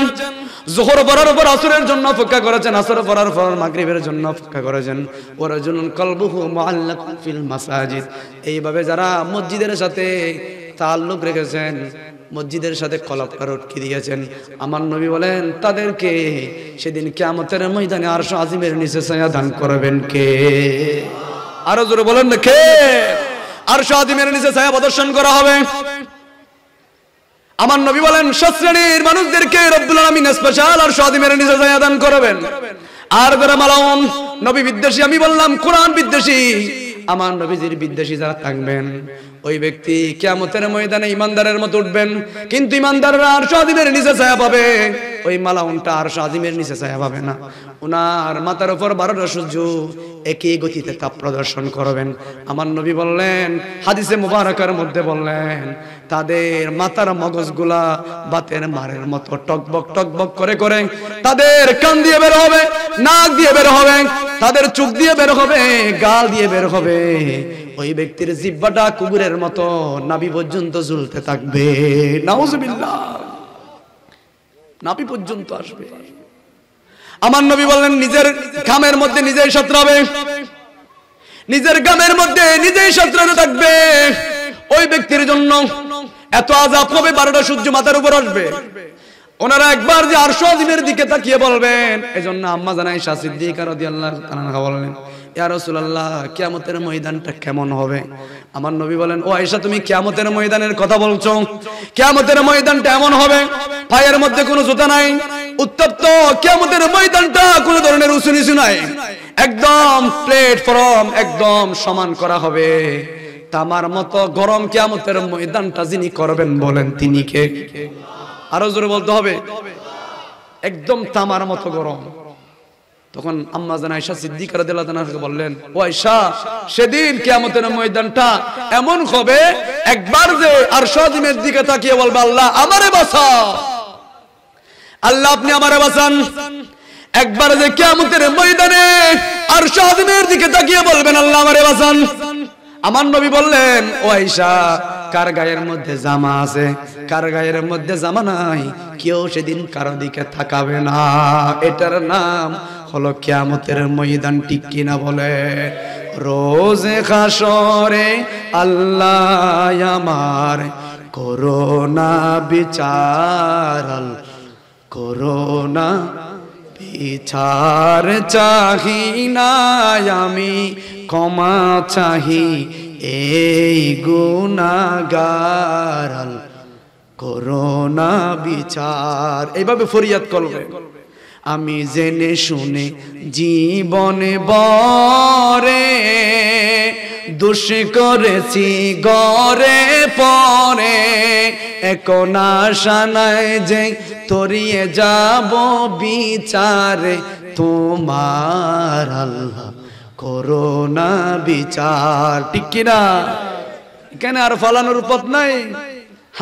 যোহর পড়ার পর আসরের জন্য অপেক্ষা করেছেন, আসর পড়ার পর মাগরিবের জন্য অপেক্ষা করেছেন। ওয়ারাজুলুন কলবুহু মুআল্লাকুন ফিল মাসাজিদ, এইভাবে যারা মসজিদের সাথে তাআল্লুক রেখেছেন, মসজিদের সাথে কলবটা রটকে দিয়েছেন, আমার নবী বলেন তাদেরকে সেদিন কিয়ামতের ময়দানে আরশ আজিমের নিচে ছায়া দান করবেন কে? আরো জোরে বলেন না কে? আরশ আজিমের নিচে ছায়া প্রদর্শন করা হবে। আমার নবী বলেন 7 শ্রেণীর মানুষদেরকে রব্বুল আলামিন স্পেশাল আরশ আজিমের নিচে ছায়া দান করবেন। আর যারা মালাউন, নবী বিদ্বেষী, আমি বললাম কোরআন বিদ্বেষী, আমার নবীজির বিদ্বেষী যারা থাকবেন ওই ব্যক্তি কিয়ামতের ময়দানে ইমানদারের মতো উঠবেন, কিন্তু ইমানদাররা আরশ আজিমের নিচে ছায়া পাবে, ওই মালাউনটা আরশ আজিমের নিচে ছায়া পাবে না। উনার মাথার উপর 12টা সূর্য একই গতিতে তাপ প্রদর্শন করবেন। আমার নবী বললেন, হাদিসে মুবারাকার মধ্যে বললেন, তাদের মাথার মগজগুলা বাতের মারের মতো টকবক টকবক করে করে তাদের কান দিয়ে বের হবে, নাক দিয়ে বের হবে, তাদের চোখ দিয়ে বের হবে, গাল দিয়ে বের হবে। ওই ব্যক্তির জিহ্বাটা কুকুরের মতো নাভি পর্যন্ত ঝুলতে থাকবে। নাউজুবিল্লাহ, নাভি পর্যন্ত আসবে। আমার নবী বললেন, নিজের ঘামের মধ্যে নিজেই সাঁতরাবে, নিজের ঘামের মধ্যে নিজেই সাঁতরাতে থাকবে। ওই ব্যক্তির জন্য এত আযাব হবে, 12টা সূর্য মাথার উপর আসবে। ওনারা একবার যে আরশ আজিমের দিকে তাকিয়ে বলবেন। এজন্য আম্মা জান আয়েশা সিদ্দিকা রাদিয়াল্লাহু তাআলা বলেন, ইয়া রাসূলুল্লাহ, কিয়ামতের ময়দানটা কেমন হবে? আমার নবী বলেন, ও আয়েশা, তুমি কিয়ামতের ময়দানের কথা বলছো? কিয়ামতের ময়দানটা এমন হবে, পায়ের মধ্যে কোনো জুতা নাই, উত্তপ্ত কিয়ামতের ময়দানটা কোনো ধরনের উঁচু নিচু নাই, একদম প্ল্যাটফর্ম একদম সমান করা হবে। তামার মতো গরম কিয়ামতের ময়দানটা যিনি করবেন বলেন তিনি কে? আরো জোরে বলতে হবে, একদম তামার মতো গরম। তখন আম্মা জান আয়েশা সিদ্দিকা রাদিয়াল্লাহু তাআলা বললেন, ও আয়েশা, সেদিন কিয়ামতের ময়দানটা এমন হবে, একবার যে আরশ আজিমের দিকে তাকিয়ে বলবে, আল্লাহ আমারে বাঁচাও, আল্লাহ আপনি আমারে বাঁচান। একবার যে কিয়ামতের ময়দানে আরশ আজিমের দিকে তাকিয়ে বলবেন, আল্লাহ আমারে বাঁচান। আমার নবী বললেন, ও আয়েশা, কার গায়ের মধ্যে জামা আছে, কার গায়ের মধ্যে জামা নাই, কেউ সেদিন কারো দিকে তাকাবে না। এটার নাম হলো কিয়ামতের ময়দান, ঠিক কিনা বলে? রোজে হাশরে আল্লাহ আমার করোনা বিচার, করোনা বিচার চাহি না আমি, ক্ষমা চাহি এই গুনাহগার, করোনা বিচার। এইভাবে ফরিয়াদ করবে, আমি জেনে শুনে জীবনে বরে দোষ করেছি গরে পরে, এখন আশা নাই যে তরিয়ে যাব বিচারে তোমার, আল্লাহ করোনা বিচার। ঠিক কিনা? এখানে আর ফলানোর পথ নাই,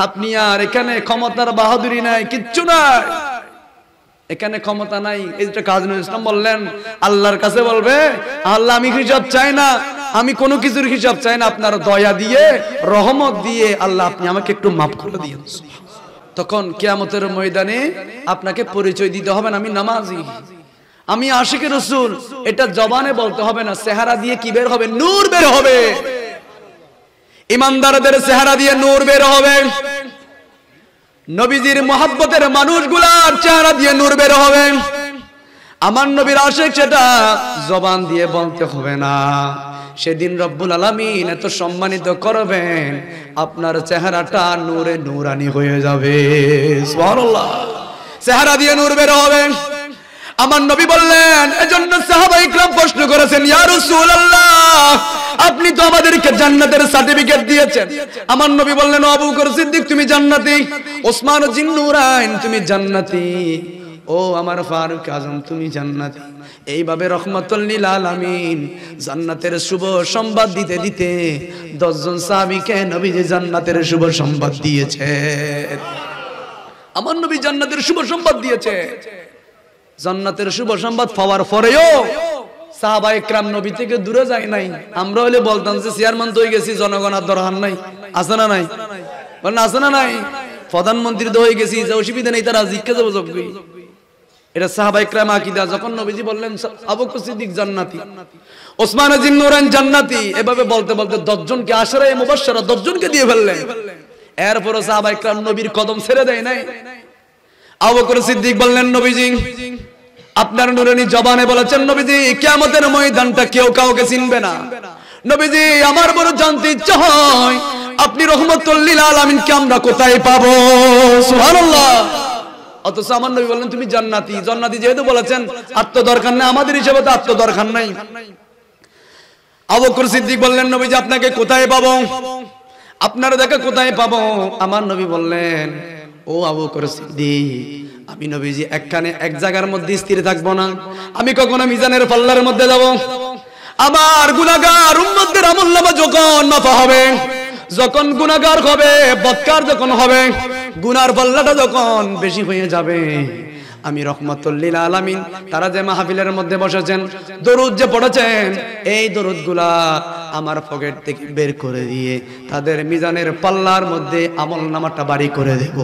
আপনি আর এখানে ক্ষমতার বাহাদুরি নাই, কিচ্ছু নাই, এখানে ক্ষমতা নাই। এইটা কাজী নজরুল ইসলাম বললেন, আল্লাহর কাছে বলবে, আল্লাহ আমি হিসাব চাই না, আমি কোনো কিছুর হিসাব চাই না, আপনার দয়া দিয়ে রহমত দিয়ে আল্লাহ আপনি আমাকে একটু মাফ করে দিন। তখন কিয়ামতের ময়দানে আপনাকে পরিচয় দিতে হবে না, আমি নামাজি, আমি আশিকে রাসূল, এটা জবানে বলতে হবে না, চেহারা দিয়ে কি বের হবে? নূর বের হবে। ইমানদারদের চেহারা দিয়ে নূর বের হবে, নবীজির মহব্বতের মানুষগুলার চেহারা দিয়ে নূর বের হবে। আমার নবীর আশিক, সেটা জবান দিয়ে বলতে হবে না। সেদিন রব্বুল আলামিন এত সম্মানিত করবেন, আপনার চেহারাটা নূরে নূরানি হয়ে যাবে। সুবহানাল্লাহ, চেহারা দিয়ে নূর বের হবে। আমার নবী বললেন, এজন্য সাহাবায়ে কিরাম প্রশ্ন করেছেন, ইয়া রাসূলুল্লাহ, আপনি তো আমাদেরকে জান্নাতের সার্টিফিকেট দিয়েছেন। আমার নবী বললেন, আবু বকর সিদ্দিক তুমি জান্নাতি, ওসমান জিন্নুরাইন তুমি জান্নাতি, ও আমার ফারুক আজম তুমি জান্নাতি। এইভাবে রহমাতুল লিল আলামিন জান্নাতের শুভ সংবাদ দিতে দিতে 10 জন সাহাবীকে নবীজি জান্নাতের শুভ সংবাদ দিয়েছে। আমার নবী জান্নাতের শুভ সংবাদ দিয়েছে। জান্নাতের শুভ সংবাদ পাওয়ার পরেও সাহাবায়ে কেরাম নবী থেকে দূরে যায় নাই। আমরা হলে বলতাম যে চেয়ারম্যান তো হয়ে গেছি, জনগণ আর দরকার নাই, আছে না নাই? বলেন আছে না নাই? প্রধানমন্ত্রী তো হয়ে গেছি, যে অসুবিধা নেই, তারা জিজ্ঞাসা যাবো যোগ্য। এটা সাহাবায়ে কেরাম আকীদা। যখন নবীজি বললেন আবু বকর সিদ্দিক জান্নাতি, ওসমান জিন্নুরাইন জান্নাতি, এভাবে বলতে বলতে 10 জনকে আশরায়ে মুবাশশারা 10 জনকে দিয়ে ফেললেন। এরপরও সাহাবায়ে কেরাম নবীর কদম ছেড়ে দেয় নাই। আবু বকর সিদ্দিক বললেন, নবীজি আপনার নুরানি জবানে বলেছেন, নবীজি কিয়ামতের ময়দানটা কেউ কাউকে চিনবে না। নবীজি আমার বড় জানতে ইচ্ছা হয়, আপনি রহমাতুল লিল আলামিনকে আমরা কোথায় পাবো? সুবহানাল্লাহ। অথচ আমার নবী বললেন তুমি জান্নাতি। জান্নাতি যেহেতু বলেছেন, আর তো দরকার নাই, আমাদের হিসেবে তো আর তো দরকার নাই। আবু বকর সিদ্দিক বললেন নবীজি আপনাকে কোথায় পাবো, আপনার দেখা কোথায় পাবো? আমার নবী বললেন ও আবু বকর সিদ্দিক, আমি নবীজি একখানে এক জায়গার মধ্যে স্থির থাকবো না, আমি কখনো মিজানের পাল্লার মধ্যে যাব। আমার গুনাহগার উম্মতদের আমলনামা যখন মাপা হবে, যখন গুনাহগার হবে, বদকার যখন হবে, গুনার পাল্লাটা যখন বেশি হয়ে যাবে, আমি রহমাতুল লিল আলামিন তারা যে মাহফিলের মধ্যে বসেছেন, দরুদ যে পড়েছেন, এই দরুদগুলা আমার পকেট থেকে বের করে দিয়ে তাদের মিজানের পাল্লার মধ্যে আমলনামাটা বাড়ি করে দেব।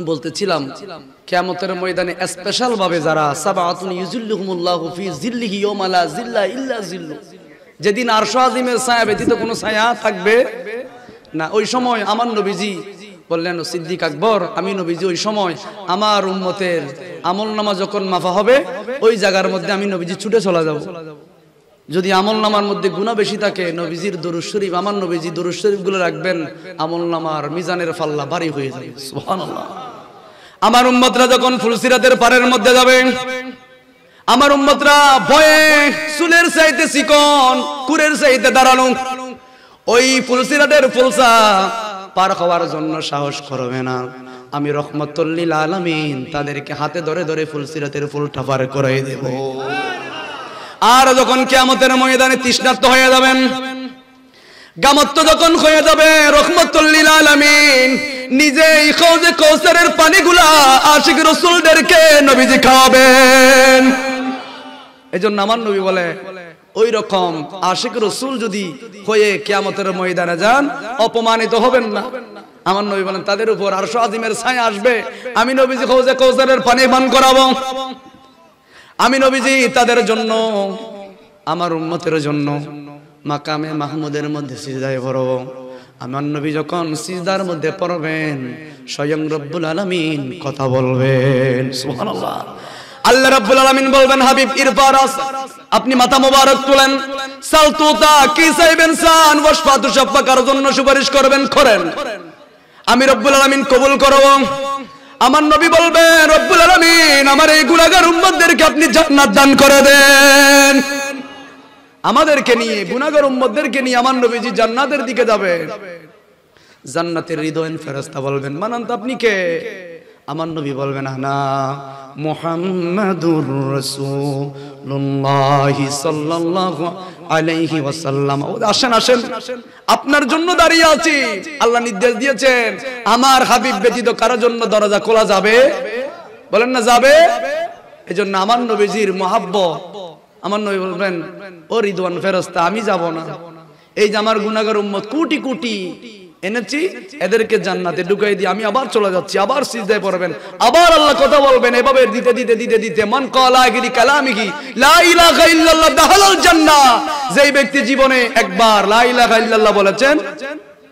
বলতেছিলাম কিয়ামতের ময়দানে স্পেশাল ভাবে যারা সাবাতুন ইউজিল্লুহুমুল্লাহু ফি জিল্লিহি ইয়াওমা লা জিল্লা ইল্লা জিল্লু, যেদিন আরশ আজিমের ছায়া ব্যতীত কোনো ছায়া থাকবে না, ওই সময় আমার নবীজি বললেন সিদ্দিক আকবর, আমি নবীজি ওই সময় আমার উম্মতের আমলনামা যখন মাফা হবে, ওই জায়গার মধ্যে আমি নবীজি ছুটে চলে যাব। যদি আমলনামার মধ্যে গুনাহ বেশি থাকে, নবীজির দরুদ শরীফ, আমার নবীজি দরুদ শরীফ গুলো রাখবেন, আমলনামার মিজানের পাল্লা ভারী হয়ে যাবে। সুবহানাল্লাহ। আমার উম্মতরা যখন ফুলসিরাতের পারের মধ্যে যাবে, আমার উম্মতরা ভয়ে চুলের চাইতে চিকন, কুরের চাইতে দাঁড়ানো, ওই ফুলসিরাতের ফুলসা পার হওয়ার জন্য সাহস করবে না। আমি রহমাতুল লিল আলামিন তাদেরকে হাতে ধরে ধরে ফুলসিরাতের ফুলটা পার করাই দেব। আর যখন কিয়ামতের ময়দানে তৃষ্ণার্ত হয়ে যাবেন, গামত্ব যখন হয়ে যাবে, রহমাতুল লিল আলামিন নিজেই হাউজে কাউসারের পানিগুলা আশিক রাসূলদেরকে নবীজি খাওয়াবেন। এজন্য আমার নবী বলে ওই রকম আশিক রাসূল যদি হয়ে কিয়ামতের ময়দানে যান, অপমানিত হবেন না। আমার নবী বলেন তাদের উপর আরশ আজিমের ছায়া আসবে, আমি নবীজি হাউজে কাউসারের পানি পান করাবো। আমি নবীজি তাদের জন্য, আমার উম্মতের জন্য মাকামে মাহমুদের মধ্যে সিজদায় পড়ব। আমার নবী যখন সিজদার মধ্যে পড়বেন, স্বয়ং রব্বুল আলামিন কথা বলবেন। সুবহানাল্লাহ। আল্লাহ রাব্বুল আলামিন বলবেন হাবিব ইরফা রাস, আপনি মাথা মোবারক তুলেন, সাল তুতা, কি চাইবেন চান, ওয়াশফাতু শাফাকার জন্য সুপারিশ করবেন করেন, আমি রব্বুল আলামিন কবুল করব। আমার নবী বলবেন রব্বুল আলামিন আমার এই গুনাহগার উম্মতদেরকে আপনি জান্নাত দান করে দেন। আমাদেরকে নিয়ে, গুনাহগার উম্মতদেরকে নিয়ে আমার নবীজি জান্নাতের দিকে যাবে। জান্নাতের হৃদয়ন ফেরেশতা বলবেন মানান্ত আপনি কে? আমার নবী বলবেন আনা মুহাম্মাদুর রাসূলুল্লাহ সাল্লাল্লাহু আলাইহি ওয়াসাল্লাম। আসেন আসেন, আপনার জন্য দাঁড়িয়ে আছি। আল্লাহ নির্দেশ দিয়েছেন আমার হাবিব ব্যতীত কারোর জন্য দরজা খোলা যাবে? বলেন না যাবে। এজন্য আমার নবীজির মহব্বত, আমার নবী বলবেন ও রিদওয়ান ফেরেশতা আমি যাব না, এই যে আমার গুনাহগার উম্মত কোটি কোটি এনেছি, এদেরকে জান্নাতে ঢুকাই দিয়ে আমি আবার চলে যাচ্ছি। আবার সিজদায় পড়বেন, আবার আল্লাহ কথা বলবেন, এভাবে দিতে দিতে দিতে দিতে মান ক্বালা আখিরি কালামিহি লা ইলাহা ইল্লাল্লাহ দাখালাল জান্নাহ। যেই ব্যক্তি জীবনে একবার লা ইলাহা ইল্লাল্লাহ বলেছেন,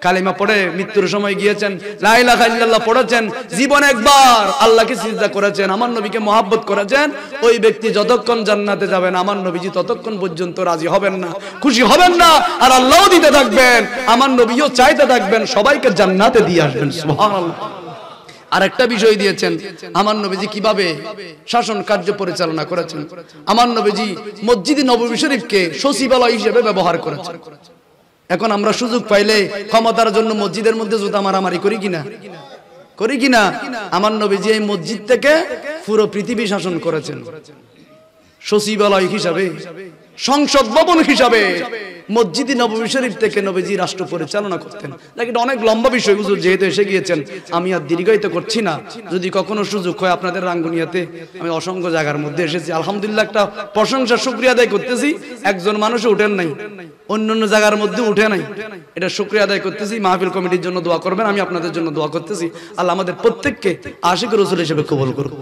কালিমা পড়ে মৃত্যুর সময় গিয়েছেন, লা ইলাহা ইল্লাল্লাহ পড়েছেন, জীবনে একবার আল্লাহকে সিজদা করেছেন, আমার নবীকে মহব্বত করেছেন, ওই ব্যক্তি যতক্ষণ জান্নাতে যাবেন আমার নবীজি ততক্ষণ পর্যন্ত রাজি হবেন না, খুশি হবেন না। আর আল্লাহও দিতে থাকবেন, আমার নবীও চাইতে থাকবেন, সবাইকে জান্নাতে দিয়ে আসবেন। সুবহানাল্লাহ। আরেকটা বিষয় দিয়েছেন আমার নবীজি কিভাবে শাসন কার্য পরিচালনা করেছেন। আমার নবীজি মসজিদ নববী শরীফকে সচিবালয় হিসেবে ব্যবহার করেছেন। এখন আমরা সুযোগ পাইলে ক্ষমতার জন্য মসজিদের মধ্যে জুতা মারামারি করি কিনা? করি কিনা? আমার নবীজি এই মসজিদ থেকে পুরো পৃথিবী শাসন করেছেন। সচিবালয় হিসাবে, সংসদ ভবন হিসাবে মসজিদ নববী শরীফ থেকে নবীজি রাষ্ট্র পরিচালনা করতেন। এটা অনেক লম্বা বিষয়, হুজুর যেহেতু এসে গিয়েছেন আমি আর দীর্ঘায়িত করছি না। যদি কখনো সুযোগ হয় আপনাদের রাঙ্গুনিয়াতে, আমি অসংখ্য জায়গার মধ্যে এসেছি, আলহামদুলিল্লাহ একটা প্রশংসা শুকরিয়া আদায় করতেছি, একজন মানুষও উঠেন নাই, অন্যান্য জায়গার মধ্যে উঠে নাই, এটা শুকরিয়া আদায় করতেছি। মাহফিল কমিটির জন্য দোয়া করবেন, আমি আপনাদের জন্য দোয়া করতেছি। আল্লাহ আমাদের প্রত্যেককে আশিক রাসূল হিসেবে কবুল করুন।